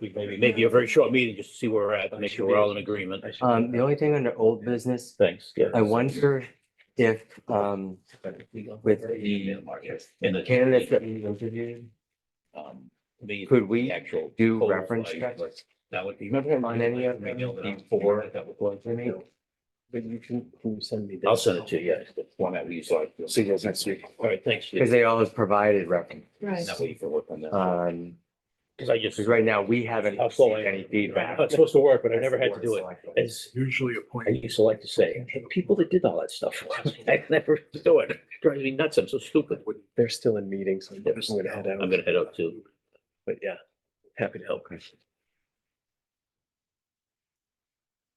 Maybe a very short meeting, just to see where we're at, make sure we're all in agreement. The only thing under old business, Thanks. Yeah. I wonder if, with the candidates that we interviewed, could we actual do total reference size, checks that would be. on any of them before That would go we meet? But can you send me? I'll send it to you, yes, the format we use. All See you guys next week. right, thanks. Because they all have provided reference. Right. That way you can work on that. Because Because right now, we haven't How slow received I am. any feedback. It's supposed to work, but I never had to do it. It's, usually I appoint, used to like to say, "Hey, people that did all that stuff, I never do it. It drives me nuts. I'm so stupid. They're still in meetings, so I'm gonna head I'm out, gonna head out too. but yeah, happy to help.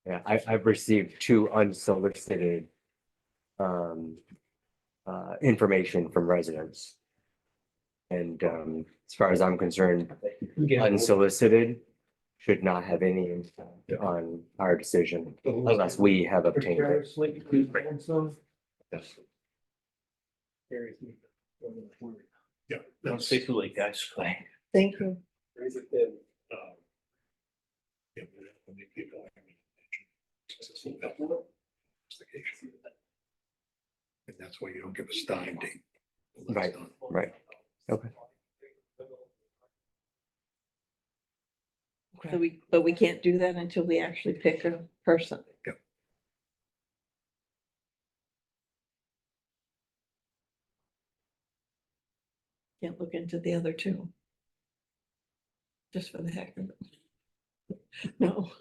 Yeah, I've received 2 unsolicited information from residents. And as far as I'm concerned, unsolicited should not have any impact on our decision unless we have obtained it. Yeah, Don't that's, stay too late, guys. Thank you. yeah, we have to make people investigation. And that's why you don't give a starting date. till that's Right. done. Right. Okay. So but we can't do that until we actually pick a person. Yep. Can't look into the other two. Just for the heck of it. No.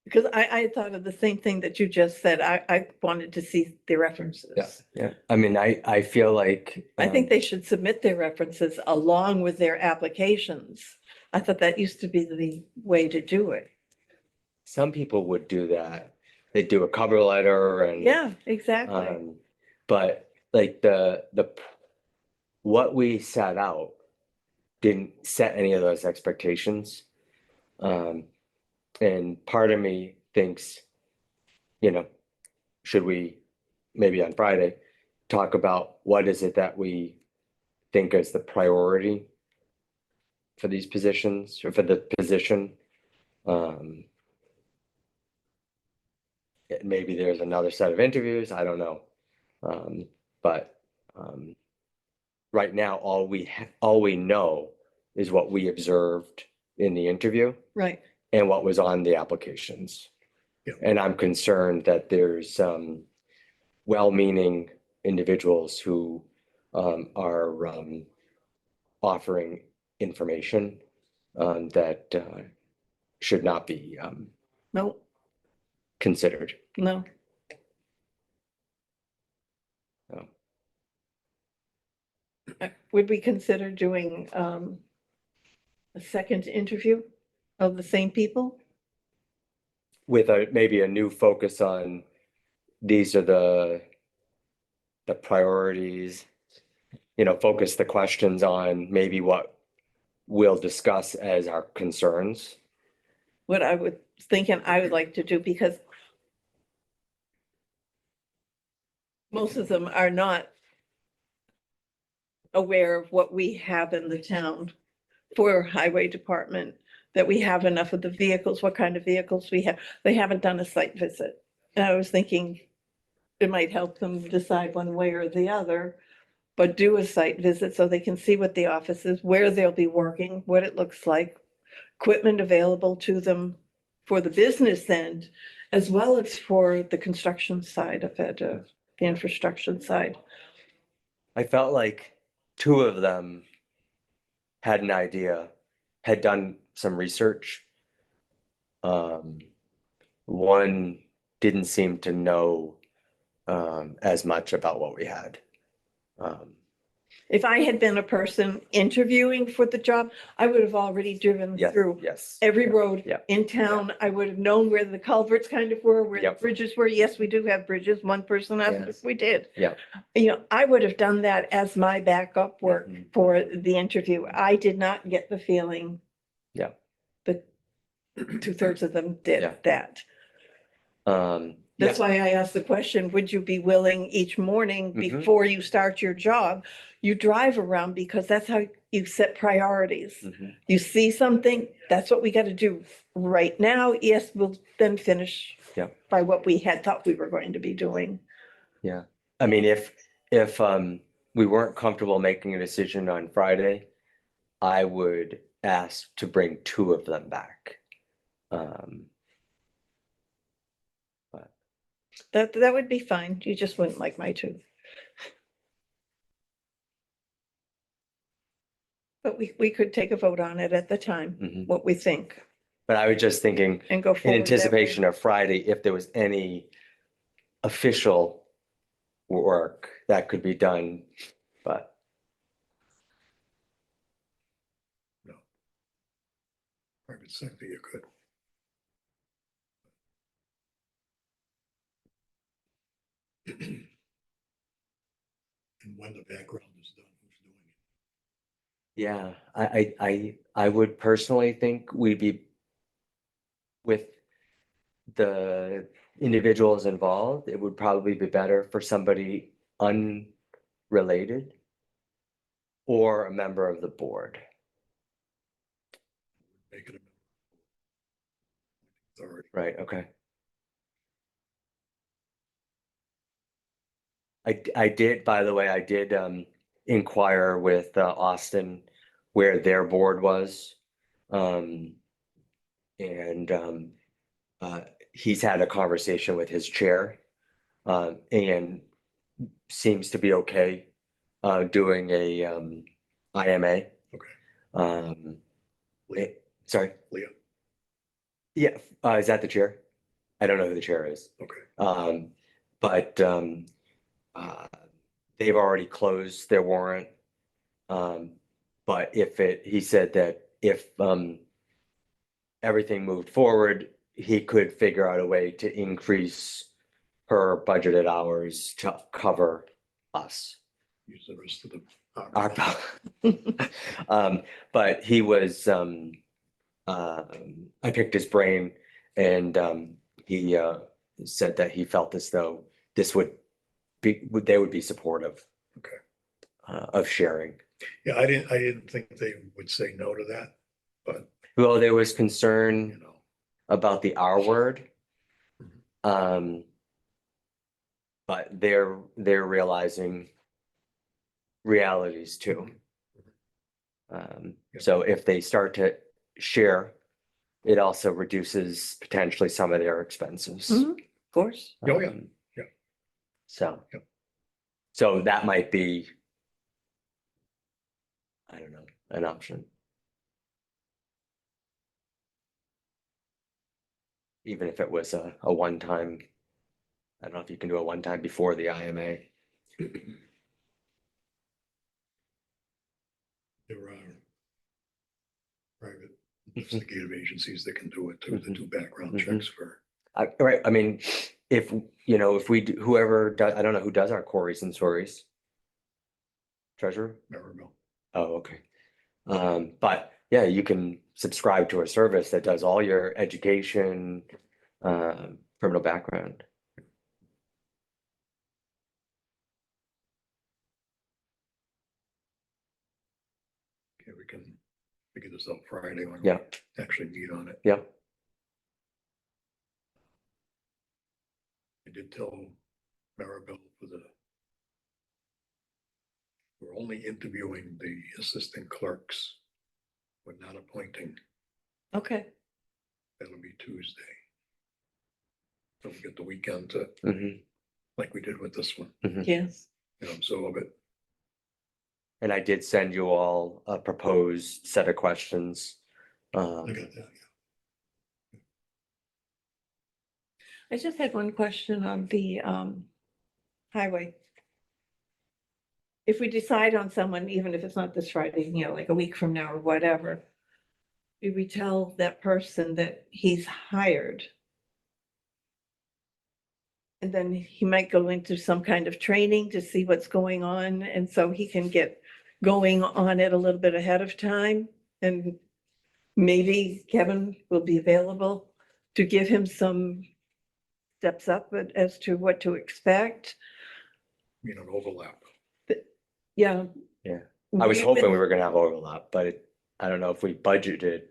Because I thought of the same thing that you just said. I wanted to see the references. Yeah. Yeah. I mean, I feel like. I think they should submit their references along with their applications. I thought that used to be the way to do it. Some people would do that. They do a cover letter and. Yeah, exactly. But like what we set out didn't set any of those expectations. And part of me thinks, should we maybe on Friday talk about what is it that we think is the priority for these positions or for the position? Maybe there's another set of interviews, I don't know. But right now, all we know is what we observed in the interview Right. and what was on the applications. Yeah. And I'm concerned that there's well-meaning individuals who are offering information that should not be No, considered. no. So, Would we consider doing a second interview of the same people? with maybe a new focus on these are the priorities, focus the questions on maybe what we'll discuss as our concerns. What I would thinking I would like to do, because most of them are not aware of what we have in the town for highway department, that we have enough of the vehicles, what kind of vehicles we have. They haven't done a site visit. And I was thinking it might help them decide one way or the other, but do a site visit so they can see what the office is, where they'll be working, what it looks like, equipment available to them for the business end, as well as for the construction side of it, the infrastructure side. I felt like two of them had an idea, had done some research. One didn't seem to know as much about what we had. If I had been a person interviewing for the job, I would have already driven Yes, through yes. every road yeah, in town. I would have known where the culverts kind of were, where the Yep. bridges were. Yes, we do have bridges. One person asked Yes. if we did. Yeah. I would have done that as my backup work Mhm. for the interview. I did not get the feeling. Yeah. That 2/3 of them did Yeah. that. That's why I asked the question, would you be willing each morning Mhm. before you start your job? You drive around because that's how you set priorities. Mhm. You see something, that's what we got to do right now. Yes, we'll then finish Yeah. by what we had thought we were going to be doing. Yeah, I mean, if we weren't comfortable making a decision on Friday, I would ask to bring two of them back. That would be fine. You just wouldn't like my two. But we could take a vote on it at the time, Mhm. what we think, But I was just thinking, and go in forward. that way. anticipation of Friday, if there was any official work that could be done, but Private sector, you could. And when the background is done, who's doing Yeah, I would personally think we'd be with the individuals involved, it would probably be better for somebody unrelated or a member of the board. Make it a authority. Right, okay. I did, by the way, I did inquire with Austin where their board was. Um, and he's had a conversation with his chair and seems to be okay doing a IMA. Okay. Eh, sorry, Leah, yeah, is that the chair? I don't know who the chair is. okay, But they've already closed their warrant. But he said that if everything moved forward, he could figure out a way to increase her budgeted hours to cover us. use the rest of the. Our, but he was, I picked his brain and he said that he felt as though this they would be supportive. Okay. Of sharing. Yeah, I didn't think they would say no to that, but, Well, there was you concern know, about the R word. Mhm. But they're realizing realities too. Yep. So if they start to share, it also reduces potentially some of their expenses. Mhm. Of course. Oh, yeah. Um, Yeah. So. Yep. So that might be, I don't know, an option. Even if it was a one-time, I don't know if you can do a one-time before the IMA. there are private investigative agencies that can do it too, that do background checks for. Right, I mean, if, if we, whoever does, I don't know who does our queries and stories. Treasurer? Maribel. Oh, okay. But yeah, you can subscribe to a service that does all your education, criminal background. Okay, we can figure this out Friday when Yeah, we actually meet on it. yeah, I did tell Maribel we're only interviewing the assistant clerks. We're not appointing. Okay. That'll be Tuesday. So we get the weekend to, mhm, like we did with this one, Yes. absorb it. and I did send you all a proposed set of questions. I got that. I just had one question on the highway. If we decide on someone, even if it's not this Friday, like a week from now or whatever, do we tell that person that he's hired? And then he might go into some kind of training to see what's going on, and so he can get going on it a little bit ahead of time. And maybe Kevin will be available to give him some steps up as to what to expect. An overlap. Yeah. Yeah, I was We hoping would- we were gonna have overlap, but I don't know if we budgeted.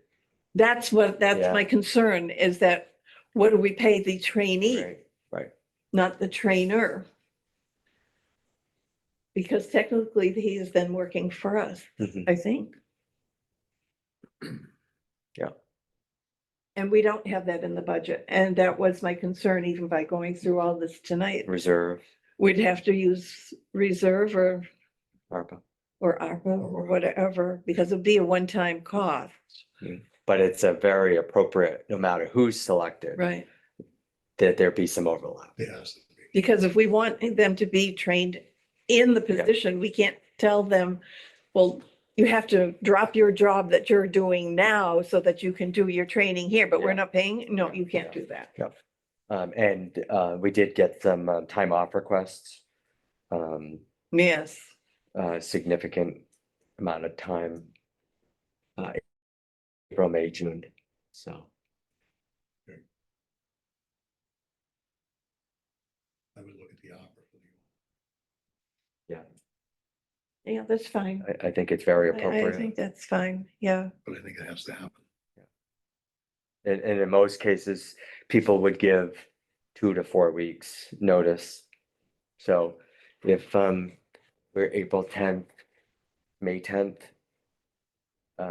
That's Yeah. my concern, is that what do we pay the trainee, Right, not the trainer? Because technically he is then working for us, mhm, I think. Yeah. And we don't have that in the budget. And that was my concern, even by going through all this tonight. reserve, We'd have to use reserve ARPA, or ARPA or whatever, because it'd be a one-time cost. but it's a very appropriate, no matter who's selected, Right. that there be some overlap. It has to be. Because if we want them to be trained in the Yeah. position, we can't tell them, well, you have to drop your job that you're doing now so that you can do your training here, but we're Yeah. not paying. No, you can't do that. And we did get some time off requests. Yes. Significant amount of time April, May, June, so. I would look at the opera for the, Yeah, that's fine. I think it's very I appropriate. think that's fine, yeah. but I think it has to happen. And in most cases, people would give 2 to 4 weeks notice. So if we're April 10th, May 10th,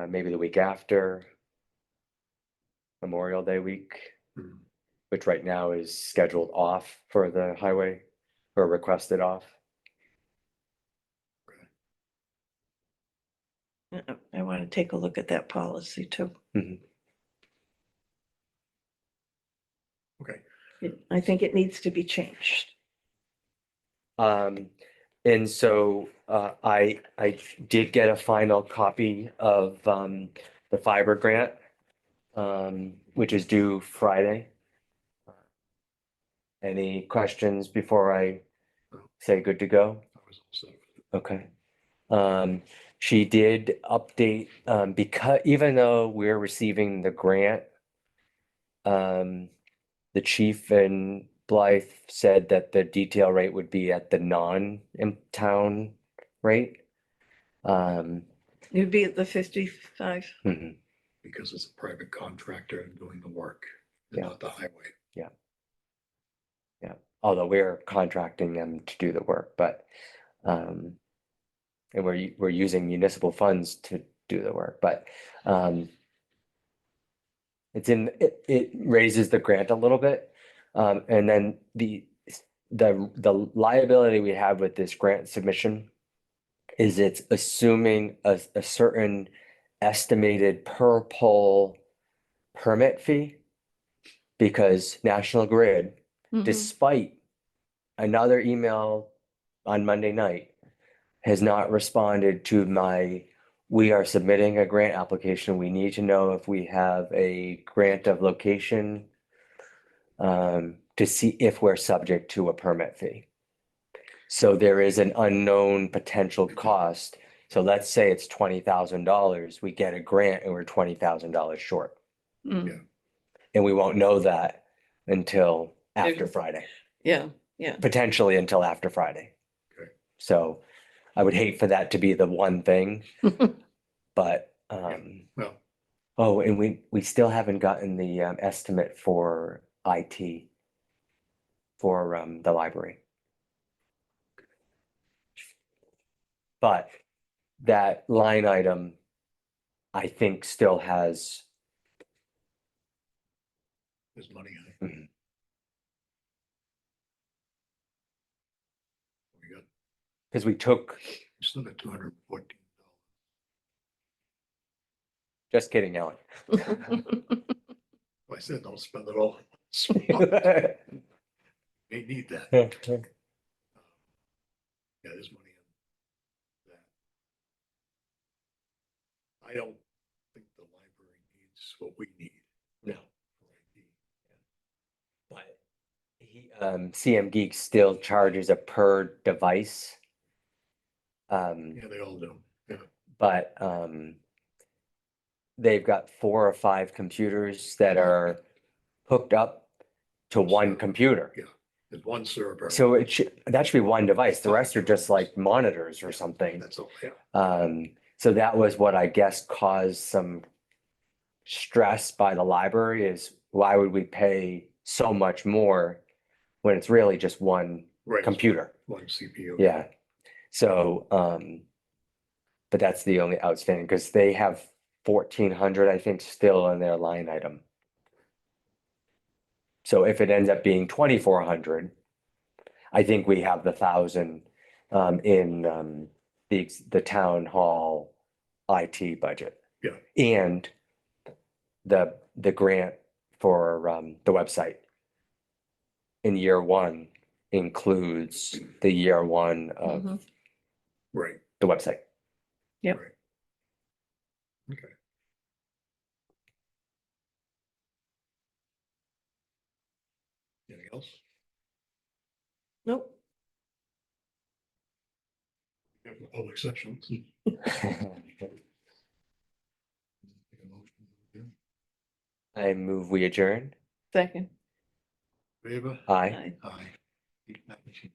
maybe the week after Memorial Day week, Mhm. which right now is scheduled off for the highway or requested off. I want to take a look at that policy too. Okay, I think it needs to be changed. And so I did get a final copy of the fiber grant, which is due Friday. Any questions before I say good to go? I was also, Okay. She did update, because even though we're receiving the grant, the chief and Blythe said that the detail rate would be at the non-town rate. You'd be at the 55. Mhm. because it's a private contractor doing the work, and Yeah. not the highway. Although we're contracting them to do the work, but and we're using municipal funds to do the work, but it raises the grant a little bit. And then the liability we have with this grant submission is it's assuming a certain estimated per pole permit fee. Because National Grid, Mhm. despite another email on Monday night, has not responded to we are submitting a grant application. We need to know if we have a grant of location to see if we're subject to a permit fee. So there is an unknown potential cost. So let's say it's $20,000, we get a grant and we're $20,000 short. Mm. And we won't know that until after Friday. Yeah, Potentially until after Friday. Okay. So I would hate for that to be the one thing, but, Well, oh, and we still haven't gotten the estimate for IT for the library. But that line item, I think still has, there's money in it. Mhm. We got, because we took, we still got $214. just kidding, Ellen. I said, don't spend it all. They need that. Yeah, there's money in that. I don't think the library needs what we need. No. for IT. But CM Geek still charges a per device. Yeah, they all do. Yeah, But they've got 4 or 5 computers that are hooked up to one computer. Yeah. there's one server. So that should be one device. The rest are just like monitors or something. That's all, yeah. So that was what I guess caused some stress by the library is why would we pay so much more when it's really just one Right. computer? One CPU. Yeah. So, but that's the only outstanding because they have 1,400, I think, still in their line item. So if it ends up being 2,400, I think we have the 1,000 in the town hall IT budget. Yeah. And the grant for the website in year 1 includes the year 1 of Mhm. Right. the website. Yep. Right. Okay. Anything else? Nope. We have a public session. I move we adjourn. Second. Favor? Aye. Aye. Aye.